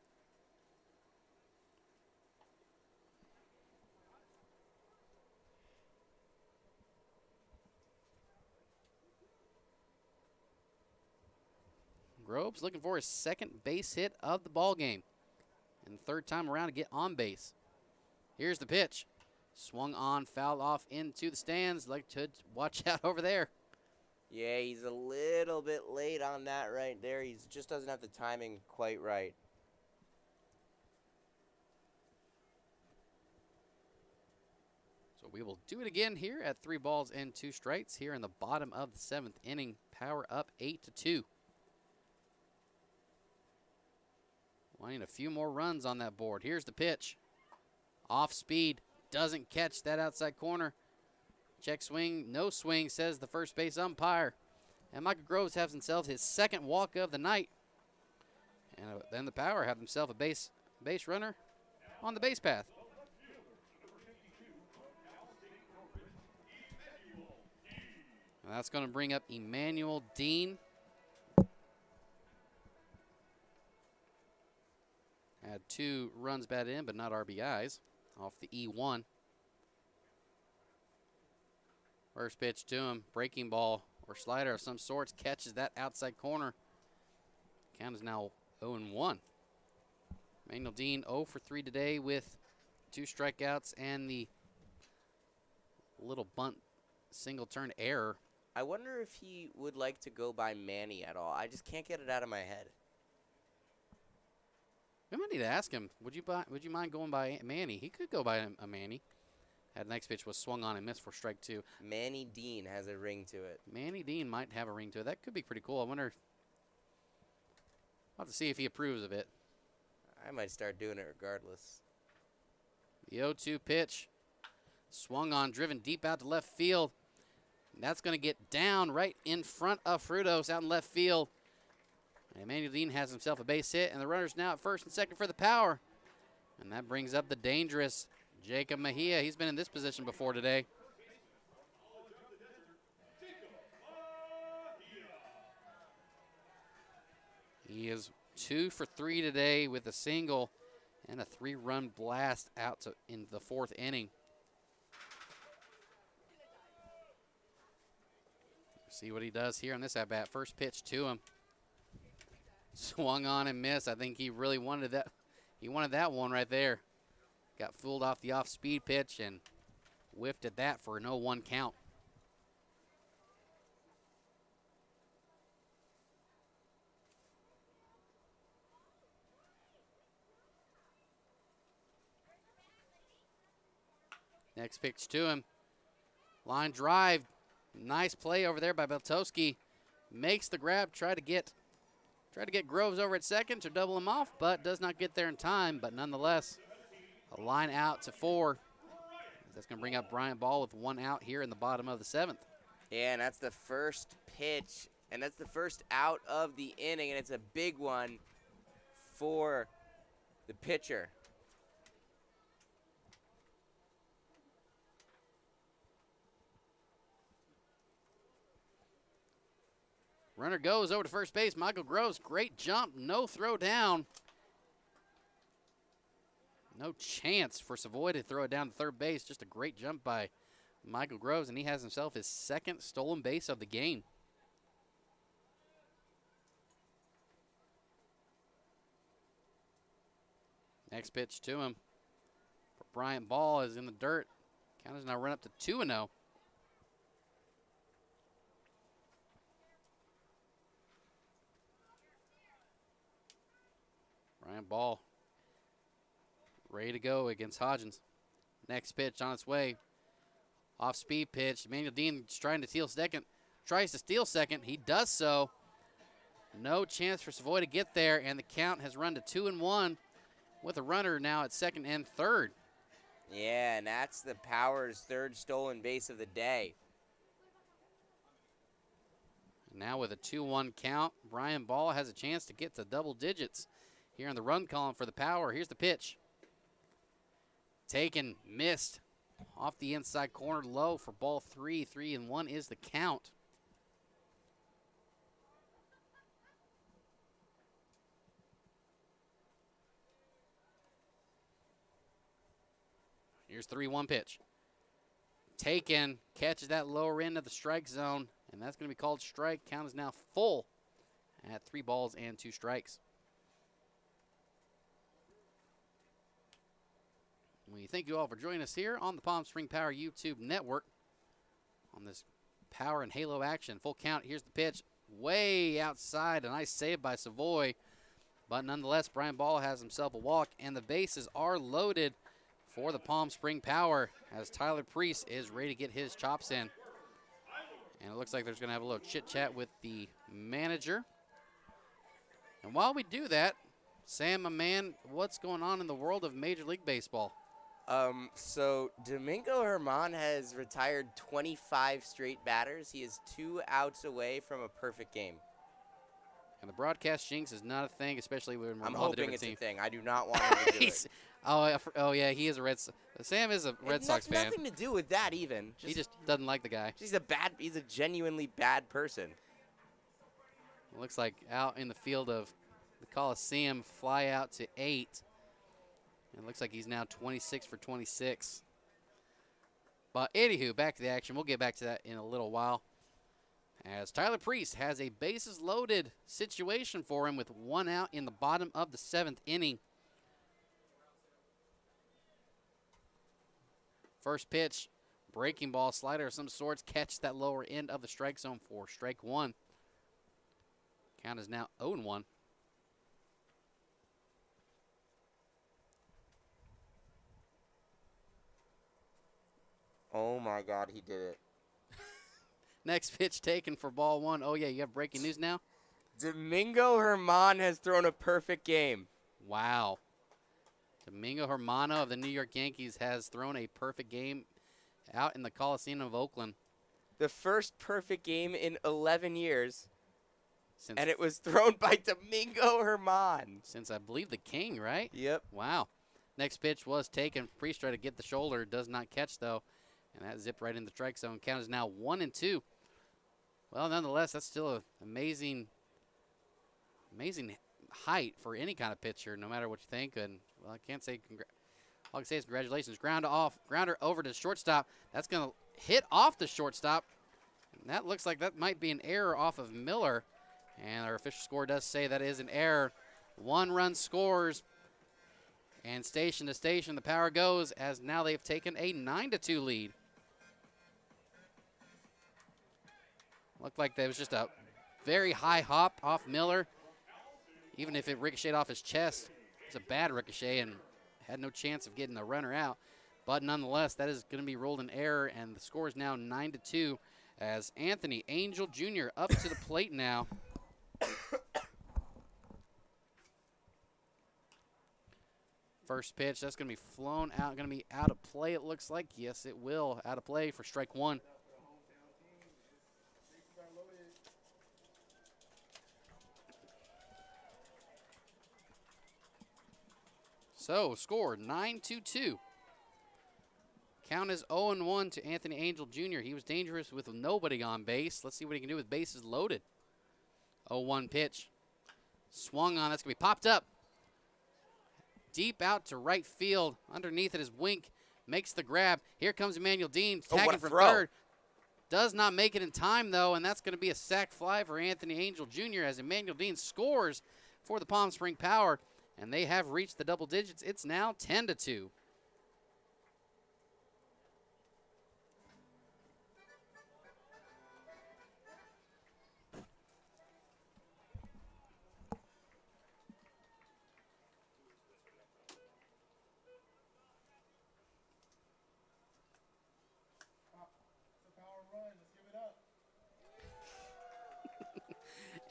Groves looking for his second base hit of the ball game, and the third time around to get on base. Here's the pitch. Swung on, fouled off into the stands. Like to watch out over there.
Yeah, he's a little bit late on that right there. He just doesn't have the timing quite right.
So we will do it again here at 3 balls and 2 strikes here in the bottom of the 7th inning. Power up 8-2. Wanting a few more runs on that board. Here's the pitch. Off speed. Doesn't catch that outside corner. Check swing. No swing, says the first base umpire. And Michael Groves has himself his second walk of the night. And then the Power have themselves a base runner on the base path. And that's going to bring up Emmanuel Dean. Had 2 runs batted in, but not RBIs off the E1. First pitch to him, breaking ball or slider of some sorts, catches that outside corner. Count is now 0-1. Emmanuel Dean 0 for 3 today with 2 strikeouts and the little bunt single turn error.
I wonder if he would like to go by Manny at all. I just can't get it out of my head.
We might need to ask him. Would you mind going by Manny? He could go by a Manny. That next pitch was swung on and missed for strike 2.
Manny Dean has a ring to it.
Manny Dean might have a ring to it. That could be pretty cool. I wonder. I'll have to see if he approves of it.
I might start doing it regardless.
The 0-2 pitch. Swung on, driven deep out to left field. And that's going to get down right in front of Frutos out in left field. And Emmanuel Dean has himself a base hit, and the runner's now at first and second for the Power. And that brings up the dangerous Jacob Mejia. He's been in this position before today. He is 2 for 3 today with a single and a 3-run blast out in the 4th inning. See what he does here on this at-bat. First pitch to him. Swung on and missed. I think he really wanted that. He wanted that one right there. Got fooled off the off-speed pitch and whiffed at that for an 0-1 count. Next pitch to him. Line drive. Nice play over there by Beltowski. Makes the grab, try to get Groves over at second to double him off, but does not get there in time. But nonetheless, a line out to 4. That's going to bring up Bryant Ball with 1 out here in the bottom of the 7th.
Yeah, and that's the first pitch, and that's the first out of the inning, and it's a big one for the pitcher.
Runner goes over to first base. Michael Groves, great jump, no throw down. No chance for Savoy to throw it down to third base. Just a great jump by Michael Groves, and he has himself his 2nd stolen base of the game. Next pitch to him. For Bryant Ball is in the dirt. Count is now run up to 2-0. Bryant Ball ready to go against Hodgins. Next pitch on its way. Off speed pitch. Emmanuel Dean trying to steal second. Tries to steal second. He does so. No chance for Savoy to get there, and the count has run to 2-1 with a runner now at second and third.
Yeah, and that's the Power's 3rd stolen base of the day.
Now with a 2-1 count, Bryant Ball has a chance to get to double digits here in the run column for the Power. Here's the pitch. Taken, missed. Off the inside corner, low for ball 3. 3-1 is the count. Here's 3-1 pitch. Taken, catches that lower end of the strike zone, and that's going to be called strike. Count is now full at 3 balls and 2 strikes. We thank you all for joining us here on the Palm Spring Power YouTube network on this Power and Halo action. Full count. Here's the pitch. Way outside. A nice save by Savoy. But nonetheless, Brian Ball has himself a walk, and the bases are loaded for the Palm Spring Power as Tyler Priest is ready to get his chops in. And it looks like there's going to have a little chit-chat with the manager. And while we do that, Sam, my man, what's going on in the world of Major League Baseball?
So Domingo Germán has retired 25 straight batters. He is 2 outs away from a perfect game.
And the broadcast jinx is not a thing, especially when we're
I'm
on the
hoping
different
it's
team.
a thing. I do not want him to do it.
Oh, yeah, he is a Sam is a Red Sox fan.
Nothing to do with that even.
He just doesn't like the guy.
He's a genuinely bad person.
It looks like out in the field of the Coliseum, fly out to 8. It looks like he's now 26 for 26. But anywho, back to the action. We'll get back to that in a little while. As Tyler Priest has a bases loaded situation for him with 1 out in the bottom of the 7th inning. First pitch, breaking ball, slider of some sorts, catch that lower end of the strike zone for strike 1. Count is now 0-1.
Oh my God, he did it.
Next pitch taken for ball 1. Oh yeah, you have breaking news now?
Domingo Germán has thrown a perfect game.
Wow. Domingo Germán of the New York Yankees has thrown a perfect game out in the Coliseum of Oakland.
The first perfect game in 11 years. And it was thrown by Domingo Germán.
Since I believe the King, right?
Yep.
Wow. Next pitch was taken. Priest tried to get the shoulder. Does not catch, though. And that zipped right in the strike zone. Count is now 1-2. Well, nonetheless, that's still an amazing height for any kind of pitcher, no matter what you think. And, well, I can't say all I can say is congratulations. Grounder over to shortstop. That's going to hit off the shortstop. And that looks like that might be an error off of Miller. And our official score does say that is an error. 1 run scores. And station to station, the Power goes as now they've taken a 9-2 lead. Looked like there was just a very high hop off Miller. Even if it ricocheted off his chest, it's a bad ricochet and had no chance of getting the runner out. But nonetheless, that is going to be ruled an error, and the score is now 9-2 as Anthony Angel Jr. up to the plate now. First pitch, that's going to be flown out, going to be out of play, it looks like. Yes, it will. Out of play for strike 1. So, score 9-2. Count is 0-1 to Anthony Angel Jr. He was dangerous with nobody on base. Let's see what he can do with bases loaded. 0-1 pitch. Swung on. That's going to be popped up. Deep out to right field. Underneath it is Wink. Makes the grab. Here comes Emmanuel Dean tagging from third. Does not make it in time, though, and that's going to be a sac fly for Anthony Angel Jr. as Emmanuel Dean scores for the Palm Spring Power. And they have reached the double digits. It's now 10-2.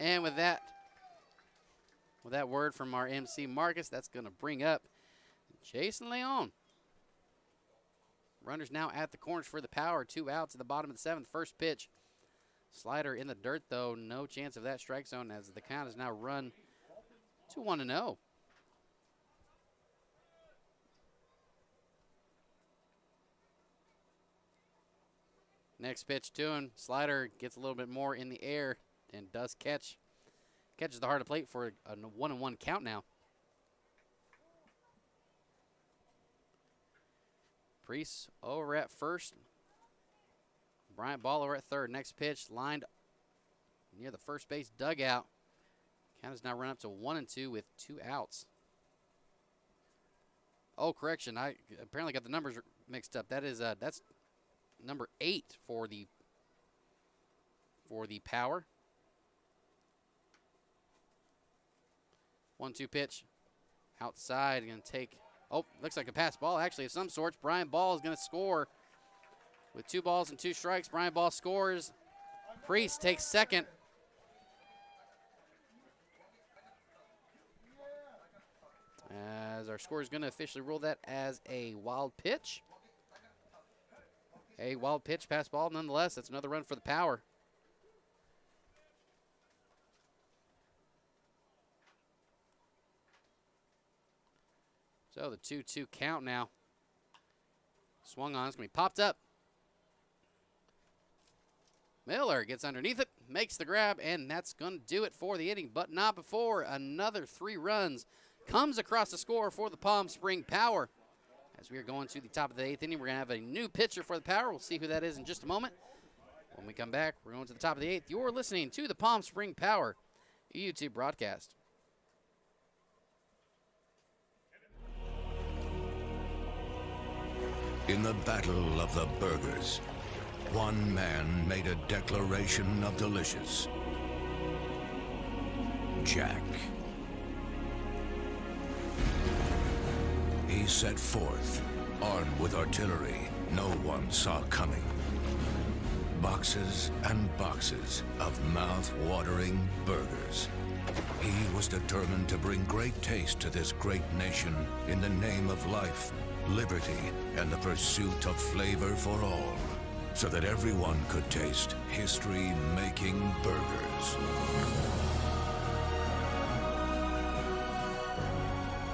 And with that word from our MC Marcus, that's going to bring up Jason Leon. Runners now at the corners for the Power. 2 outs at the bottom of the 7th. First pitch. Slider in the dirt, though. No chance of that strike zone as the count is now run to 1-0. Next pitch to him. Slider gets a little bit more in the air and does catch. Catches the hard plate for a 1-1 count now. Priest over at first. Bryant Ball over at third. Next pitch lined near the first base dugout. Count is now run up to 1-2 with 2 outs. Oh, correction. I apparently got the numbers mixed up. That is that's number 8 for the Power. 1-2 pitch. Outside, going to take. Oh, looks like a pass ball actually of some sorts. Brian Ball is going to score with 2 balls and 2 strikes. Brian Ball scores. Priest takes second. As our score is going to officially rule that as a wild pitch. A wild pitch, pass ball nonetheless. That's another run for the Power. So the 2-2 count now. Swung on, it's going to be popped up. Miller gets underneath it, makes the grab, and that's going to do it for the inning, but not before another 3 runs comes across the score for the Palm Spring Power. As we are going to the top of the 8th inning, we're going to have a new pitcher for the Power. We'll see who that is in just a moment. When we come back, we're going to the top of the 8th. You're listening to the Palm Spring Power YouTube broadcast.
In the battle of the burgers, one man made a declaration of delicious. Jack. He set forth, armed with artillery no one saw coming. Boxes and boxes of mouth-watering burgers. He was determined to bring great taste to this great nation in the name of life, liberty, and the pursuit of flavor for all, so that everyone could taste history-making burgers.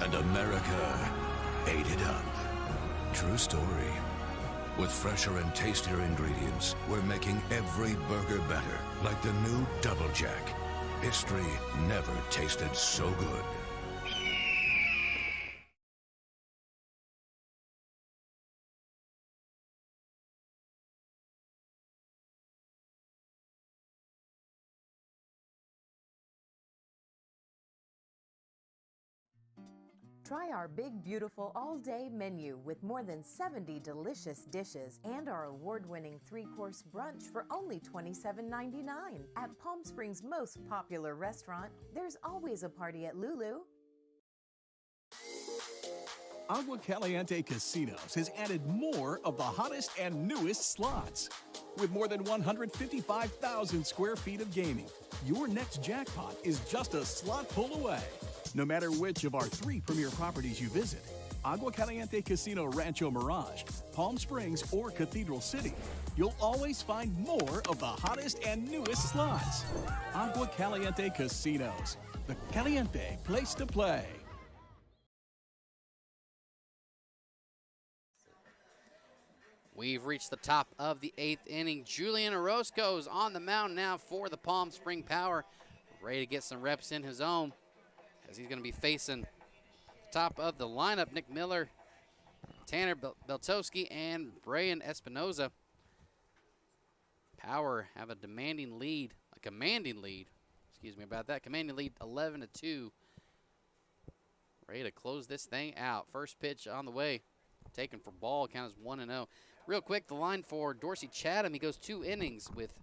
And America ate it up. True story. With fresher and tastier ingredients, we're making every burger better, like the new Double Jack. History never tasted so good.
Try our big, beautiful all-day menu with more than 70 delicious dishes and our award-winning 3-course brunch for only $27.99. At Palm Springs' most popular restaurant, there's always a party at Lulu.
Agua Caliente Casinos has added more of the hottest and newest slots. With more than 155,000 square feet of gaming, your next jackpot is just a slot pull away. No matter which of our 3 premier properties you visit, Agua Caliente Casino Rancho Mirage, Palm Springs, or Cathedral City, you'll always find more of the hottest and newest slots. Agua Caliente Casinos, the caliente place to play.
We've reached the top of the 8th inning. Julian Orozco's on the mound now for the Palm Spring Power, ready to get some reps in his own, as he's going to be facing top of the lineup, Nick Miller, Tanner Beltowski, and Brian Espinoza. Power have a commanding lead, commanding lead 11-2. Ready to close this thing out. First pitch on the way, taken for ball, count is 1-0. Real quick, the line for Dorsey Chatham, he goes 2 innings with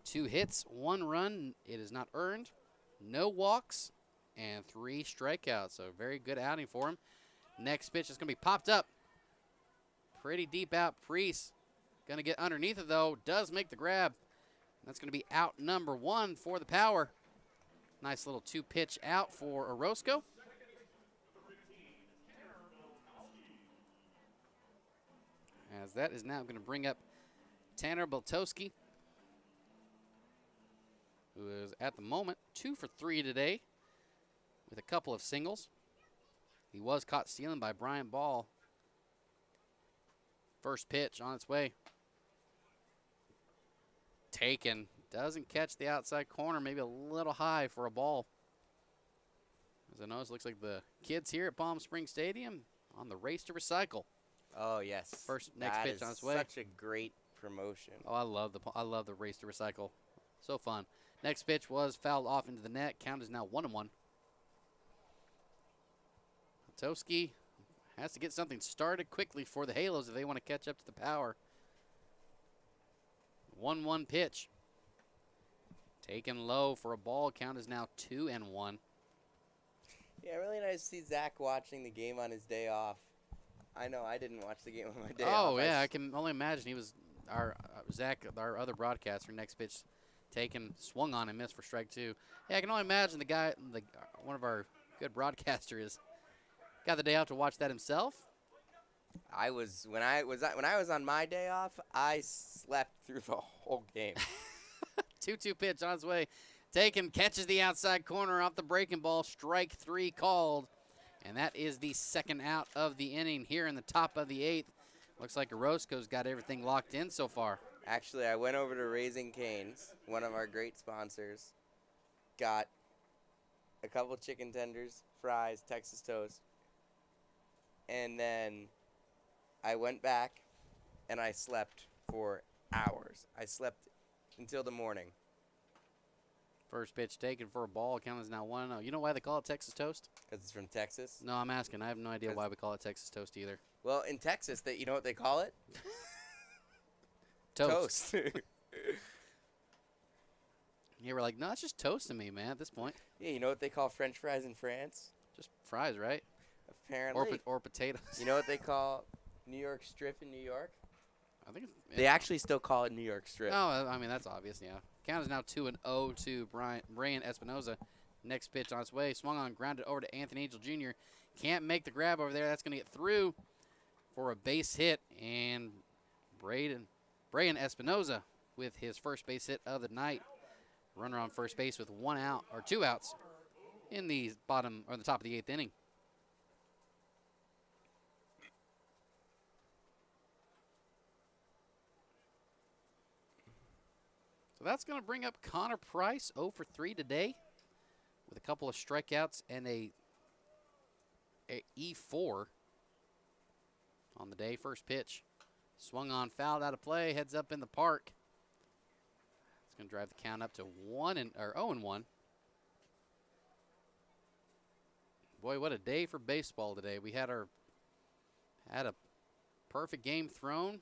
2 hits, 1 run. It is not earned, no walks, and 3 strikeouts. So very good outing for him. Next pitch is going to be popped up. Pretty deep out. Priest going to get underneath it, though. Does make the grab. That's going to be out number 1 for the Power. Nice little 2-pitch out for Orozco. As that is now going to bring up Tanner Beltowski, who is at the moment 2 for 3 today, with a couple of singles. He was caught stealing by Brian Ball. First pitch on its way. taken. Doesn't catch the outside corner, maybe a little high for a ball. As I notice, looks like the kids here at Palm Springs Stadium on the race to recycle.
Oh, yes.
Next pitch on its way.
Such a great promotion.
Oh, I love the race to recycle. So fun. Next pitch was fouled off into the net. Count is now 1-1. Toski has to get something started quickly for the Halos if they want to catch up to the Power. 1-1 pitch. Taken low for a ball. Count is now 2-1.
Yeah, really nice to see Zach watching the game on his day off. I know I didn't watch the game on my day off.
Oh, yeah, I can only imagine. He was Zach, our other broadcaster. Next pitch taken, swung on and missed for strike 2. Yeah, I can only imagine the guy, one of our good broadcasters, got the day off to watch that himself.
When I was on my day off, I slept through the whole game.
2-2 pitch on its way. Taken, catches the outside corner off the breaking ball. Strike 3 called. And that is the second out of the inning here in the top of the 8th. Looks like Orozco's got everything locked in so far.
Actually, I went over to Raising Cane's, one of our great sponsors. Got a couple chicken tenders, fries, Texas toast. And then I went back and I slept for hours. I slept until the morning.
First pitch taken for a ball. Count is now 1-0. You know why they call it Texas toast?
Because it's from Texas?
No, I'm asking. I have no idea why we call it Texas toast either.
Well, in Texas, you know what they call it?
Toast. Yeah, we're like, no, it's just toast to me, man, at this point.
Yeah, you know what they call French fries in France?
Just fries, right?
Apparently.
Or potatoes.
You know what they call New York strip in New York?
I think
they actually still call it New York strip.
Oh, I mean, that's obvious, yeah. Count is now 2-0 to Brian Espinoza. Next pitch on its way. Swung on, grounded over to Anthony Angel Jr. Can't make the grab over there. That's going to get through for a base hit. And Brian Espinoza with his first base hit of the night. Runner on first base with 1 out, or 2 outs in the bottom, or the top of the 8th inning. So that's going to bring up Connor Price, 0 for 3 today, with a couple of strikeouts and a E4 on the day. First pitch, swung on, fouled out of play, heads up in the park. It's going to drive the count up to 0-1. Boy, what a day for baseball today. We had a perfect game thrown.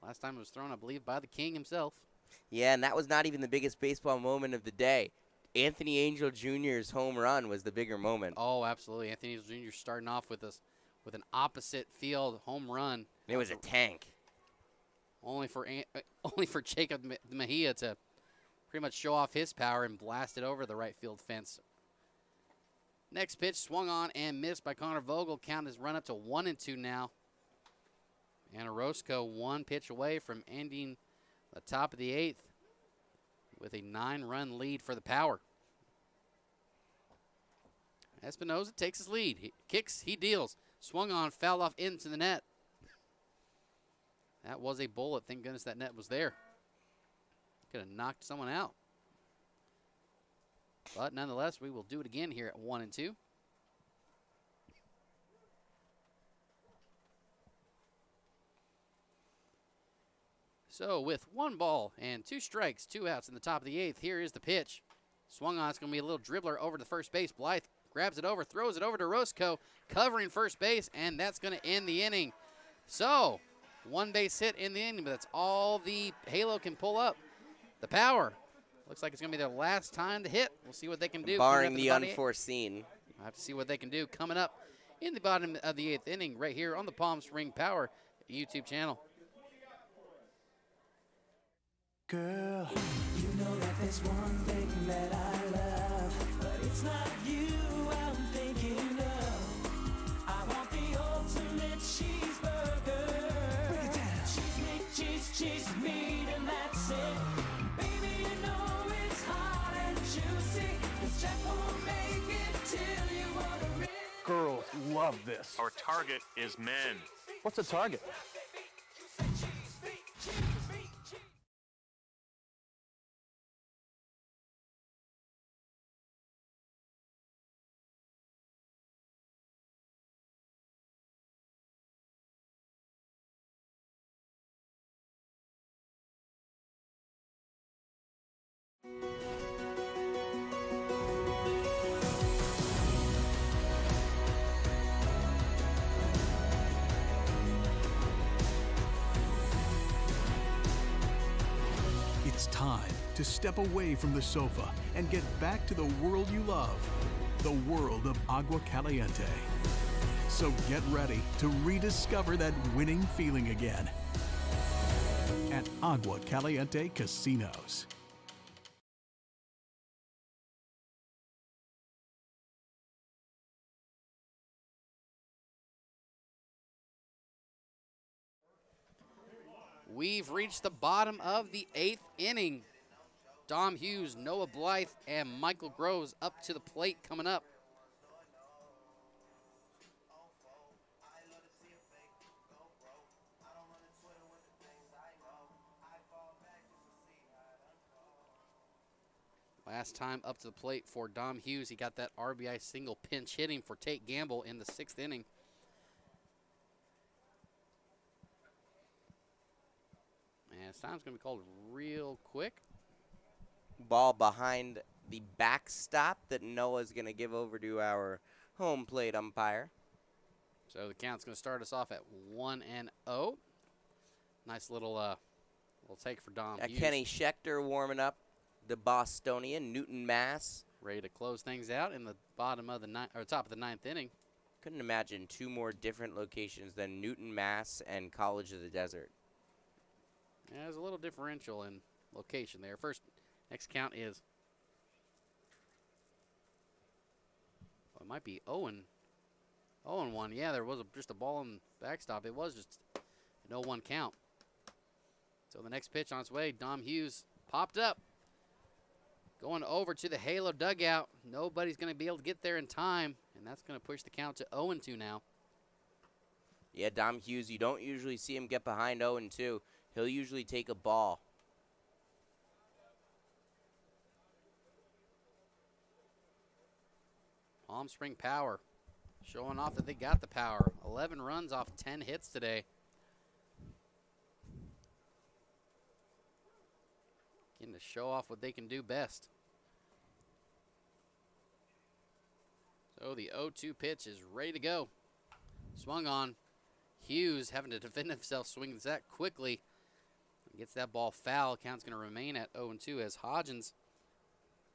Last time it was thrown, I believe, by the King himself.
Yeah, and that was not even the biggest baseball moment of the day. Anthony Angel Jr.'s home run was the bigger moment.
Oh, absolutely. Anthony Angel Jr. starting off with an opposite field home run.
It was a tank.
Only for Jacob Mejia to pretty much show off his power and blast it over the right field fence. Next pitch swung on and missed by Connor Vogel. Count has run up to 1-2 now. And Orozco 1 pitch away from ending the top of the 8th with a 9-run lead for the Power. Espinoza takes his lead. He kicks, he deals. Swung on, fouled off into the net. That was a bullet. Thank goodness that net was there. Could have knocked someone out. But nonetheless, we will do it again here at 1-2. So with 1 ball and 2 strikes, 2 outs in the top of the 8th, here is the pitch. Swung on, it's going to be a little dribbler over to first base. Blythe grabs it over, throws it over to Roscoe, covering first base, and that's going to end the inning. So, 1 base hit in the inning, but that's all the Halo can pull up. The Power looks like it's going to be their last time to hit. We'll see what they can do.
Barring the unforeseen.
I'll have to see what they can do coming up in the bottom of the 8th inning right here on the Palm Spring Power YouTube channel.
Girl, you know that there's one thing that I love, but it's not you I'm thinking of. I want the ultimate cheeseburger. Break it down. Cheese meat, and that's it. Baby, you know it's hot and juicy. 'Cause Jack won't make it till you order it.
Girls love this.
Our target is men.
What's a target?
It's time to step away from the sofa and get back to the world you love, the world of Agua Caliente. So get ready to rediscover that winning feeling again at Agua Caliente Casinos.
We've reached the bottom of the 8th inning. Dom Hughes, Noah Blythe, and Michael Groves up to the plate coming up. Last time up to the plate for Dom Hughes, he got that RBI single pinch hitting for Tate Gamble in the 6th inning. And this time's going to be called real quick.
Ball behind the backstop that Noah's going to give over to our home plate umpire.
So the count's going to start us off at 1-0. Nice little take for Dom Hughes.
Kenny Schechter warming up, the Bostonian, Newton, Mass.
Ready to close things out in the bottom of the top of the 9th inning.
Couldn't imagine two more different locations than Newton, Mass. And College of the Desert.
Yeah, there's a little differential in location there. Next count is, it might be 0-1. Yeah, there was just a ball in the backstop. It was just an 0-1 count. So the next pitch on its way, Dom Hughes popped up. Going over to the Halo dugout. Nobody's going to be able to get there in time, and that's going to push the count to 0-2 now.
Yeah, Dom Hughes, you don't usually see him get behind 0-2. He'll usually take a ball.
Palm Spring Power showing off that they got the power. 11 runs off 10 hits today. Getting to show off what they can do best. So the 0-2 pitch is ready to go. Swung on. Hughes having to defend himself, swings that quickly. Gets that ball foul. Count's going to remain at 0-2 as Hodgins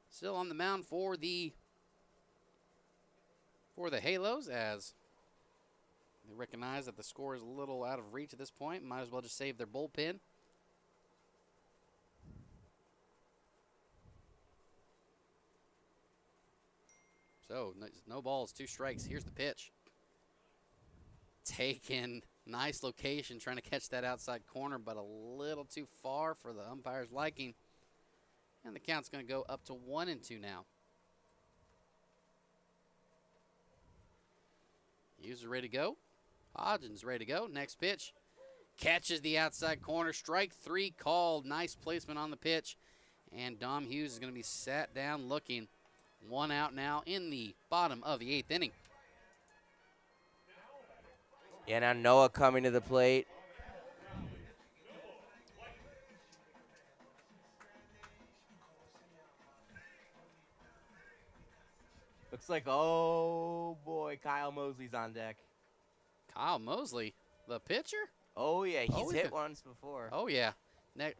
still on the mound for the Halos, as they recognize that the score is a little out of reach at this point. Might as well just save their bullpen. So, no balls, 2 strikes. Here's the pitch. Taken. Nice location, trying to catch that outside corner, but a little too far for the umpire's liking. And the count's going to go up to 1-2 now. Hughes is ready to go. Hodgins ready to go. Next pitch. Catches the outside corner. Strike 3 called. Nice placement on the pitch. And Dom Hughes is going to be sat down looking. 1 out now in the bottom of the 8th inning.
Yeah, now Noah coming to the plate. Looks like, oh boy, Kyle Mosley's on deck.
Kyle Mosley, the pitcher?
Oh yeah, he's hit once before.
Oh yeah.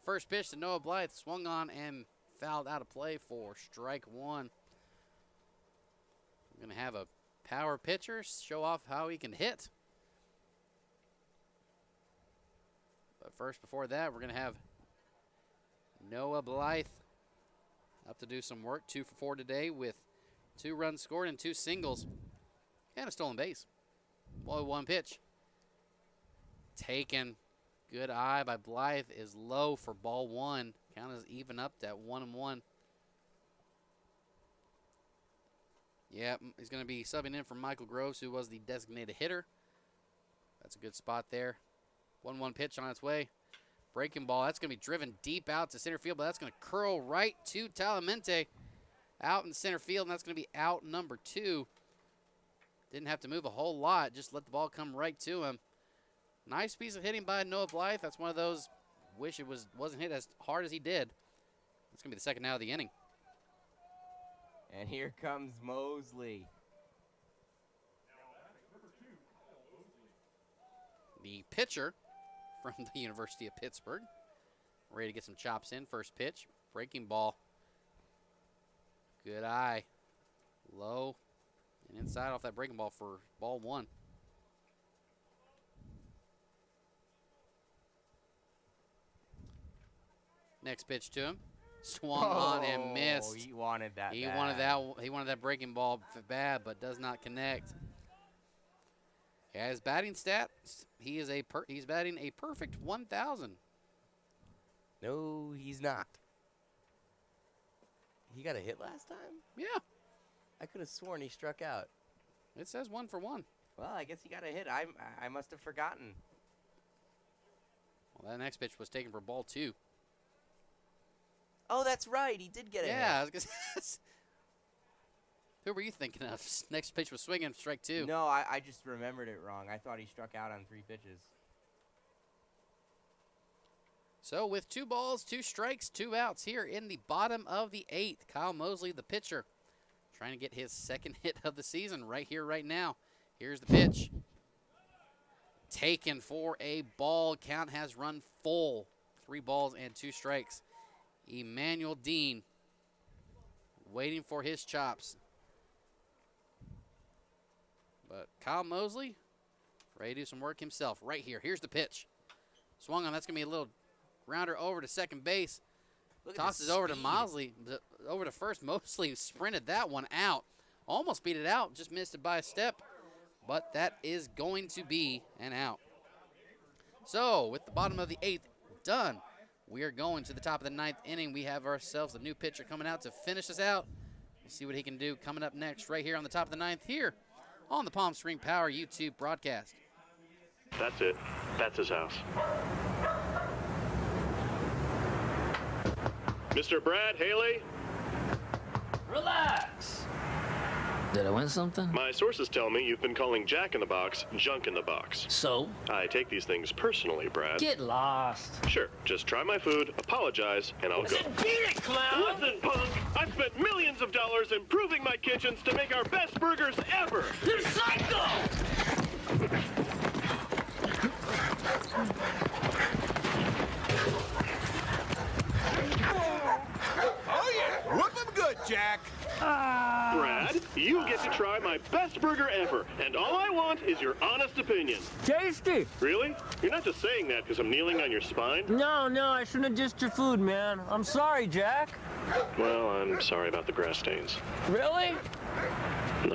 First pitch to Noah Blythe, swung on and fouled out of play for strike 1. We're going to have a power pitcher show off how he can hit. But first, before that, we're going to have Noah Blythe up to do some work. 2 for 4 today with 2 runs scored and 2 singles. And a stolen base. 1 pitch. Taken. Good eye by Blythe is low for ball 1. Count is even up at 1-1. Yeah, he's going to be subbing in for Michael Groves, who was the designated hitter. That's a good spot there. 1-1 pitch on its way. Breaking ball. That's going to be driven deep out to center field, but that's going to curl right to Talamente. Out in center field, and that's going to be out number 2. Didn't have to move a whole lot. Just let the ball come right to him. Nice piece of hitting by Noah Blythe. That's one of those, wish it wasn't hit as hard as he did. That's going to be the second out of the inning.
And here comes Mosley.
The pitcher from the University of Pittsburgh. Ready to get some chops in. First pitch. Breaking ball. Good eye. Low and inside off that breaking ball for ball 1. Next pitch to him. Swung on and missed.
He wanted that.
He wanted that breaking ball bad, but does not connect. Yeah, his batting stats, he's batting a perfect 1,000.
No, he's not. He got a hit last time?
Yeah.
I could have sworn he struck out.
It says 1 for 1.
Well, I guess he got a hit. I must have forgotten.
Well, that next pitch was taken for ball 2.
Oh, that's right. He did get a hit.
Yeah, I was gonna say, who were you thinking of? Next pitch was swinging, strike 2.
No, I just remembered it wrong. I thought he struck out on 3 pitches.
So with 2 balls, 2 strikes, 2 outs here in the bottom of the 8th, Kyle Mosley, the pitcher, trying to get his second hit of the season right here, right now. Here's the pitch. Taken for a ball. Count has run full. 3 balls and 2 strikes. Emmanuel Dean waiting for his chops. But Kyle Mosley ready to do some work himself right here. Here's the pitch. Swung on. That's going to be a little grounder over to second base. Tosses over to Mosley. Over to first. Mosley sprinted that one out. Almost beat it out. Just missed it by a step. But that is going to be an out. So with the bottom of the 8th done, we are going to the top of the 9th inning. We have ourselves a new pitcher coming out to finish us out. We'll see what he can do coming up next right here on the top of the 9th here on the Palm Spring Power YouTube broadcast.
That's it. That's his house. Mr. Brad Haley?
Relax. Did I win something?
My sources tell me you've been calling Jack in the Box junk in the box.
So?
I take these things personally, Brad.
Get lost.
Sure, just try my food, apologize, and I'll go.
Beat it, clown!
Listen, punk! I've spent millions of dollars improving my kitchens to make our best burgers ever!
You're psycho!
Oh, yeah. Whoop 'em good, Jack.
Brad, you get to try my best burger ever, and all I want is your honest opinion.
Tasty.
Really? You're not just saying that because I'm kneeling on your spine?
No, I shouldn't have dissed your food, man. I'm sorry, Jack.
Well, I'm sorry about the grass stains.
Really?
No.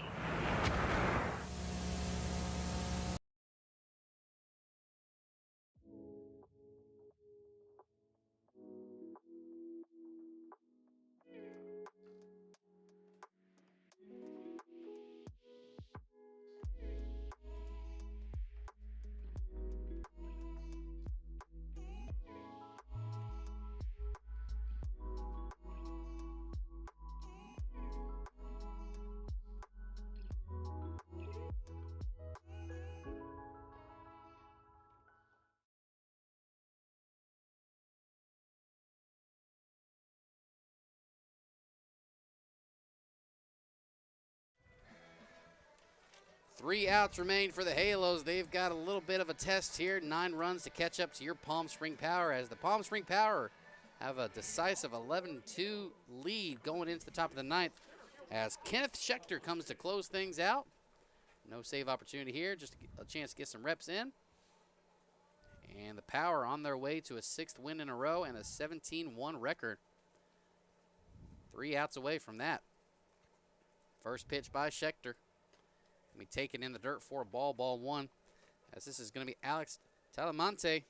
Three outs remain for the Halos. They've got a little bit of a test here. 9 runs to catch up to your Palm Spring Power, as the Palm Spring Power have a decisive 11-2 lead going into the top of the 9th, as Kenneth Schechter comes to close things out. No save opportunity here, just a chance to get some reps in. And the Power on their way to a 6th win in a row and a 17-1 record. 3 outs away from that. First pitch by Schechter. Be taken in the dirt for a ball 1, as this is going to be Alex Talamonte.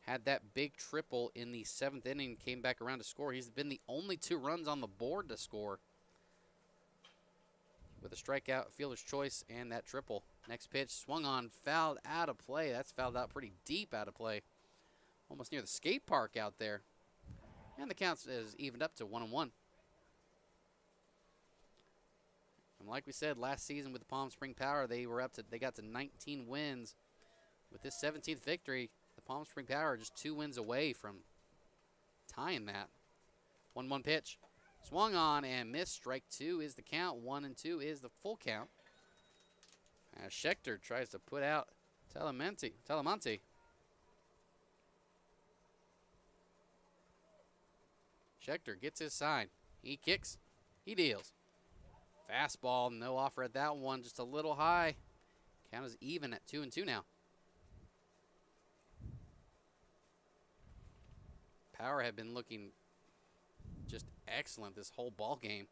Had that big triple in the 7th inning, came back around to score. He's been the only 2 runs on the board to score, with a strikeout, fielder's choice, and that triple. Next pitch swung on, fouled out of play. That's fouled out pretty deep out of play, almost near the skate park out there. And the count is evened up to 1-1. And like we said, last season with the Palm Spring Power, they got to 19 wins. With this 17th victory, the Palm Spring Power are just 2 wins away from tying that. 1-1 pitch. Swung on and missed. Strike 2 is the count. 1 and 2 is the full count. As Schechter tries to put out Telemonte. Schechter gets his sign. He kicks. He deals. Fastball, no offer at that one. Just a little high. Count is even at 2 and 2 now. Power had been looking just excellent this whole ball game.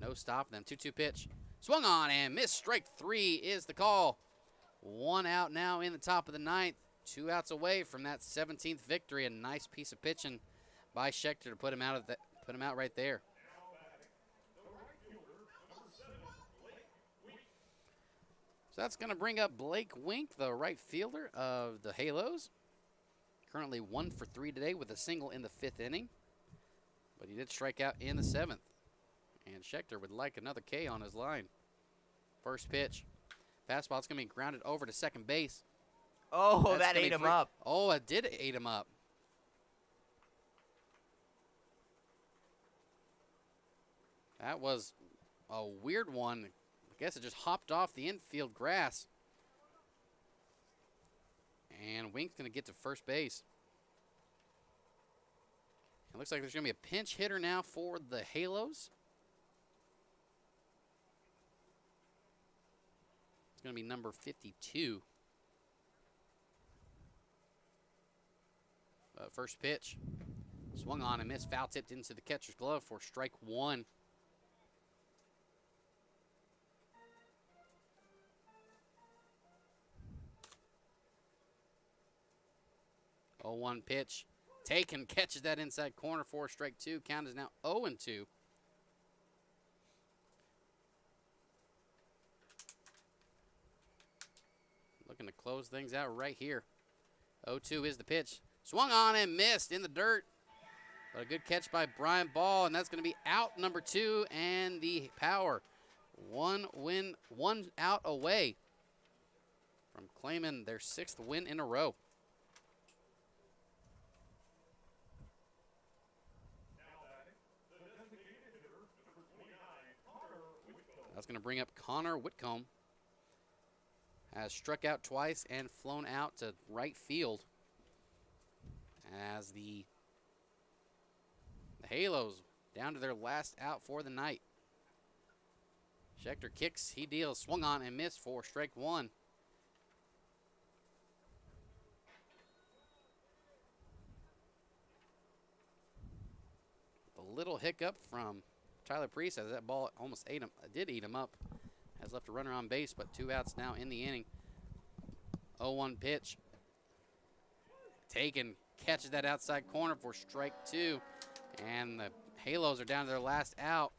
No stop them. 2-2 pitch. Swung on and missed. Strike 3 is the call. 1 out now in the top of the 9th. 2 outs away from that 17th victory. A nice piece of pitching by Schechter to put him out right there. So that's going to bring up Blake Wink, the right fielder of the Halos. Currently 1 for 3 today with a single in the 5th inning. But he did strike out in the 7th. And Schechter would like another K on his line. First pitch. Fastball is going to be grounded over to second base.
Oh, that ate him up.
Oh, it did eat him up. That was a weird one. I guess it just hopped off the infield grass. And Wink's going to get to first base. It looks like there's going to be a pinch hitter now for the Halos. It's going to be number 52. First pitch. Swung on and missed. Foul tipped into the catcher's glove for strike 1. Oh, 1 pitch. Taken, catches that inside corner for strike 2. Count is now 0-2. Looking to close things out right here. 0-2 is the pitch. Swung on and missed in the dirt. But a good catch by Brian Ball, and that's going to be out number 2, and the Power 1 out away from claiming their 6th win in a row. That's going to bring up Connor Whitcomb. Has struck out twice and flown out to right field. As the Halos down to their last out for the night. Schechter kicks, he deals, swung on and missed for strike 1. A little hiccup from Tyler Priest as that ball almost did eat him up. Has left a runner on base, but 2 outs now in the inning. 0-1 pitch. Taken, catches that outside corner for strike 2. And the Halos are down to their last out.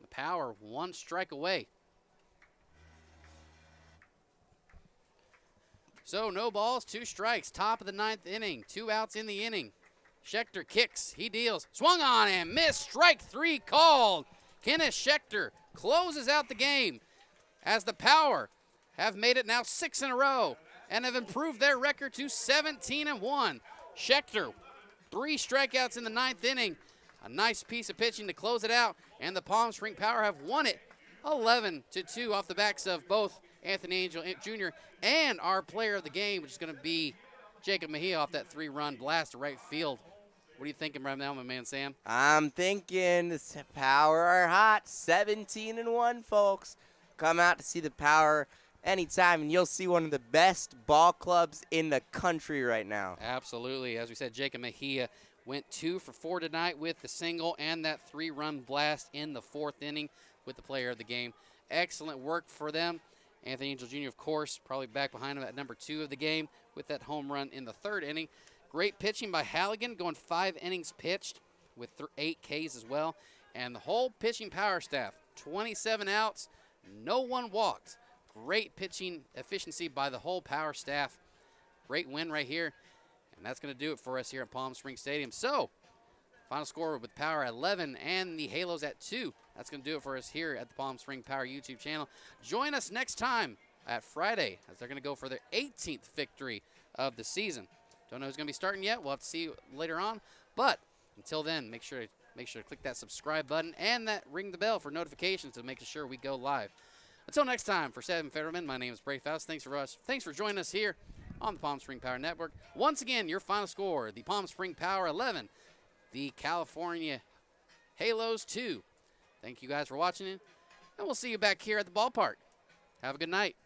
The Power 1 strike away. So no balls, 2 strikes. Top of the 9th inning. 2 outs in the inning. Schechter kicks, he deals, swung on and missed. Strike 3 called. Kenneth Schechter closes out the game as the Power have made it now 6 in a row and have improved their record to 17-1. Schechter, 3 strikeouts in the 9th inning. A nice piece of pitching to close it out, and the Palm Spring Power have won it 11-2 off the backs of both Anthony Angel Jr. and our player of the game, which is going to be Jacob Mejia off that 3-run blast to right field. What are you thinking right now, my man Sam?
I'm thinking the Power are hot. 17-1, folks. Come out to see the Power anytime, and you'll see one of the best ball clubs in the country right now.
Absolutely. As we said, Jacob Mejia went 2 for 4 tonight with the single and that 3-run blast in the 4th inning with the player of the game. Excellent work for them. Anthony Angel Jr., of course, probably back behind him at number 2 of the game with that home run in the 3rd inning. Great pitching by Halligan, going 5 innings pitched with 8 Ks as well. And the whole pitching power staff, 27 outs, no one walked. Great pitching efficiency by the whole Power staff. Great win right here. And that's going to do it for us here at Palm Springs Stadium. So, final score with Power at 11 and the Halos at 2. That's going to do it for us here at the Palm Springs Power YouTube channel. Join us next time at Friday as they're going to go for their 18th victory of the season. Don't know who's going to be starting yet. We'll have to see later on. But Until then, make sure to click that subscribe button and that ring the bell for notifications to make sure we go live. Until next time, for Sam Federman, my name is Brae Foust. Thanks for joining us here on the Palm Spring Power Network. Once again, your final score, the Palm Spring Power 11, the California Halos 2. Thank you guys for watching, and we'll see you back here at the ballpark. Have a good night.